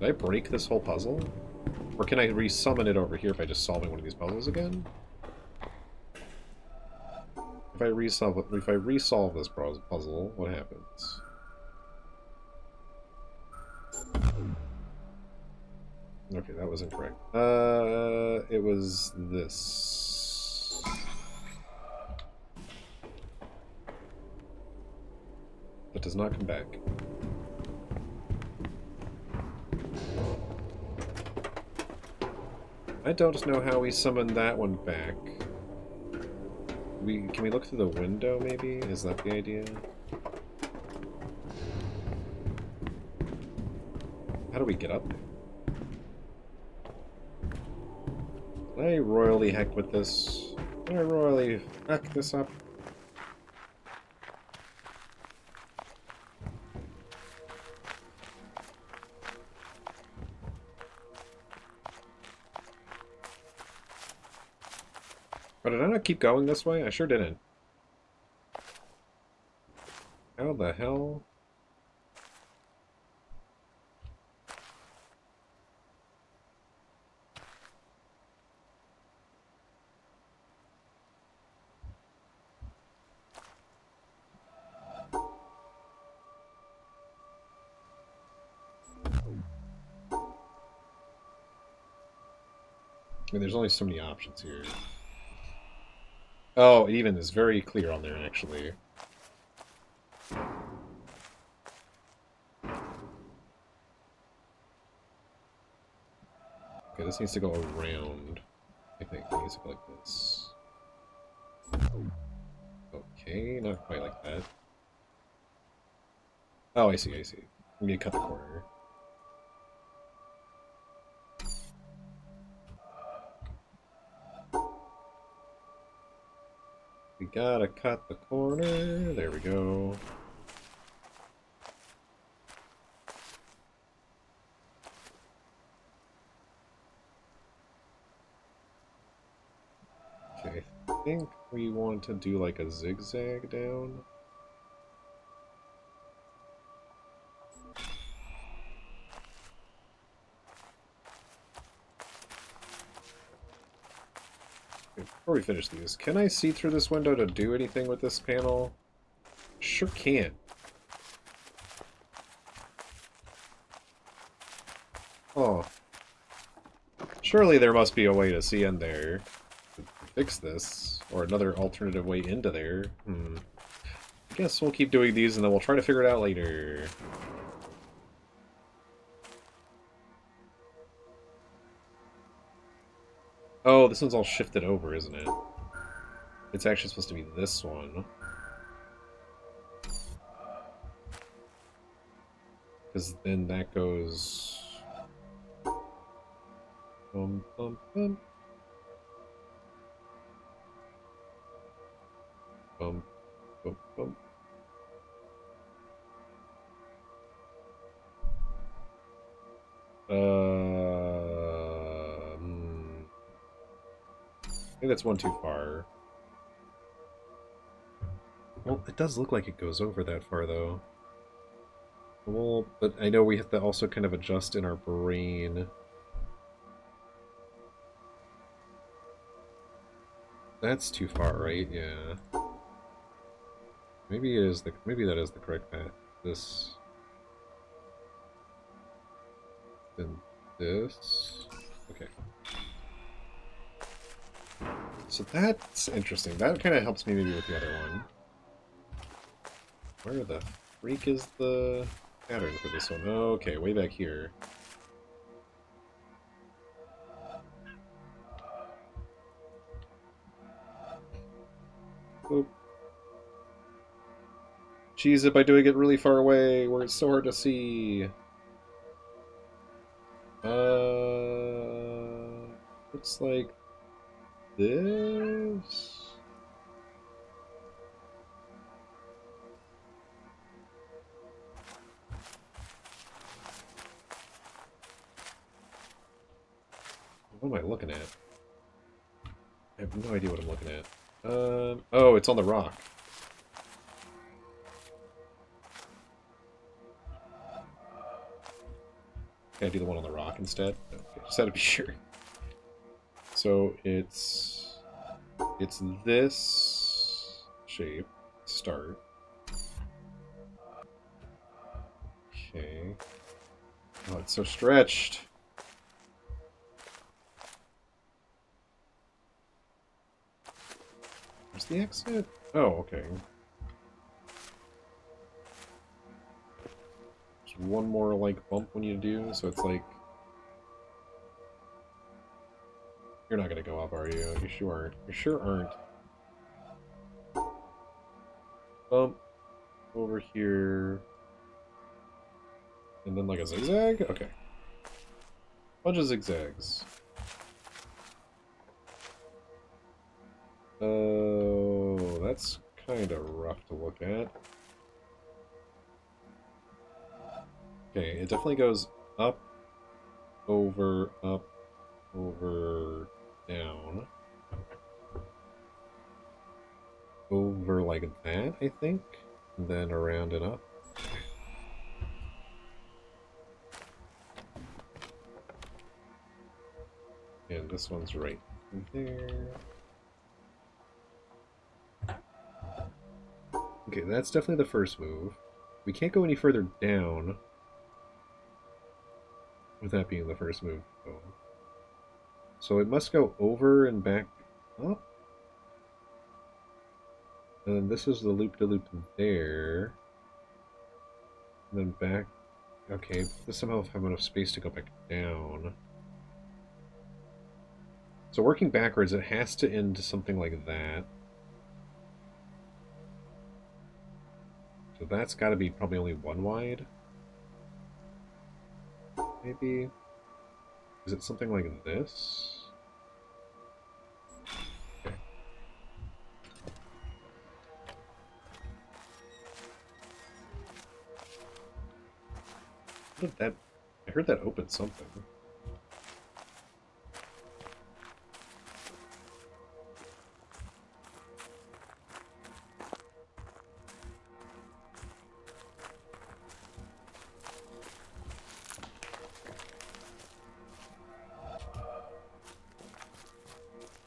Did I break this whole puzzle? Or can I resummon it over here by just solving one of these puzzles again? If I resolve this puzzle, what happens? Okay, that was incorrect. It was this. That does not come back. I don't know how we summon that one back. Can we look through the window, maybe? Is that the idea? How do we get up there? Did I royally heck with this? Did I royally heck this up? But did I not keep going this way? I sure didn't. How the hell? I mean, there's only so many options here. Oh, it even is very clear on there, actually. Okay, this needs to go around. I think it needs to go like this. Okay, not quite like that. Oh, I see, I see. We need to cut the corner. We gotta cut the corner. There we go. Okay, I think we want to do like a zigzag down. Okay, before we finish these, can I see through this window to do anything with this panel? Sure can't. Oh. Surely there must be a way to see in there to fix this, or another alternative way into there. I guess we'll keep doing these and then we'll try to figure it out later. Oh, this one's all shifted over, isn't it? It's actually supposed to be this one. Because then that goes... Bum, bum, bum. Bum, bum, bum. I think that's one too far. Well, it does look like it goes over that far, though. Well, but I know we have to also kind of adjust in our brain. That's too far, right? Yeah. Maybe it is maybe that is the correct path. This. Then this. Okay. So that's interesting. That kind of helps me maybe with the other one. Where the freak is the pattern for this one? Okay, way back here. Oop. Cheese it by doing it really far away, where it's so hard to see. Looks like this. What am I looking at? I have no idea what I'm looking at. Oh, it's on the rock. Can I do the one on the rock instead? Okay, just had to be sure. So it's this shape. Start. Okay. Oh, it's so stretched. Where's the exit? Oh, okay. There's one more, like, bump we need to do, so it's like... You're not gonna go up, are you? You sure aren't. You sure aren't. Bump. Over here. And then, like, a zigzag? Okay. Bunch of zigzags. Oh, that's kind of rough to look at. Okay, it definitely goes up, over, down. Over like that, I think. And then around and up. And this one's right there. Okay, that's definitely the first move. We can't go any further down with that being the first move, though. So it must go over and back up. And then this is the loop-de-loop there. And then back. Okay, this somehow have enough space to go back down. So working backwards, it has to end to something like that. So that's got to be probably only one wide. Maybe. Is it something like this? Okay. What did that... I heard that open something.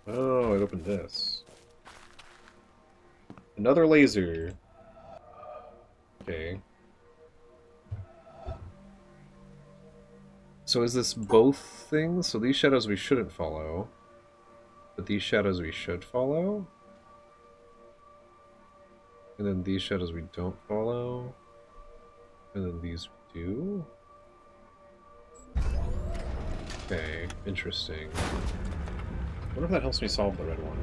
Oh, it opened this. Another laser. Okay. So is this both things? So these shadows we shouldn't follow, but these shadows we should follow? And then these shadows we don't follow? And then these we do? Okay, interesting. I wonder if that helps me solve the red one.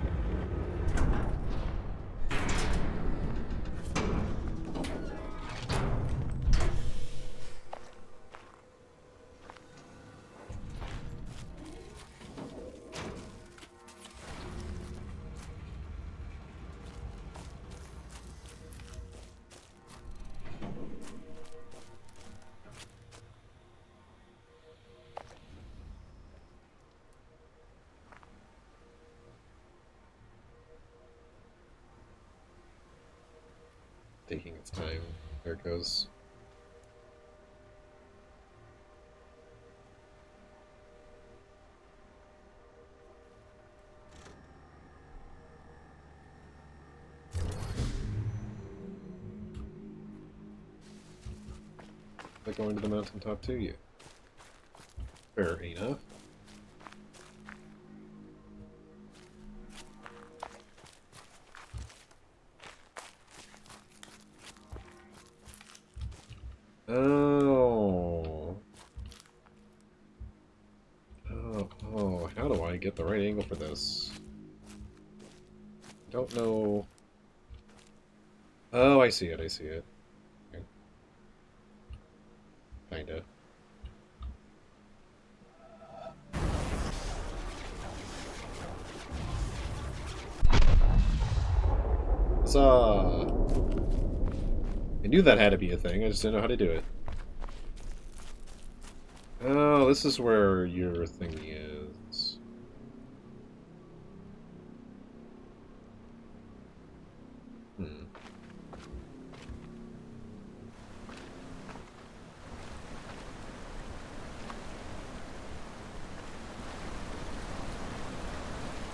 Taking its time. There it goes. Like going to the mountaintop too, yeah. Fair enough. Oh. Oh, how do I get the right angle for this? I don't know Oh, I see it, I see it. Okay. Kinda. Huzzah! I knew that had to be a thing, I just didn't know how to do it. Oh, this is where your thingy is. Hmm.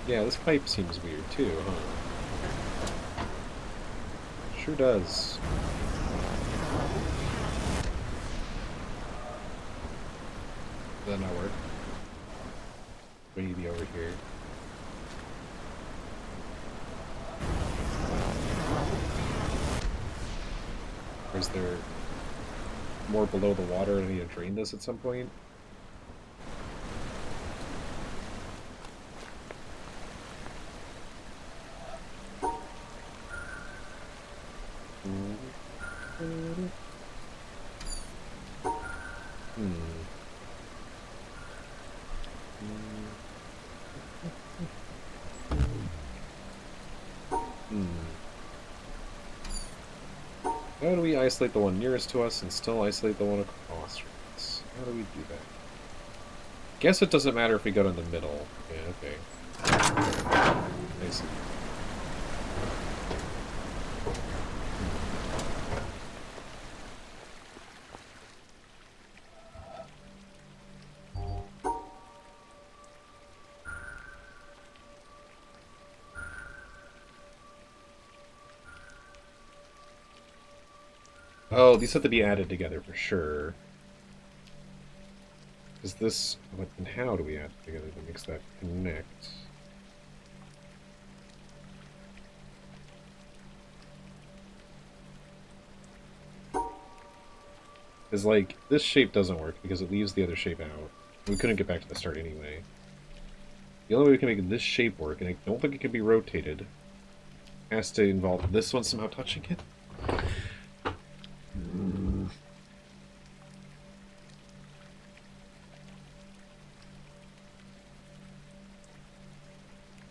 Yeah, this pipe seems weird too, huh? Sure does. Does that not work? We need to be over here. Or is there more below the water and I need to drain this at some point? How do we isolate the one nearest to us and still isolate the one across from us? How do we do that? Guess it doesn't matter if we go in the middle. Yeah, okay. I see. Oh, these have to be added together for sure. Is this... what and how do we add it together that makes that connect? Because, like, this shape doesn't work because it leaves the other shape out. We couldn't get back to the start anyway. The only way we can make this shape work, and I don't think it can be rotated, has to involve this one somehow touching it.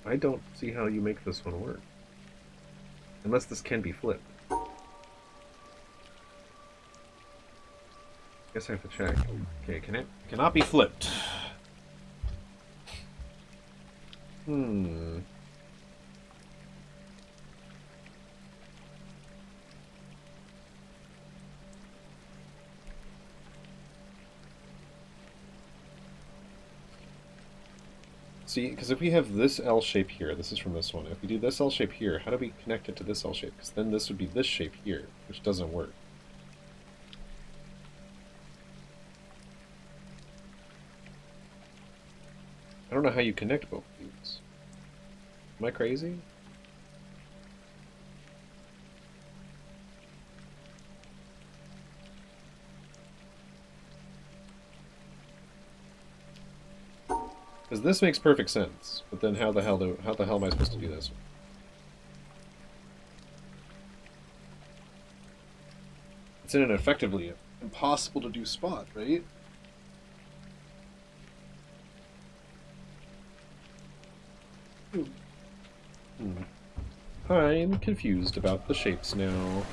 I don't see how you make this one work. Unless this can be flipped. Guess I have to check. Okay, cannot be flipped. See, because if we have this L shape here, this is from this one. If we do this L shape here, how do we connect it to this L shape? Because then this would be this shape here, which doesn't work. I don't know how you connect both of these. Am I crazy? Because this makes perfect sense, but then how the hell am I supposed to do this? It's in an effectively impossible to do spot, right? I'm confused about the shapes now.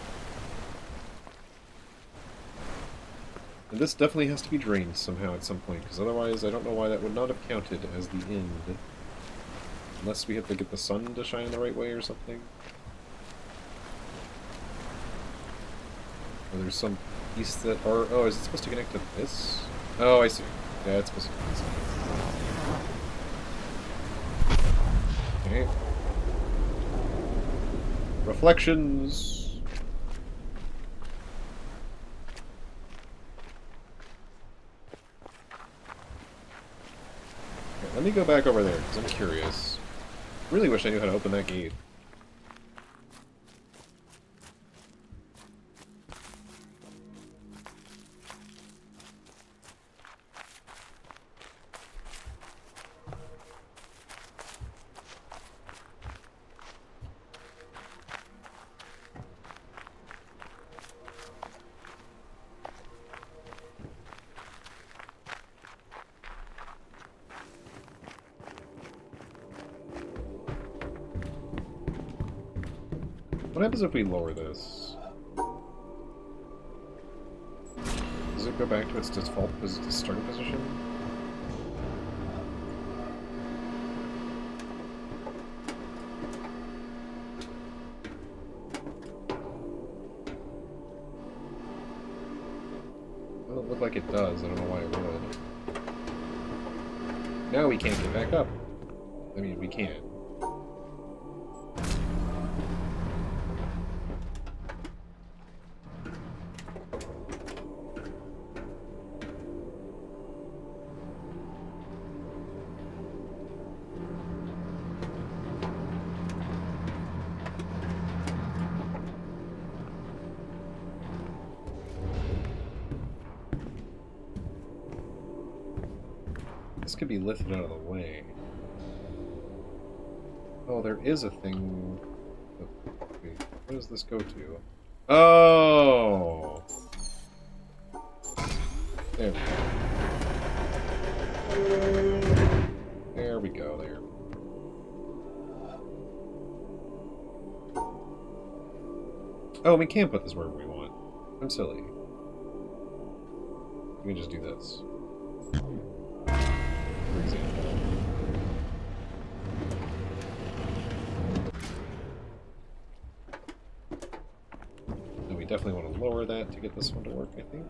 And this definitely has to be drained somehow at some point, because otherwise I don't know why that would not have counted as the end. Unless we have to get the sun to shine the right way or something. Or there's some piece that... or, oh, is it supposed to connect to this? Oh, I see. Yeah, it's supposed to connect to this. Okay. Reflections! Okay, let me go back over there, because I'm curious. Really wish I knew how to open that gate. What happens if we lower this? Does it go back to its default starting position? Doesn't look like it does. I don't know why it would. Now we can't get back up. I mean, we can. This could be lifted out of the way. Oh, there is a thing. Wait, where does this go to? Oh! There we go. There we go, there. Oh, we can put this wherever we want. I'm silly. We can just do this. For example. And we definitely want to lower that to get this one to work, I think.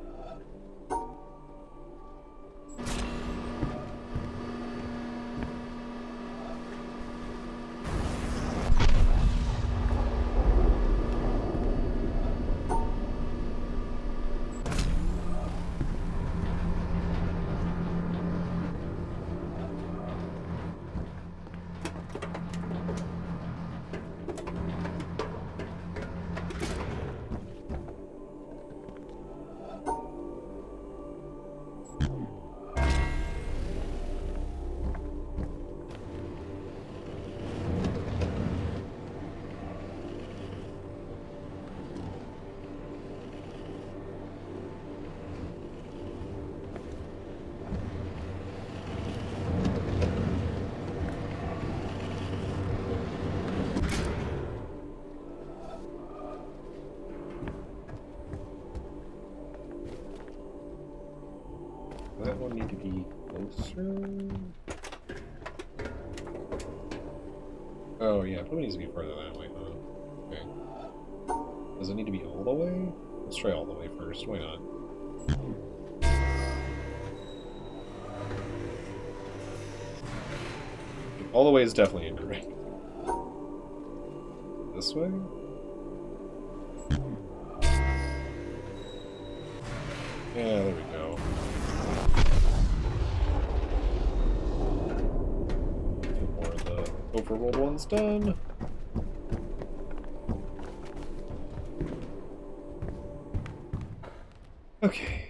That one need to be closer. Oh yeah, probably needs to be further that way, huh? Okay. Does it need to be all the way? Let's try all the way first, why not? All the way is definitely incorrect. This way? Yeah, there we go. Two more of the overrolled ones done. Okay.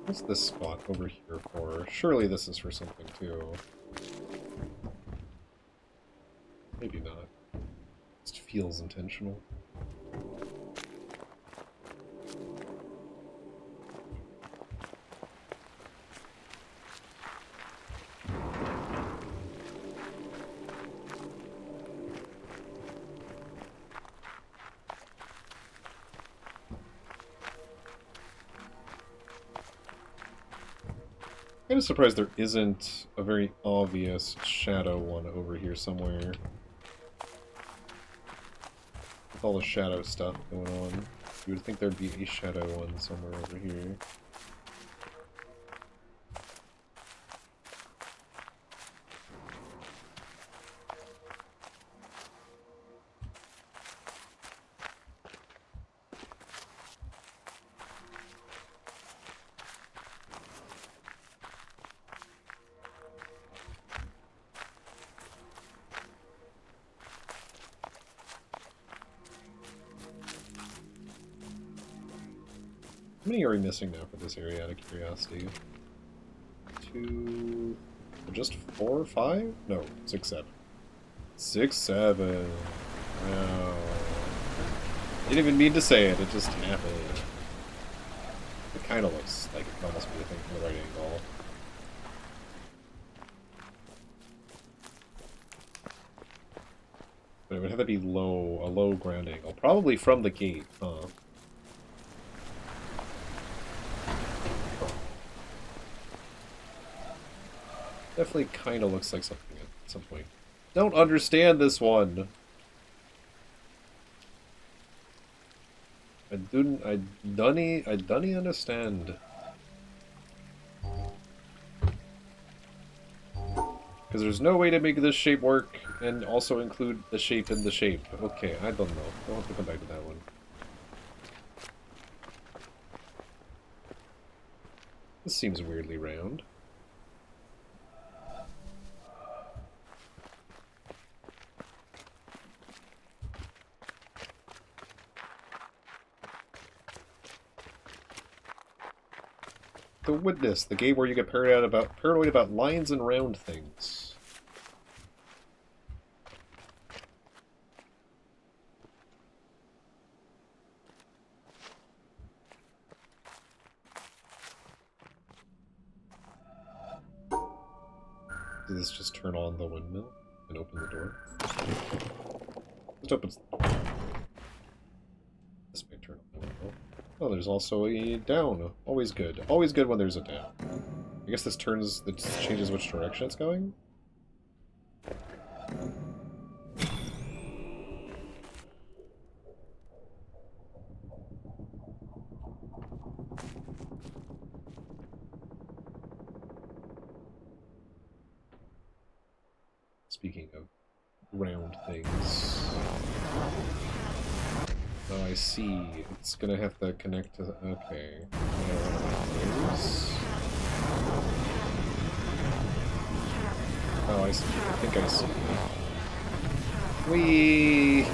What's this spot over here for? Surely this is for something too. Maybe not. Just feels intentional. I'm kind of surprised there isn't a very obvious shadow one over here somewhere. With all the shadow stuff going on, you would think there'd be a shadow one somewhere over here. How many are we missing now for this area, out of curiosity? 2... just 4 or 5? No, 6, 7. 6, 7. Wow. Didn't even mean to say it, it just happened. It kind of looks like it could almost be a thing from the right angle. But it would have to be low, a low ground angle. Probably from the gate, huh? Definitely kind of looks like something at some point. Don't understand this one. I dunny understand. Because there's no way to make this shape work and also include the shape in the shape. Okay, I don't know. I'll have to come back to that one. This seems weirdly round. The Witness, the game where you get paranoid about lines and round things. Did this just turn on the windmill and open the door? Just opens the door. This may turn on the windmill. Oh, there's also a down. Always good. Always good when there's a down. I guess this changes which direction it's going? Speaking of round things. Oh, I see. It's gonna have to connect to... Okay. Oh, I see. I think I see. Whee!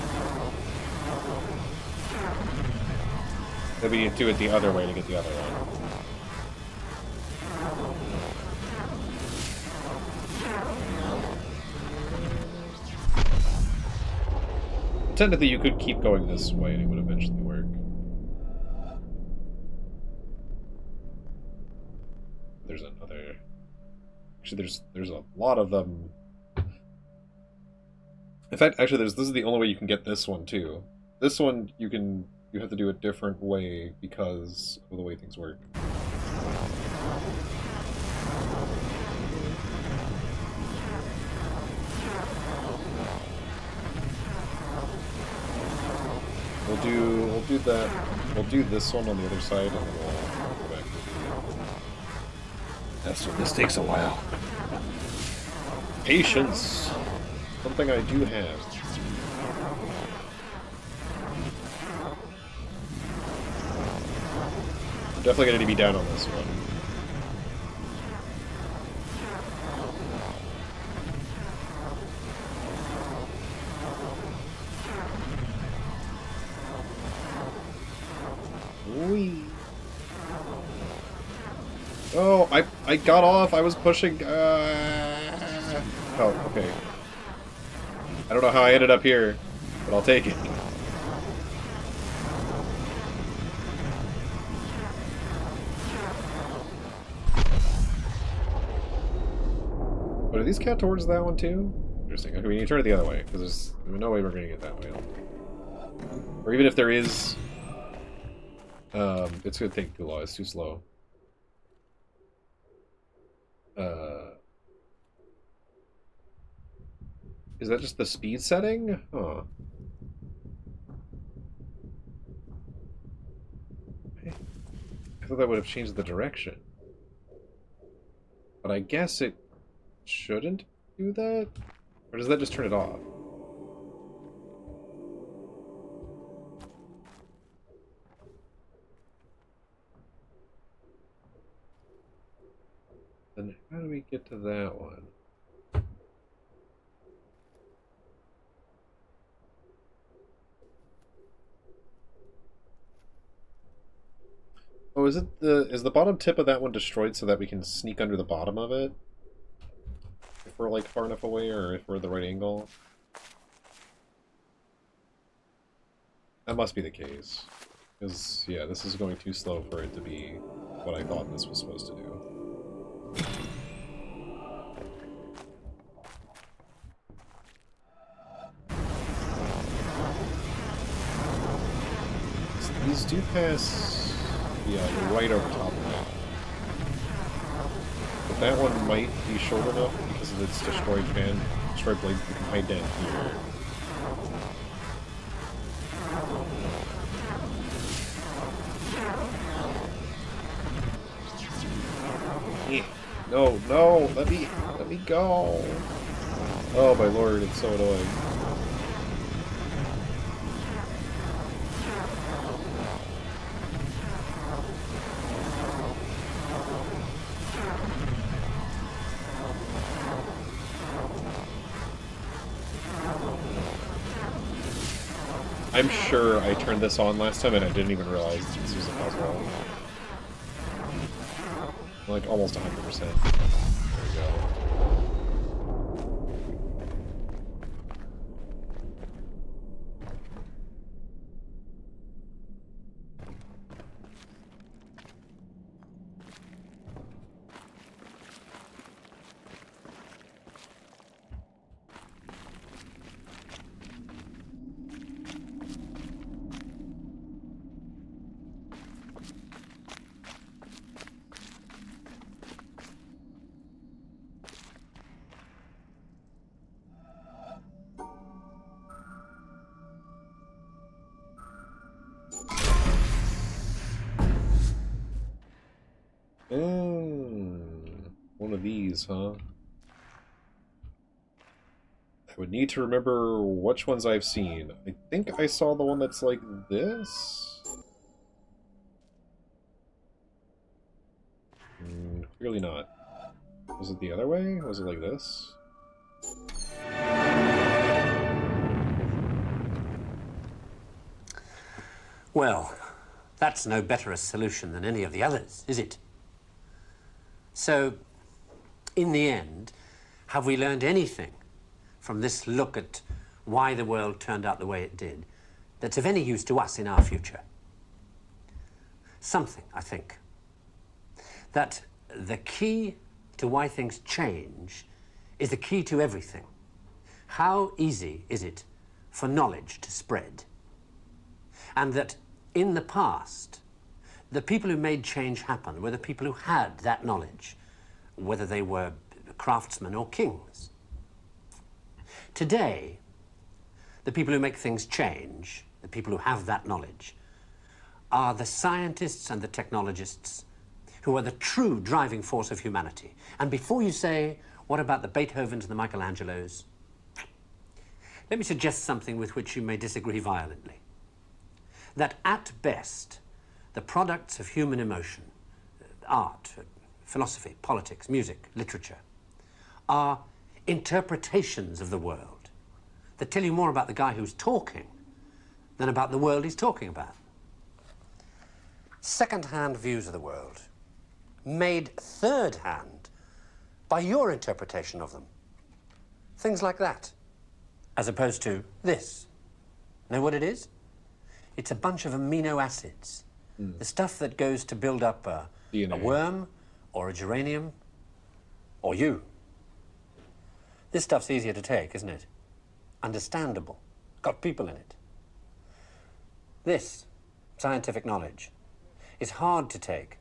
Then we need to do it the other way to get the other one. Technically, you could keep going this way and it would eventually work. There's another... Actually, there's a lot of them. In fact, actually, this is the only way you can get this one, too. This one, you have to do a different way because of the way things work. We'll do that. We'll do this one on the other side, and then we'll go back to the... That's what this takes a while. Patience! Something I do have. I'm definitely gonna need to be down on this one. Oh, I got off. I was pushing. Oh, okay. I don't know how I ended up here, but I'll take it. But do these count towards that one too? Interesting. Okay, we need to turn it the other way because there's no way we're going to get that way. Or even if there is, it's going to take too long. It's too slow. Is that just the speed setting? Huh. I thought that would have changed the direction. But I guess it shouldn't do that? Or does that just turn it off? Then how do we get to that one? Oh, is the bottom tip of that one destroyed so that we can sneak under the bottom of it? If we're like far enough away or if we're at the right angle? That must be the case. Because, yeah, this is going too slow for it to be what I thought this was supposed to do. These do pass, yeah, right over top of it. But that one might be short enough because of its destroyed blade. We can hide down here. No, no, let me go. Oh my lord, it's so annoying. I'm sure I turned this on last time and I didn't even realize this was a puzzle. Like, almost 100%. There we go. One of these, huh? I would need to remember which ones I've seen. I think I saw the one that's like this? Clearly not. Was it the other way? Was it like this? Well, that's no better a solution than any of the others, is it? So, in the end, have we learned anything from this look at why the world turned out the way it did that's of any use to us in our future? Something, I think. That the key to why things change is the key to everything. How easy is it for knowledge to spread? And that in the past, the people who made change happen were the people who had that knowledge, whether they were craftsmen or kings. Today, the people who make things change, the people who have that knowledge, are the scientists and the technologists who are the true driving force of humanity. And before you say, what about the Beethovens and the Michelangelos? Let me suggest something with which you may disagree violently. That at best, the products of human emotion, art, philosophy, politics, music, literature, are interpretations of the world that tell you more about the guy who's talking than about the world he's talking about. Second-hand views of the world, made third-hand by your interpretation of them. Things like that, as opposed to this. Know what it is? It's a bunch of amino acids. The stuff that goes to build up a worm, or a geranium, or you. This stuff's easier to take, isn't it? Understandable. Got people in it. This, scientific knowledge, is hard to take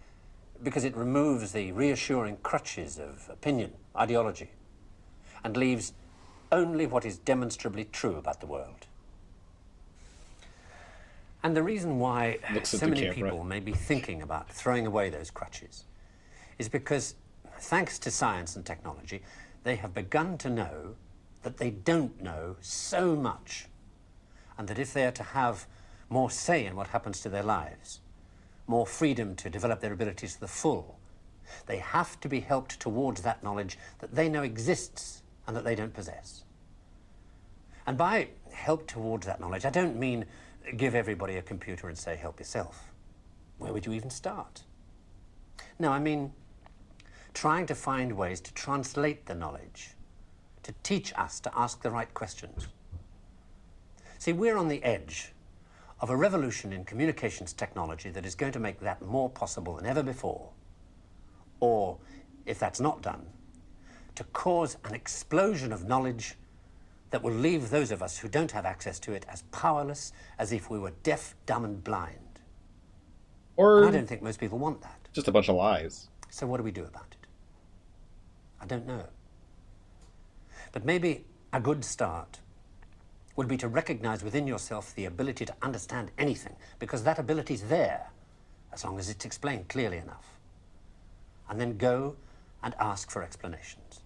because it removes the reassuring crutches of opinion, ideology, and leaves only what is demonstrably true about the world. And the reason why so many people may be thinking about throwing away those crutches is because, thanks to science and technology, they have begun to know that they don't know so much, and that if they are to have more say in what happens to their lives, more freedom to develop their abilities to the full, they have to be helped towards that knowledge that they know exists and that they don't possess. And by help towards that knowledge, I don't mean give everybody a computer and say, help yourself. Where would you even start? No, I mean trying to find ways to translate the knowledge, to teach us to ask the right questions. See, we're on the edge of a revolution in communications technology that is going to make that more possible than ever before. Or, if that's not done, to cause an explosion of knowledge that will leave those of us who don't have access to it as powerless as if we were deaf, dumb, and blind. Or and I don't think most people want that. Just a bunch of lies. So what do we do about it? I don't know. But maybe a good start would be to recognize within yourself the ability to understand anything, because that ability's there, as long as it's explained clearly enough. And then go and ask for explanations.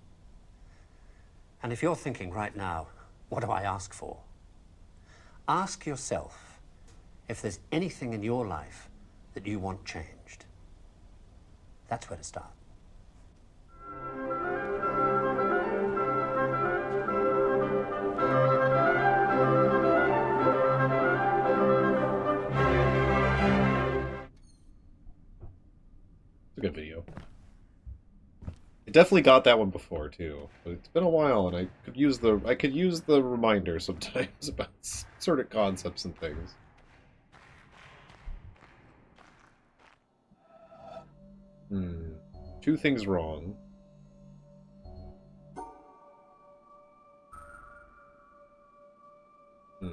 And if you're thinking right now, what do I ask for? Ask yourself if there's anything in your life that you want changed. That's where to start. It's a good video. I definitely got that one before too, but it's been a while, and I could use the reminder sometimes about certain concepts and things. Two things wrong. I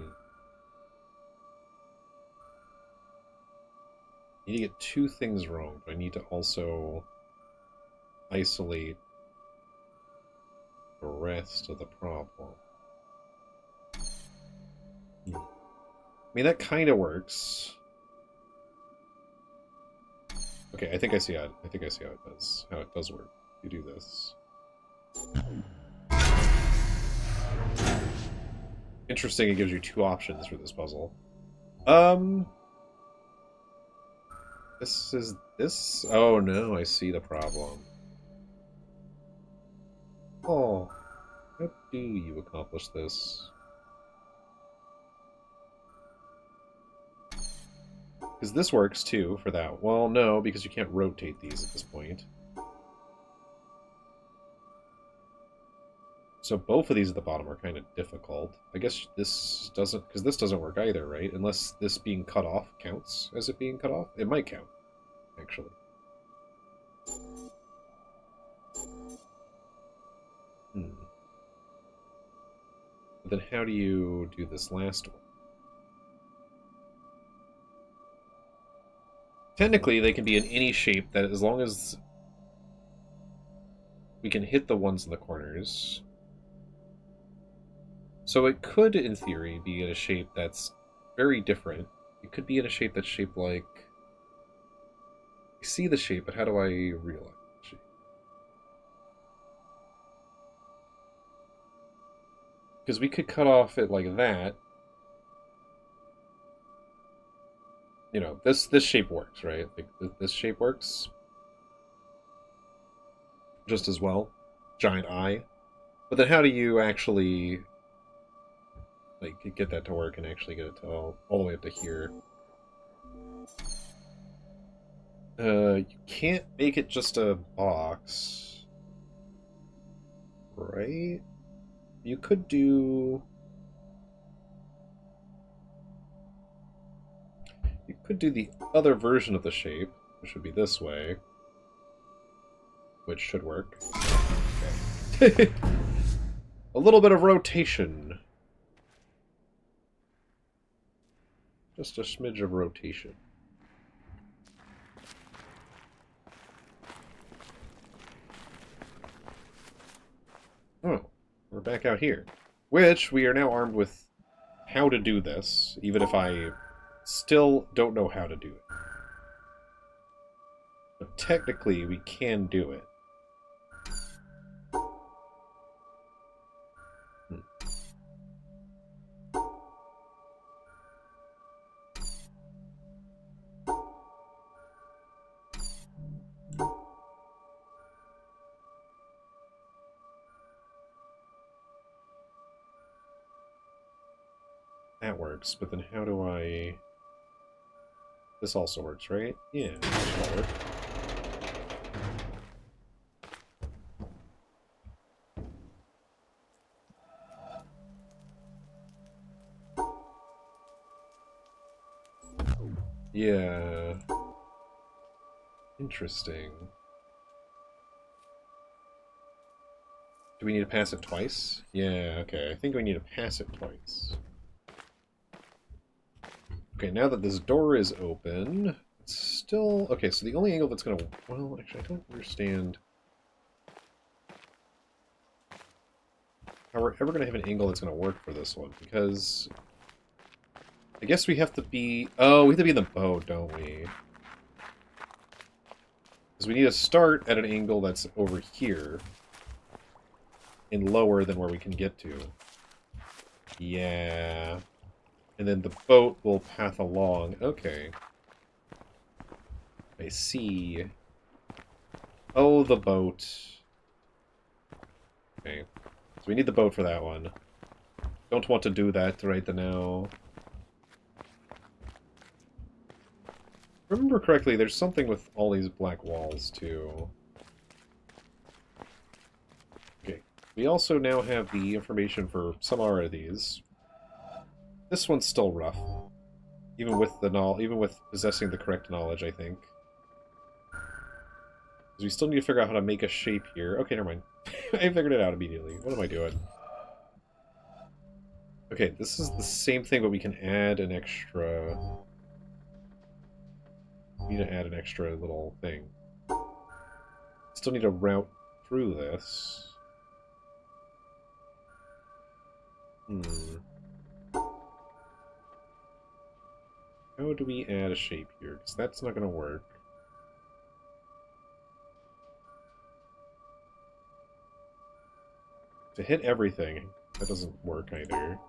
need to get two things wrong, but I need to also isolate the rest of the problem. I mean, that kind of works. Okay, I think I see how it does. How it does work. You do this. Interesting, it gives you two options for this puzzle. This is this? Oh no, I see the problem. Oh, how do you accomplish this? Because this works too for that. Well, no, because you can't rotate these at this point. So both of these at the bottom are kind of difficult. I guess this doesn't, because this doesn't work either, right? Unless this being cut off counts as it being cut off. It might count, actually. But then how do you do this last one? Technically, they can be in any shape, that as long as we can hit the ones in the corners. So it could, in theory, be in a shape that's very different. It could be in a shape that's shaped like... I see the shape, but how do I realize the shape? Because we could cut off it like that. You know, this shape works, right? Like, this shape works just as well. Giant eye. But then how do you actually... like, get that to work and actually get it to all the way up to here? You can't make it just a box, right? You could do... you could do the other version of the shape, which would be this way, which should work. Okay. A little bit of rotation. Just a smidge of rotation. Oh, we're back out here. Which, we are now armed with how to do this, even if I still don't know how to do it. But technically, we can do it. That works, but then how do I... this also works, right? Yeah, that should work. Yeah. Interesting. Do we need to pass it twice? Yeah, okay. I think we need to pass it twice. Okay, now that this door is open, it's still... Okay, so the only angle that's going to... Well, actually, I don't understand how we're ever going to have an angle that's going to work for this one, because... I guess we have to be... Oh, we have to be in the boat, don't we? Because we need to start at an angle that's over here. And lower than where we can get to. Yeah. And then the boat will path along. Okay. I see. Oh, the boat. Okay. So we need the boat for that one. Don't want to do that right now. If I remember correctly, there's something with all these black walls, too. Okay. We also now have the information for some of these. This one's still rough. Even with possessing the correct knowledge, I think. Because we still need to figure out how to make a shape here. Okay, never mind. I figured it out immediately. What am I doing? Okay, this is the same thing, but we can add an extra... We need to add an extra little thing. Still need to route through this. How do we add a shape here? Because that's not going to work. To hit everything, that doesn't work either.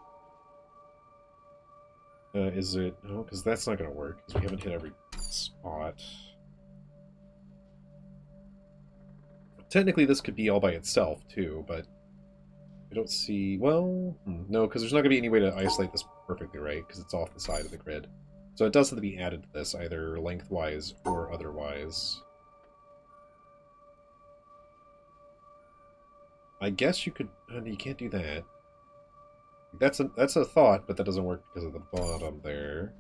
Is it... No, because that's not going to work, because we haven't hit every spot. Technically, this could be all by itself, too, but... I don't see... Well... No, because there's not going to be any way to isolate this perfectly, right? Because it's off the side of the grid. So it does have to be added to this, either lengthwise or otherwise. I guess you could... you can't do that. That's a thought, but that doesn't work because of the bottom there.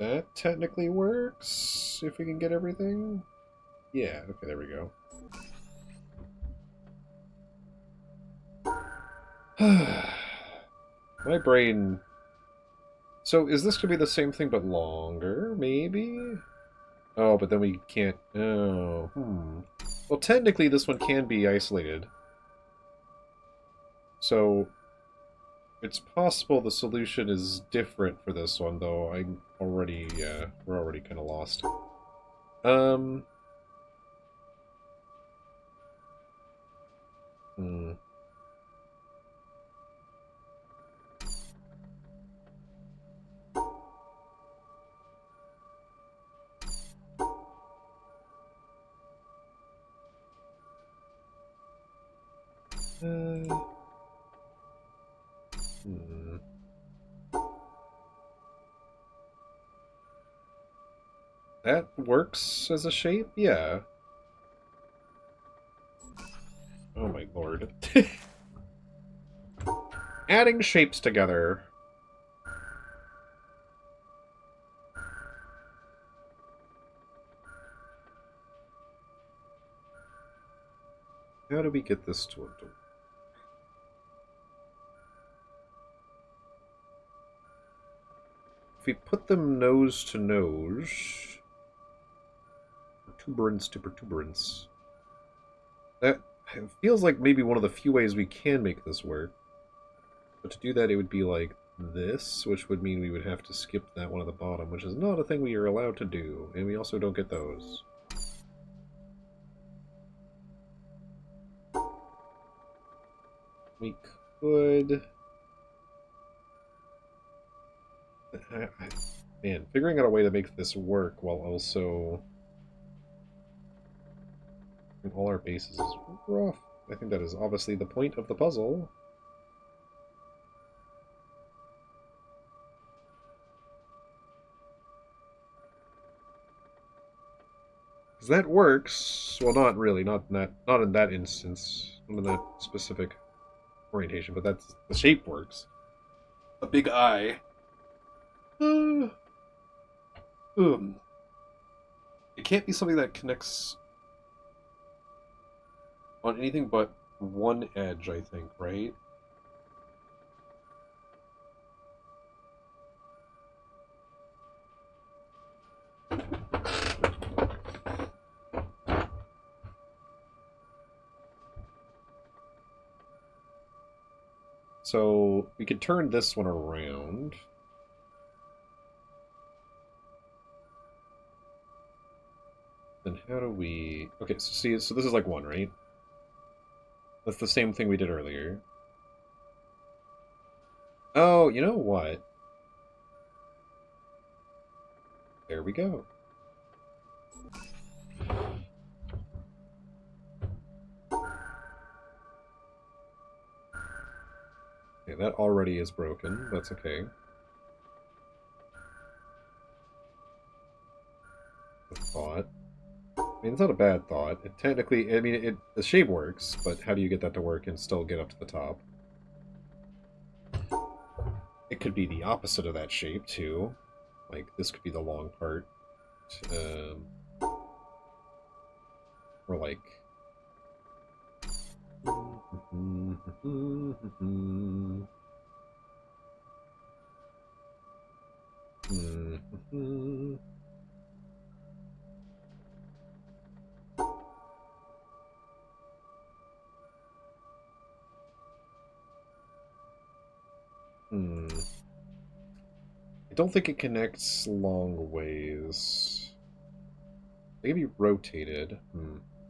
That technically works, if we can get everything. Yeah, okay, there we go. My brain... So, is this going to be the same thing but longer, maybe? Oh, but then we can't... Oh, Well, technically this one can be isolated. So, it's possible the solution is different for this one, though I'm already... we're already kind of lost. That works as a shape? Yeah. Oh my lord. Adding shapes together. How do we get this to work? If we put them nose to nose, protuberance to protuberance, that feels like maybe one of the few ways we can make this work. But to do that, it would be like this, which would mean we would have to skip that one at the bottom, which is not a thing we are allowed to do, and we also don't get those. We could... Man, figuring out a way to make this work while also... all our bases is rough. I think that is obviously the point of the puzzle. Because that works. Well, not really. Not in that instance. Not in that specific orientation, but that's the shape works. A big eye. It can't be something that connects on anything but one edge, I think, right? So we could turn this one around. Then how do we... Okay, so see, so this is like one, right? That's the same thing we did earlier. Oh, you know what? There we go. Okay, that already is broken. That's okay. The thought. I mean, it's not a bad thought. It technically, I mean, the shape works, but how do you get that to work and still get up to the top? It could be the opposite of that shape, too. Like, this could be the long part. Or like... I don't think it connects long ways. They can be rotated.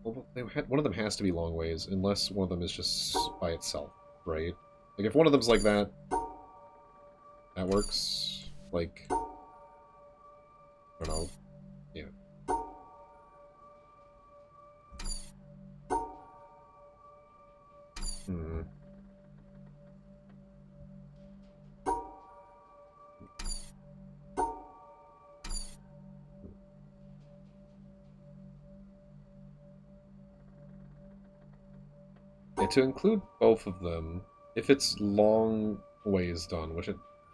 Well, one of them has to be long ways, unless one of them is just by itself, right? Like, if one of them's like that, that works. Like, I don't know. Yeah. Yeah, to include both of them, if it's long ways done,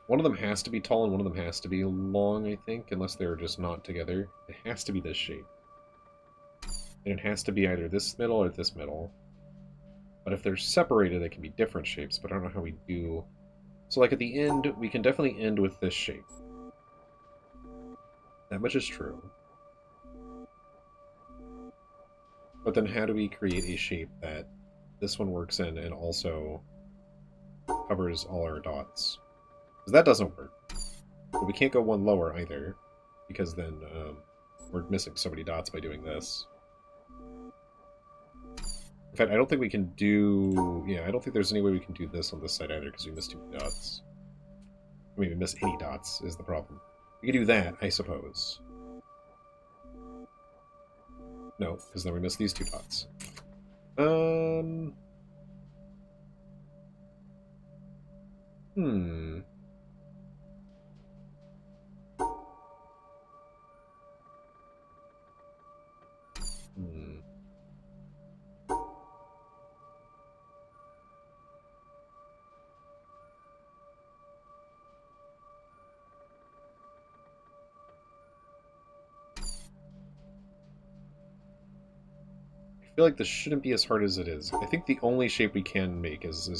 one of them has to be tall and one of them has to be long, I think, unless they're just not together. It has to be this shape. And it has to be either this middle or this middle. But if they're separated, they can be different shapes, but I don't know how we do... So, like, at the end, we can definitely end with this shape. That much is true. But then how do we create a shape that this one works in and also covers all our dots? Because that doesn't work. But we can't go one lower either, because then we're missing so many dots by doing this. In fact, I don't think we can do... Yeah, I don't think there's any way we can do this on this side either, because we missed 2 dots. I mean, we miss any dots is the problem. We can do that, I suppose. No, because then we miss these 2 dots. I feel like this shouldn't be as hard as it is. I think the only shape we can make is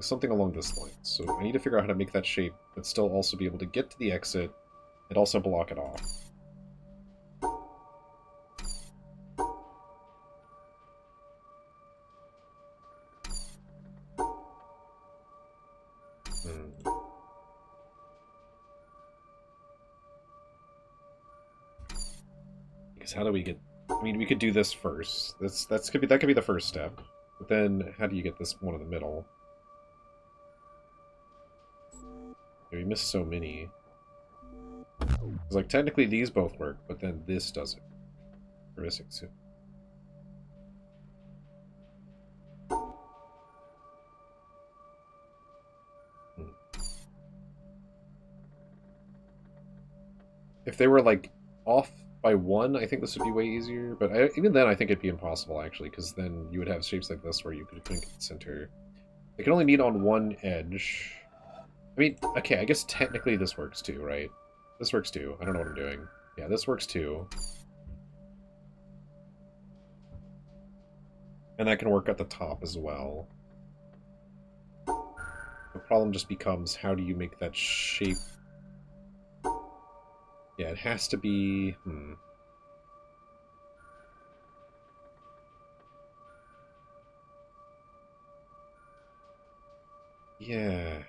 something along this line. So I need to figure out how to make that shape, but still also be able to get to the exit and also block it off. Because how do we get... I mean, we could do this first. That could be the first step. But then, how do you get this one in the middle? Yeah, we missed so many. Because, like, technically these both work, but then this doesn't. We're missing two. If they were, like, off by 1, I think this would be way easier. But even then, I think it'd be impossible, actually, because then you would have shapes like this where you could think at the center. They can only meet on one edge. I mean, okay, I guess technically this works too, right? This works too. I don't know what I'm doing. Yeah, this works too. And that can work at the top as well. The problem just becomes, how do you make that shape? Yeah, it has to be... Yeah,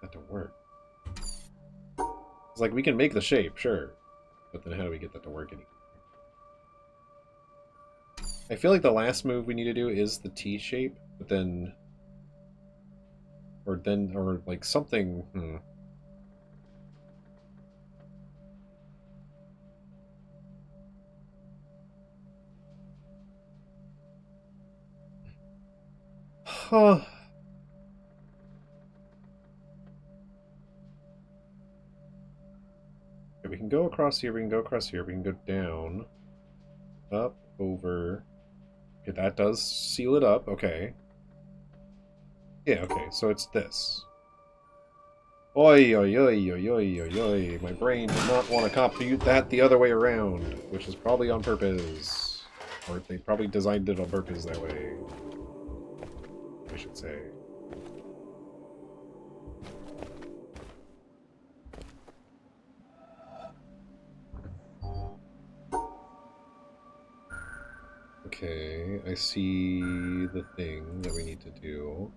that to work. It's like, we can make the shape, sure. But then how do we get that to work anymore? I feel like the last move we need to do is the T shape, but then... Or like something... Huh. Okay, we can go across here, we can go across here, we can go down, up, over. Okay, that does seal it up, okay. Yeah, okay, so it's this. Oi, oi, oi, oi, oi, oi, oi. My brain did not want to compute that the other way around, which is probably on purpose. Or they probably designed it on purpose that way, I should say. Okay, I see the thing that we need to do.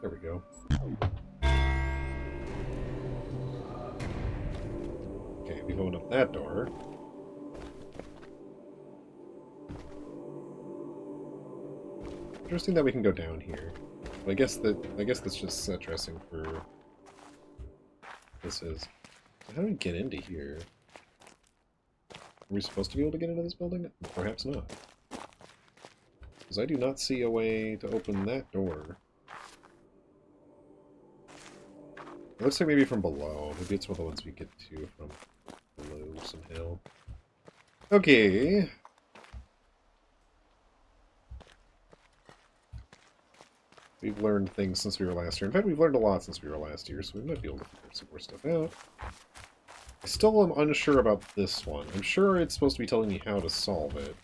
There we go. Okay, we've opened up that door. Interesting that we can go down here. But I guess that's just addressing for this is. How do we get into here? Are we supposed to be able to get into this building? Perhaps not. Because I do not see a way to open that door. It looks like maybe from below. Maybe it's one of the ones we get to from below somehow. Okay. We've learned things since we were last here. In fact, we've learned a lot since we were last here, so we might be able to figure some more stuff out. I still am unsure about this one. I'm sure it's supposed to be telling me how to solve it.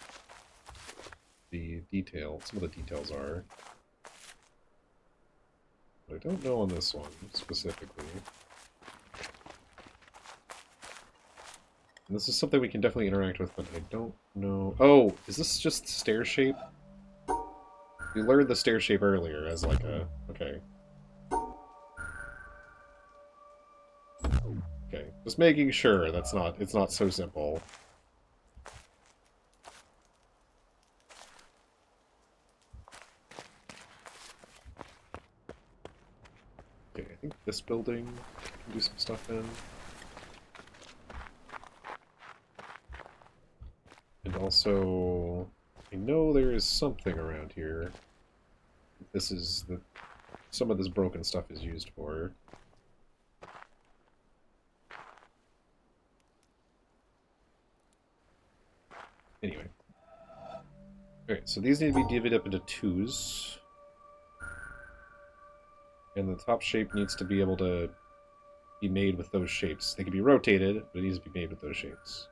Some of the details are. But I don't know on this one, specifically. And this is something we can definitely interact with, but I don't know... Oh! Is this just stair shape? We learned the stair shape earlier as like a... Okay. Okay. Just making sure it's not so simple. Okay, I think this building can do some stuff in. And also, I know there is something around here. This is the... Some of this broken stuff is used for. Anyway. Alright, so these need to be divvied up into twos. And the top shape needs to be able to be made with those shapes. They can be rotated, but it needs to be made with those shapes.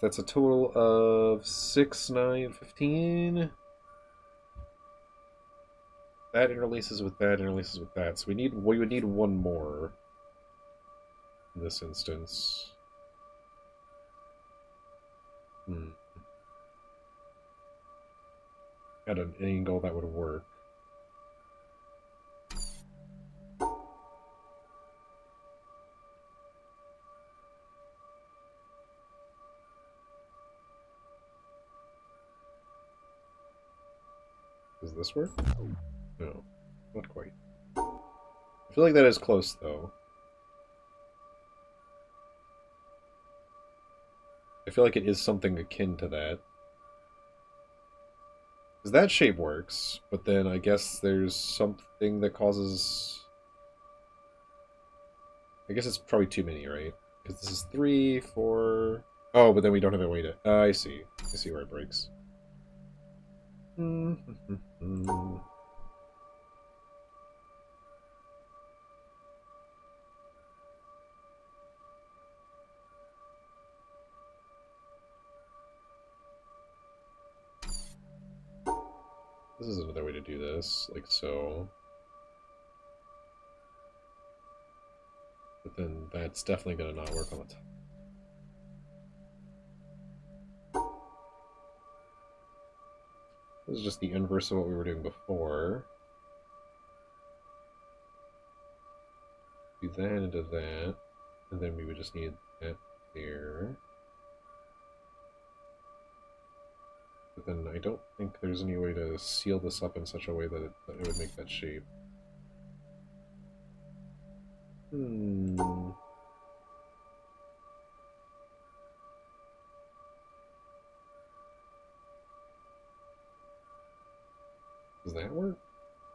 That's a total of 6, 9, 15. That interlaces with that, interlaces with that. So we would need one more in this instance. At an angle that would work. Does this work? No, not quite. I feel like that is close, though. I feel like it is something akin to that. Because that shape works, but then I guess there's something that causes... I guess it's probably too many, right? Because this is 3, 4... Oh, but then we don't have a way to... I see. I see where it breaks. This is another way to do this, like so. But then that's definitely going to not work on the top. This is just the inverse of what we were doing before. Do that into that, and then we would just need that here. But then I don't think there's any way to seal this up in such a way that it would make that shape. Does that work?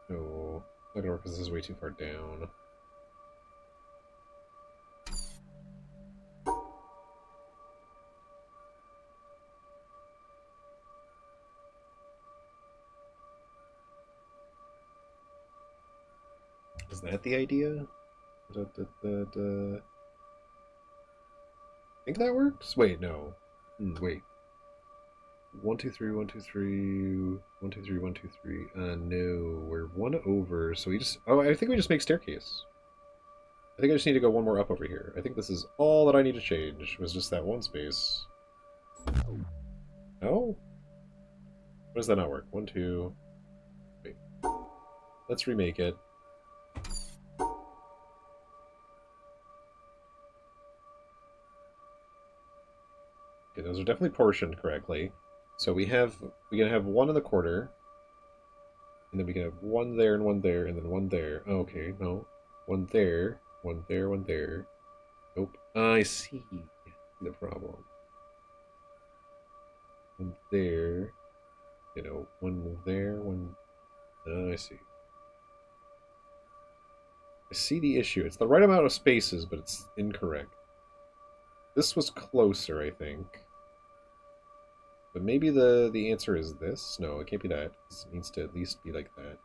No, that doesn't work because this is way too far down. Is that the idea? I think that works? Wait, no. Wait. 1, 2, 3, 1, 2, 3, 1, 2, 3, 1, 2, 3. No, we're 1 over, so we just... Oh, I think we just make staircase. I think I just need to go 1 more up over here. I think this is all that I need to change, was just that 1 space. No? Why does that not work? 1, 2... Wait. Let's remake it. Okay, those are definitely portioned correctly. So we're gonna have 1 in the corner, and then we can have 1 there and 1 there, and then 1 there. Oh, okay, no. 1 there, 1 there, 1 there. Nope. I see the problem. 1 there. 1 there, 1... I see. I see the issue. It's the right amount of spaces, but it's incorrect. This was closer, I think. But maybe the answer is this? No, it can't be that. It needs to at least be like that.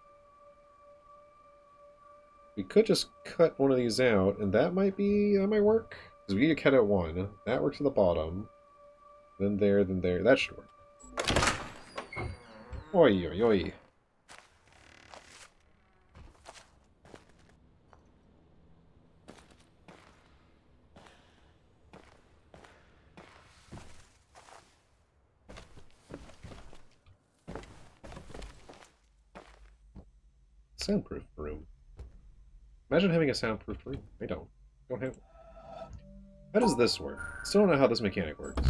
We could just cut one of these out, and that might work. Because we need to cut out 1. That works at the bottom. Then there, then there. That should work. Oi, oi, oi. Soundproof room. Imagine having a soundproof room. I don't have... How does this work? Still don't know how this mechanic works.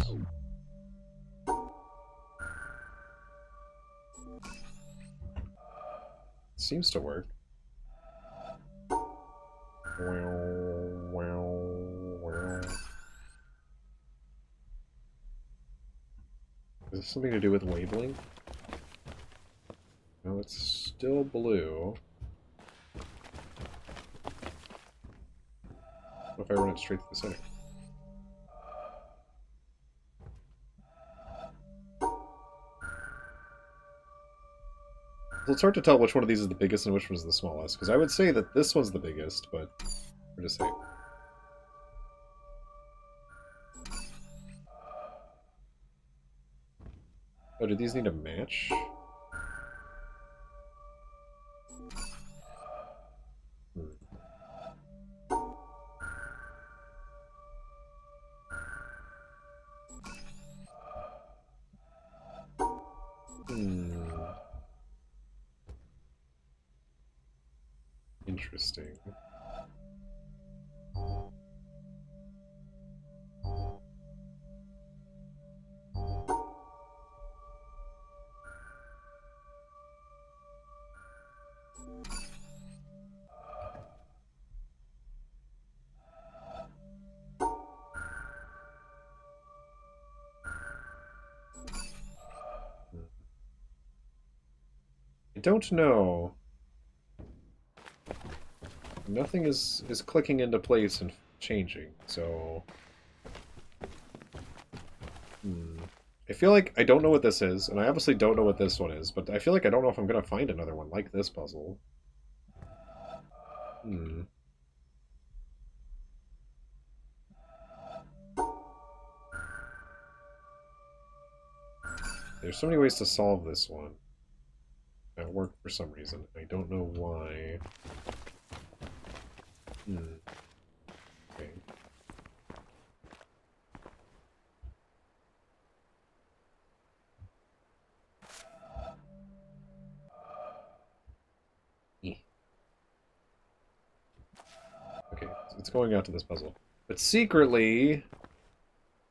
Seems to work. Is this something to do with wavelength? No, it's still blue. What if I run it straight to the center? So it's hard to tell which one of these is the biggest and which one is the smallest, because I would say that this one's the biggest, but we're just saying. Oh, do these need to match? Interesting. I don't know. Nothing is clicking into place and changing, so... I feel like I don't know what this is, and I obviously don't know what this one is, but I feel like I don't know if I'm going to find another one like this puzzle. There's so many ways to solve this one. That worked for some reason. I don't know why. Okay. Okay, it's going out to this puzzle. But secretly,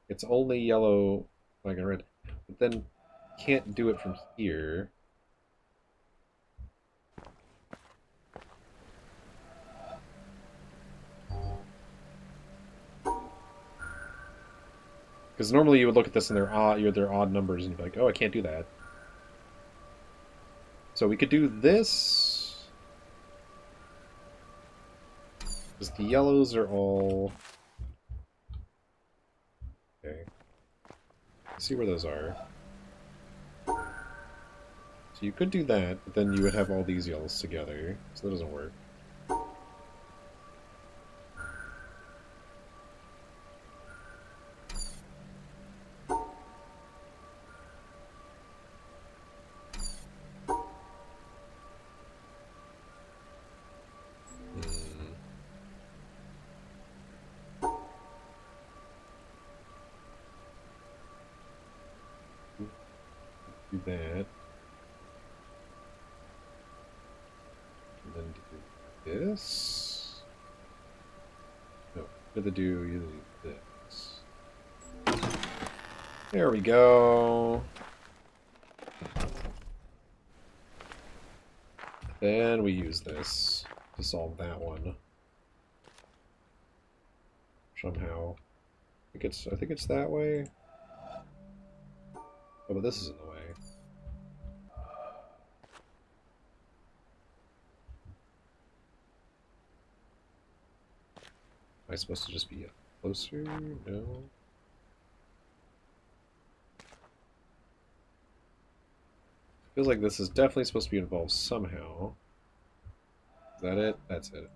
it's only yellow, like I read. But then, can't do it from here. Because normally you would look at this and they're odd numbers and you'd be like, oh, I can't do that. So we could do this. Because the yellows are all... Okay. Let's see where those are. So you could do that, but then you would have all these yellows together. So that doesn't work. Do that. And then do this. No, either do this. There we go. Then we use this to solve that one. Somehow. I think it's that way. Oh, but this is in the way. Am I supposed to just be closer? No. Feels like this is definitely supposed to be involved somehow. Is that it? That's it.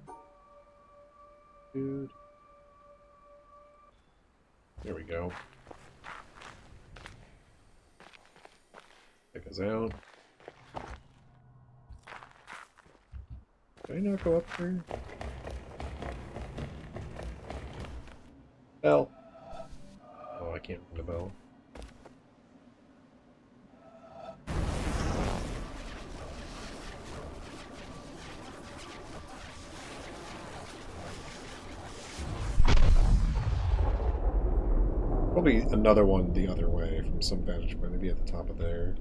Dude. There we go. Check us out. Did I not go up there? Bell. Oh, I can't ring the bell. Probably another one the other way from some vantage point, maybe at the top of there.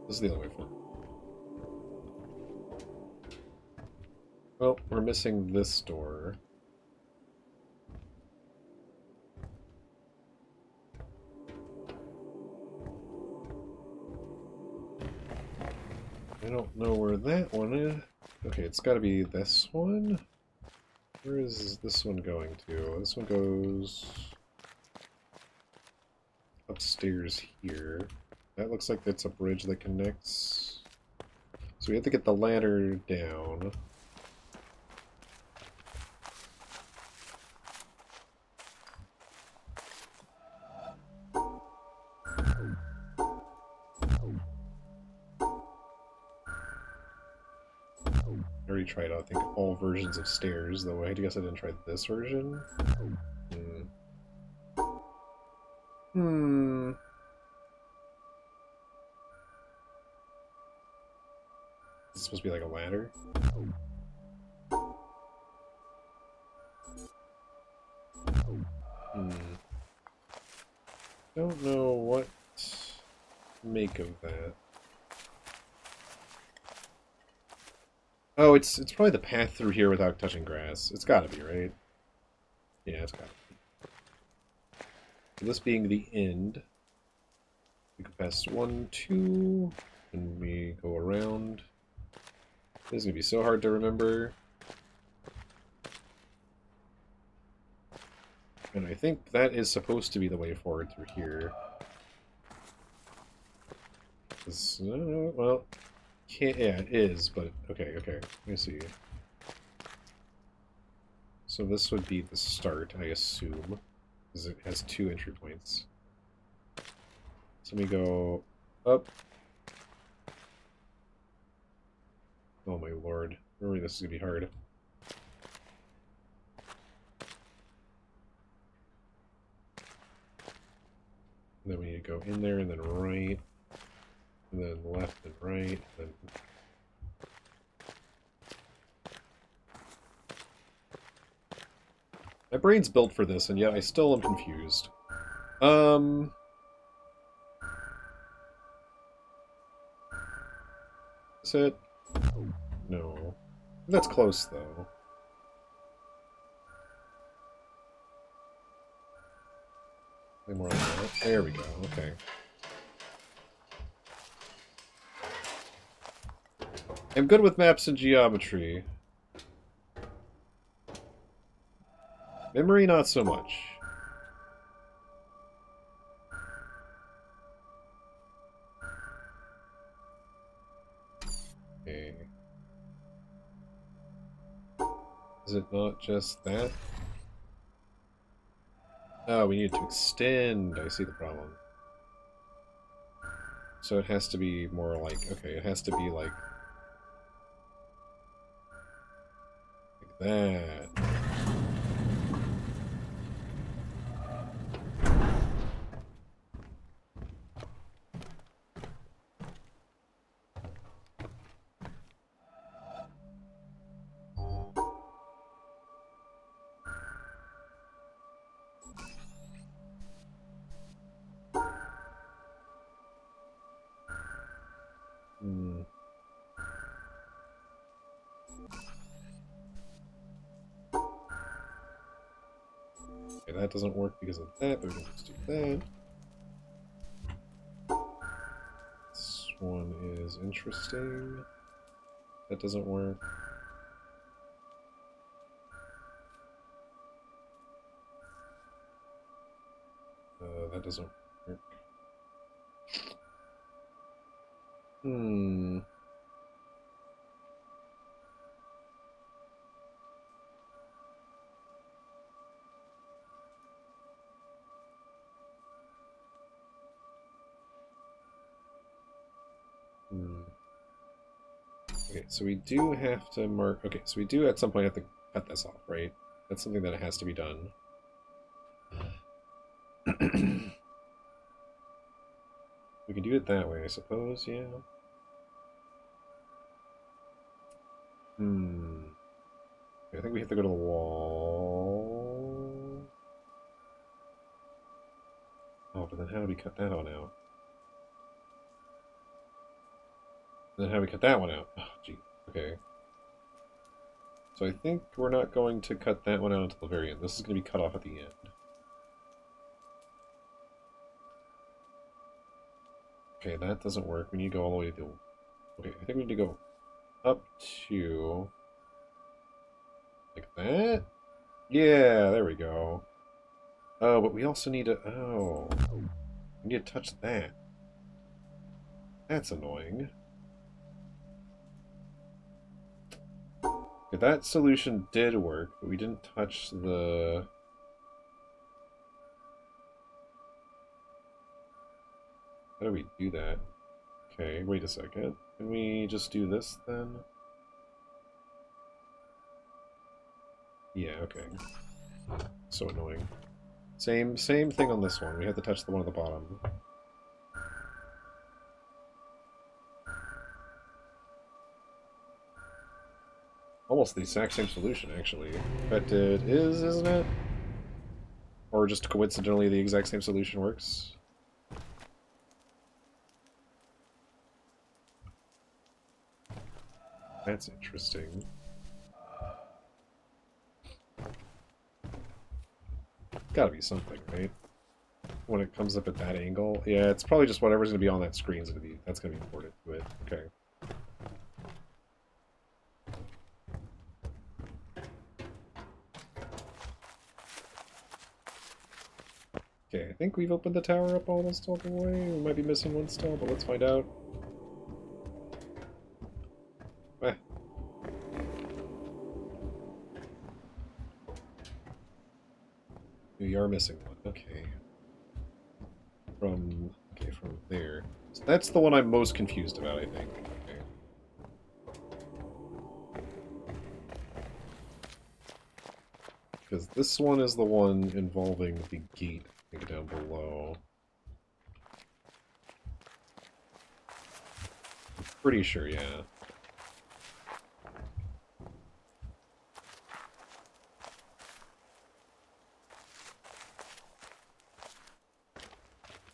This is the other way for. Well, we're missing this door. I don't know where that one is. Okay, it's got to be this one. Where is this one going to? This one goes upstairs here. That looks like it's a bridge that connects. So we have to get the ladder down. I already tried, I think, all versions of stairs, though I guess I didn't try this version. It's supposed to be like a ladder. Don't know what to make of that. Oh, it's probably the path through here without touching grass. It's gotta be, right? Yeah, it's gotta be. So this being the end, we go past 1, 2, and we go around. This is gonna be so hard to remember. And I think that is supposed to be the way forward through here. Well, can't, yeah, it is, but okay, let me see. So this would be the start, I assume, because it has 2 entry points. So we go up. Oh my lord, remember this is gonna be hard. And then we need to go in there and then right. And then left and right, and then... My brain's built for this, and yet I still am confused. Is it? No. That's close, though. More like that. There we go, okay. I'm good with maps and geometry. Memory, not so much. Okay. Is it not just that? Oh, we need to extend. I see the problem. So it has to be more like... Okay, it has to be like that. Okay, that doesn't work because of that, but we can just do that. This one is interesting. That doesn't work. That doesn't work. Okay, so we do have to mark... Okay, so we do at some point have to cut this off, right? That's something that has to be done. We can do it that way, I suppose, yeah. Okay, I think we have to go to the wall. Oh, but then how do we cut that one out? Then how do we cut that one out? Oh, gee. Okay. So I think we're not going to cut that one out until the very end. This is going to be cut off at the end. Okay, that doesn't work. We need to go all the way to... Okay, I think we need to go up to... Like that? Yeah, there we go. Oh, but we also need to... Oh. We need to touch that. That's annoying. Okay, that solution did work, but we didn't touch the... How do we do that? Okay, wait a second. Can we just do this then? Yeah, okay. So annoying. Same thing on this one. We have to touch the one at the bottom. Almost the exact same solution, actually. In fact, it is, isn't it? Or just coincidentally the exact same solution works? That's interesting. Gotta be something, right? When it comes up at that angle. Yeah, it's probably just whatever's gonna be on that screen that's gonna be ported to it. Okay. Okay, I think we've opened the tower up almost all the way. We might be missing one still, but let's find out. Eh. We are missing one. Okay. From there. So that's the one I'm most confused about, I think. Okay. Because this one is the one involving the gate, I think, down below. I'm pretty sure, yeah.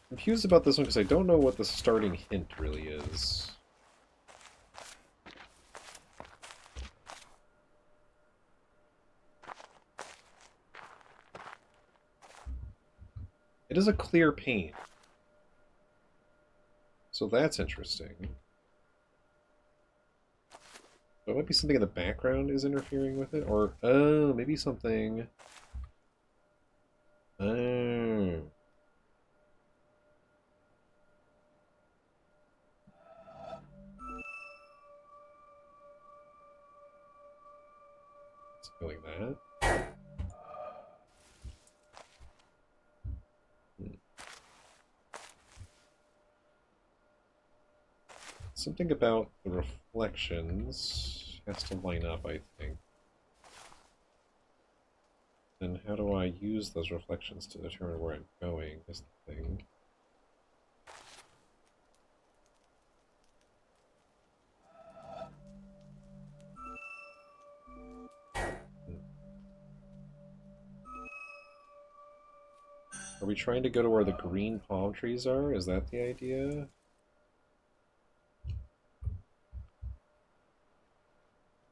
Confused about this one because I don't know what the starting hint really is. It is a clear paint. So that's interesting. But it might be something in the background is interfering with it, or oh, maybe something. Oh. It's doing that. Something about the reflections has to line up, I think. And how do I use those reflections to determine where I'm going is the thing. Are we trying to go to where the green palm trees are? Is that the idea?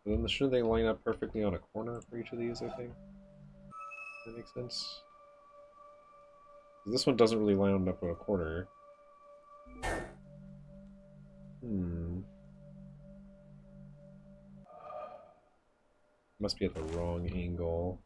Then shouldn't they line up perfectly on a corner for each of these, I think? That makes sense. This one doesn't really line up on a corner. Must be at the wrong angle.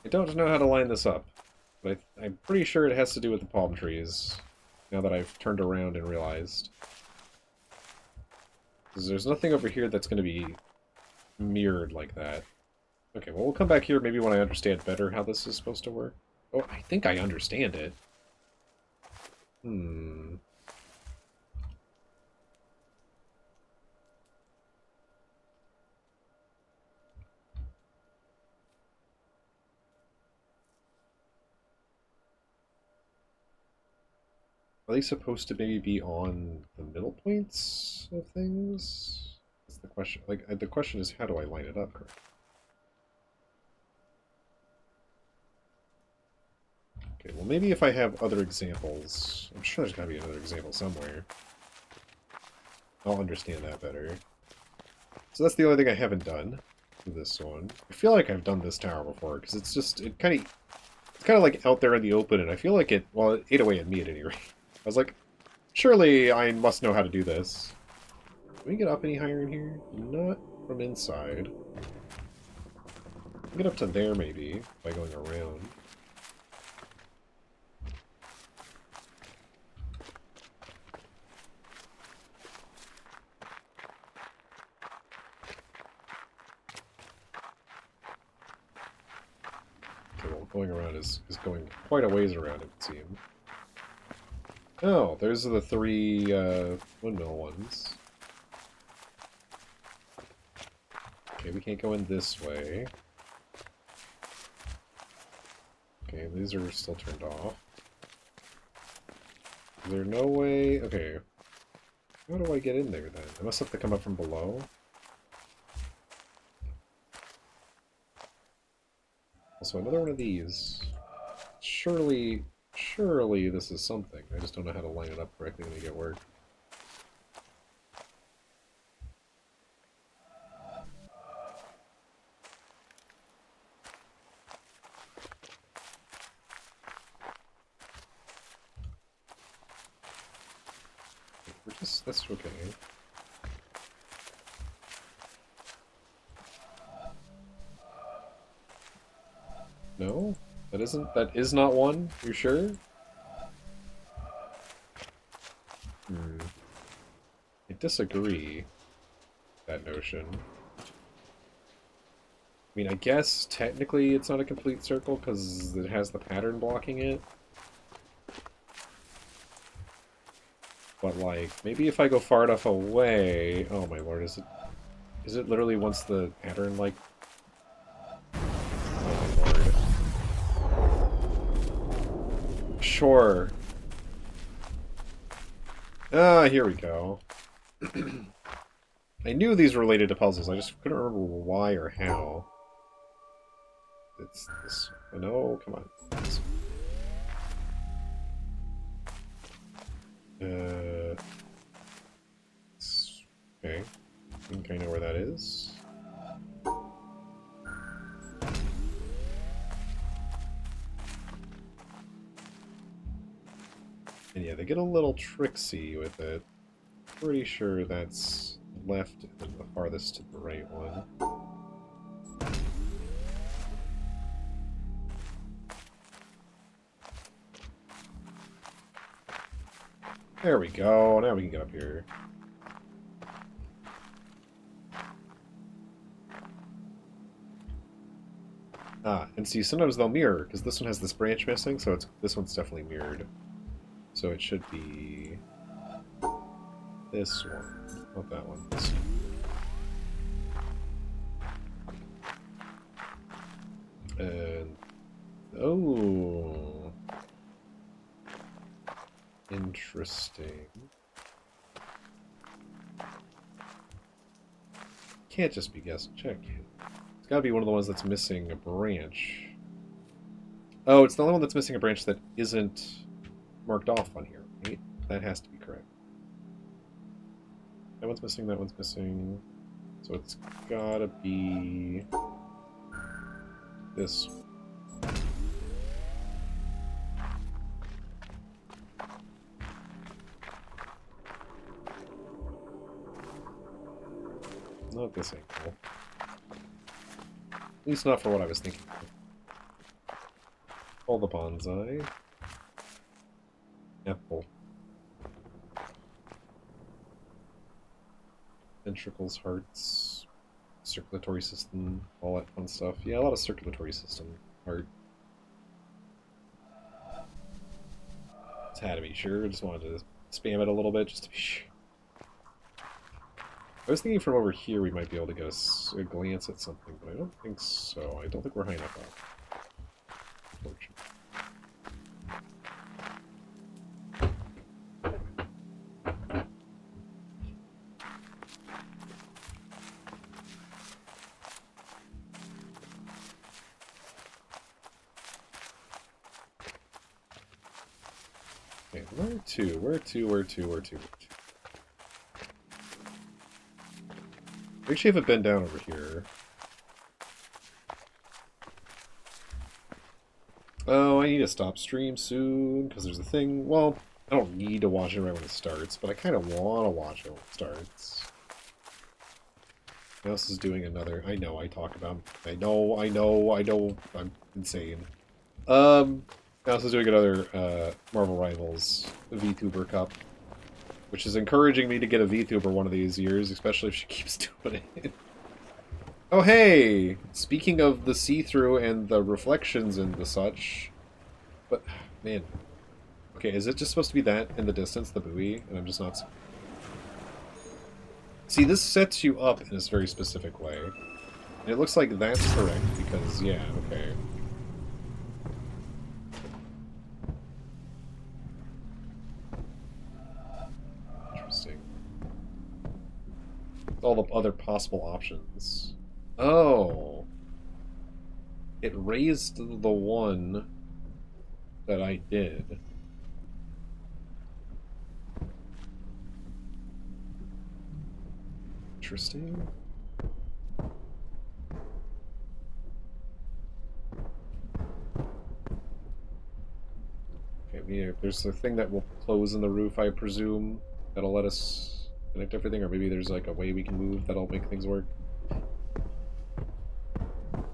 I don't know how to line this up, but I'm pretty sure it has to do with the palm trees, now that I've turned around and realized. Because there's nothing over here that's going to be mirrored like that. Okay, well, we'll come back here maybe when I understand better how this is supposed to work. Oh, I think I understand it. Are they supposed to maybe be on the middle points of things? That's the question. Like, the question is, how do I line it up correctly? Okay, well, maybe if I have other examples... I'm sure there's gotta be another example somewhere. I'll understand that better. So that's the only thing I haven't done with this one. I feel like I've done this tower before, because it's just... It's kind of like out there in the open, and I feel like it... Well, it ate away at me at any rate. I was like, surely I must know how to do this. Can we get up any higher in here? Not from inside. Get up to there, maybe, by going around. Okay, well, going around is going quite a ways around, it would seem. Oh, those are the three windmill ones. Okay, we can't go in this way. Okay, these are still turned off. Is there no way... Okay. How do I get in there, then? I must have to come up from below? So another one of these. Surely this is something. I just don't know how to line it up correctly to make it work. That's okay. No? That is not one? You sure? I disagree with that notion. I mean, I guess technically it's not a complete circle because it has the pattern blocking it. But, like, maybe if I go far enough away... Oh my lord, is it literally once the pattern, like... Oh my lord. Sure. Ah, here we go. I knew these were related to puzzles, I just couldn't remember why or how. It's this... No, come on. Okay. I think I know where that is. And yeah, they get a little tricksy with it. Pretty sure that's left and the farthest to the right one. There we go. Now we can get up here. Ah, and see, sometimes they'll mirror, because this one has this branch missing, so this one's definitely mirrored. So it should be... this one. Not that one. This one. And... oh... interesting. Can't just be guessing. Check. It's gotta be one of the ones that's missing a branch. Oh, it's the only one that's missing a branch that isn't marked off on here, right? That has to be correct. That one's missing, that one's missing. So it's gotta be... this. Not this angle. At least not for what I was thinking. All the bonsai. Apple. Ventricles, hearts, circulatory system, all that fun stuff. Yeah, a lot of circulatory system art. Just had to be sure. Just wanted to spam it a little bit just to be sure. I was thinking from over here we might be able to get a glance at something, but I don't think so. I don't think we're high enough up. Unfortunately. Okay, where to? I actually haven't been down over here. Oh, I need to stop stream soon, because there's a thing... Well, I don't need to watch it right when it starts, but I kind of want to watch it when it starts. Mouse is doing another... I know, I talk about... I know, I'm insane. Mouse is doing another Marvel Rivals VTuber Cup, which is encouraging me to get a VTuber one of these years, especially if she keeps doing it. Oh, hey! Speaking of the see-through and the reflections and the such... But, man... Okay, is it just supposed to be that in the distance, the buoy? And I'm just not... See, this sets you up in this very specific way. And it looks like that's correct, because, yeah, okay. All the other possible options. Oh. it raised the one that I did. Interesting. Okay, there's a thing that will close in the roof, I presume, that'll let us connect everything, or maybe there's like a way we can move that'll make things work.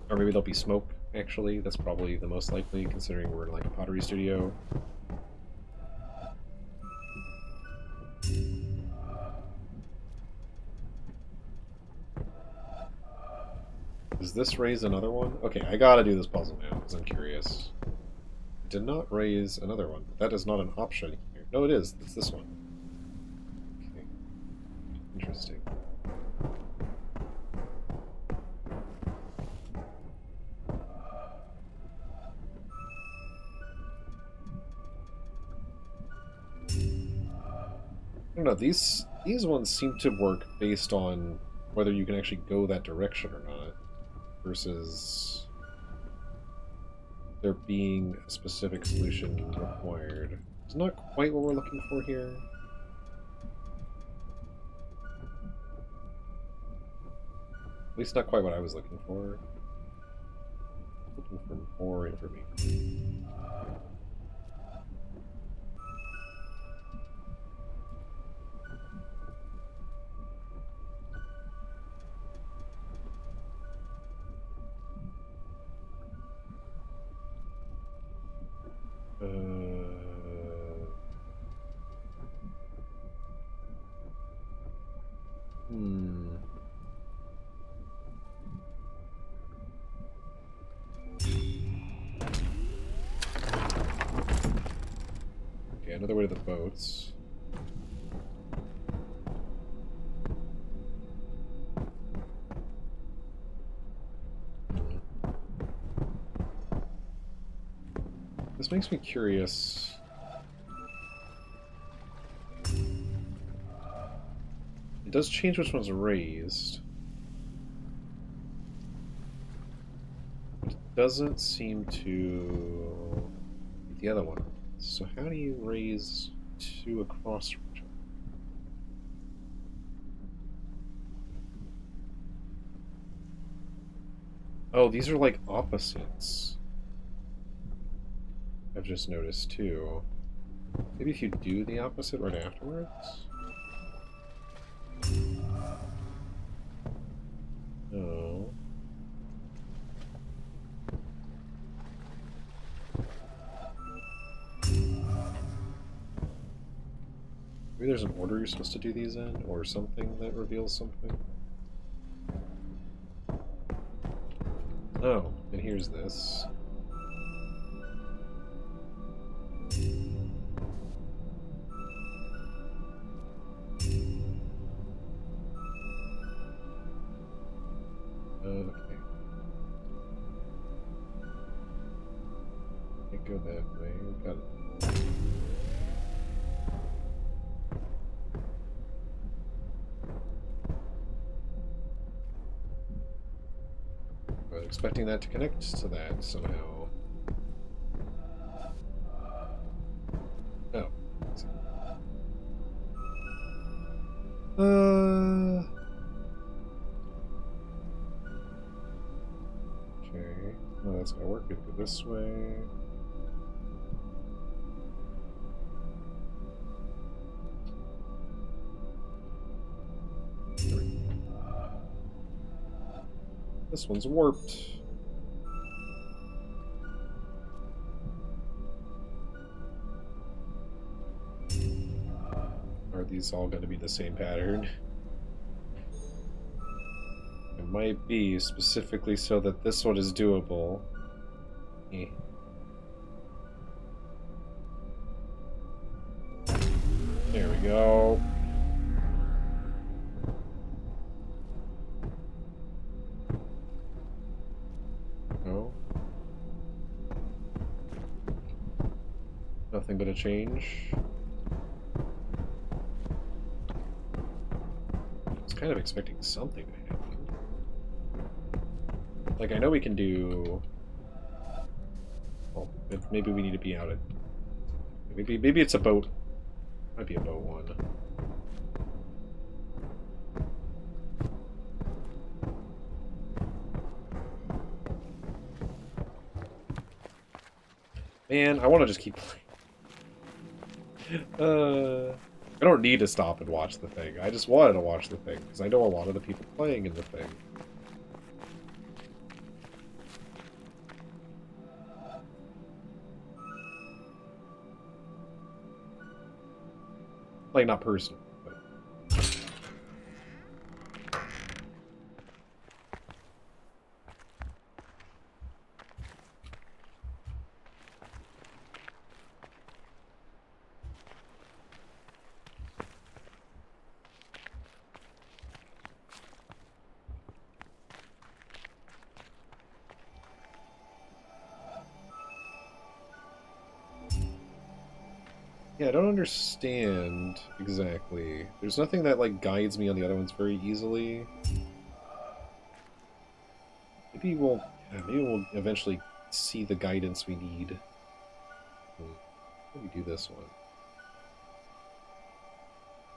Or maybe there'll be smoke, actually. That's probably the most likely, considering we're in like a pottery studio. Does this raise another one? Okay, I gotta do this puzzle now, because I'm curious. It did not raise another one, but that is not an option here. No, it is. It's this one. Okay. Interesting. I don't know, these ones seem to work based on whether you can actually go that direction or not, versus there being a specific solution required. It's not quite what we're looking for here. At least not quite what I was looking for. Looking for more information. Okay, another way to the boats. This makes me curious. It does change which one's raised. But it doesn't seem to beat the other one. So how do you raise two across from each other? Oh, these are like opposites. I've just noticed too. Maybe if you do the opposite right afterwards? Oh. Maybe there's an order you're supposed to do these in, or something that reveals something. Oh, and here's this. Okay. Can't go that way. We've got it. I was expecting that to connect to that somehow. Oh. Okay. Well, that's gonna work. We go this way. This one's warped. Are these all going to be the same pattern? It might be, specifically so that this one is doable. Eh. There we go. Nothing but a change. I was kind of expecting something to happen. Like, I know we can do Well, maybe we need to be out at... Maybe it's a boat. Might be a boat one. Man, I want to just keep playing. I don't need to stop and watch the thing. I just wanted to watch the thing, because I know a lot of the people playing in the thing. Like, not personal. Yeah, I don't understand exactly. There's nothing that, like, guides me on the other ones very easily. Maybe we'll eventually see the guidance we need. Let me do this one.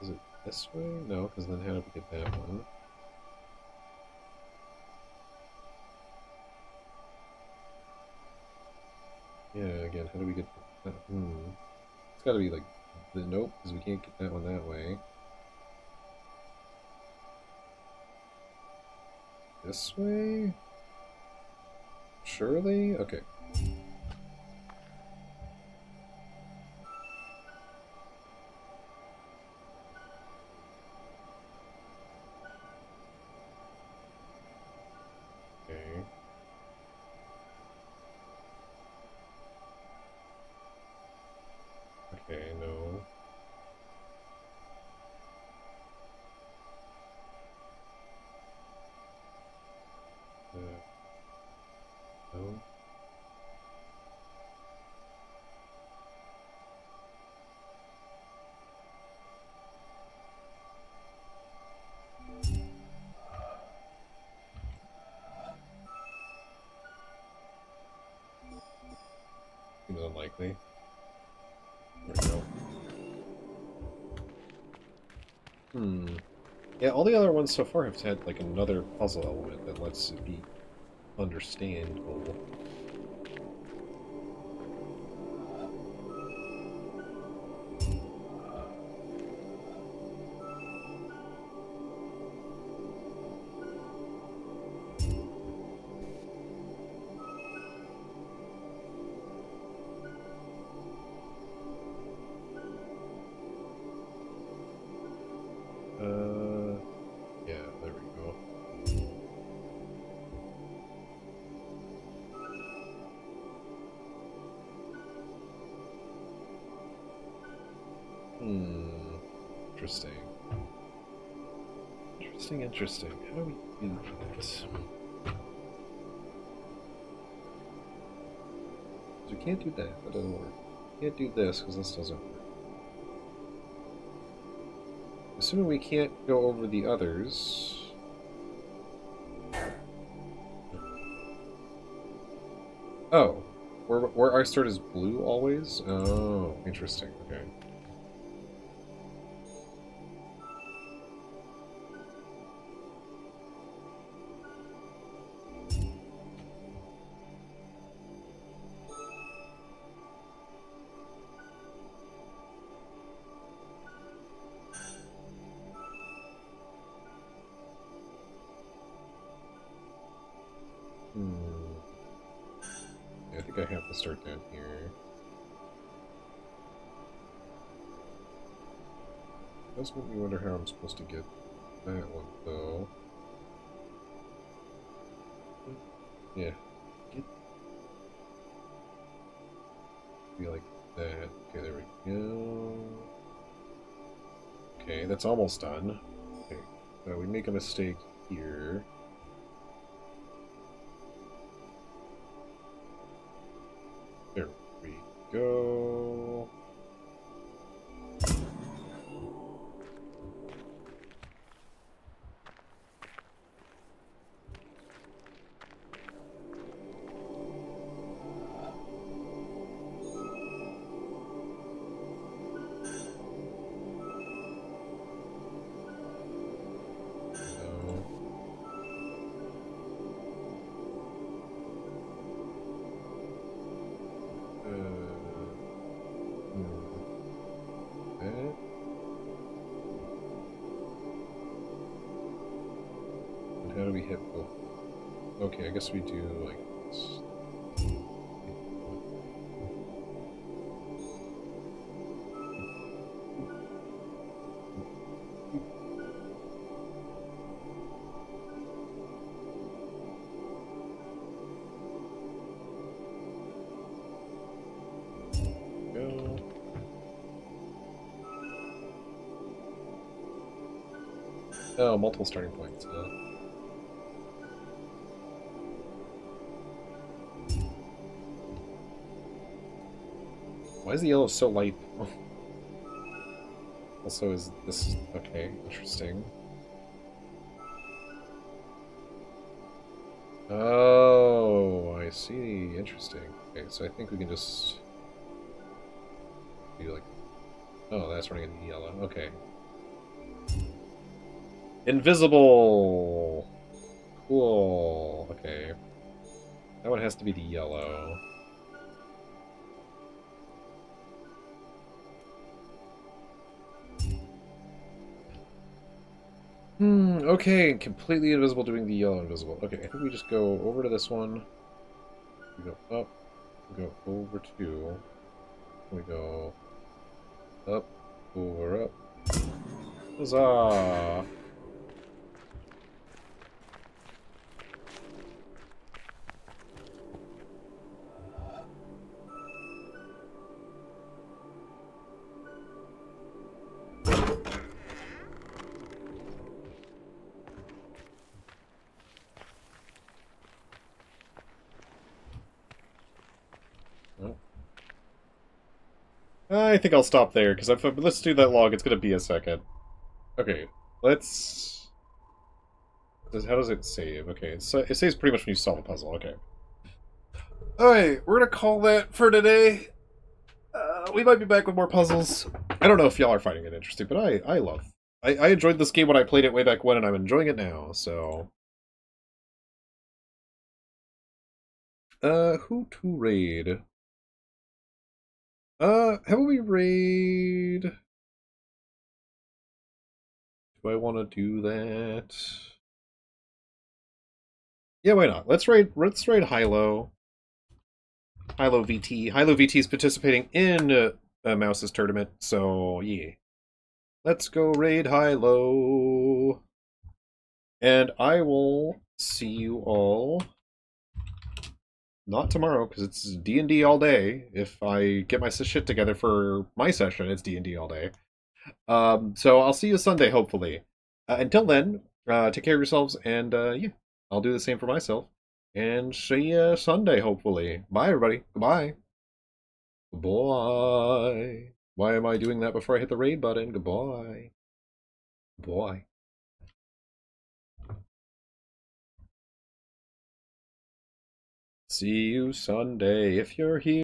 Is it this way? No, because then how do we get that one? Yeah, again, how do we get that? It's gotta be like the nope, because we can't get that one that way. This way? Surely? Okay. Okay. Okay, no. No. Seems unlikely. There we go. Yeah, all the other ones so far have had like another puzzle element that lets it be understandable. Yeah, there we go. Interesting. Interesting. How do we do that? So we can't do that. That doesn't work. Can't do this because this doesn't work. Assuming we can't go over the others. Oh, where our start is blue always? Oh, interesting. Okay. I think I have to start down here. Does make me wonder how I'm supposed to get that one, though. Yeah. Be like that. Okay, there we go. Okay, that's almost done. Okay, so we make a mistake here. There we go. hit both. Okay, I guess we do like this. Oh, multiple starting points. Why is the yellow so light? Also, is this... okay, interesting. Oh, I see. Interesting. Okay, so I think we can just do like... oh, that's running into yellow. Okay. Invisible! Cool. Okay. That one has to be the yellow. Okay, completely invisible doing the yellow invisible. Okay, I think we just go over to this one. We go up. We go over to... we go up, over, up. Huzzah! I think I'll stop there, because let's do that log. It's going to be a second. Okay, let's... how does it save? Okay, it saves pretty much when you solve a puzzle. Okay. Alright, we're going to call that for today. We might be back with more puzzles. I don't know if y'all are finding it interesting, but I enjoyed this game when I played it way back when, and I'm enjoying it now, so... who to raid? How about we raid... do I want to do that? Yeah, why not? Let's raid Hylo. Hylo VT. Hylo VT is participating in Mouse's tournament, so yeah. Let's go raid Hylo. And I will see you all... not tomorrow, because it's D&D all day. If I get my shit together for my session, it's D&D all day. So I'll see you Sunday, hopefully. Until then, take care of yourselves, and yeah, I'll do the same for myself. And see you Sunday, hopefully. Bye, everybody. Goodbye. Goodbye. Why am I doing that before I hit the raid button? Goodbye. Goodbye. See you Sunday if you're here.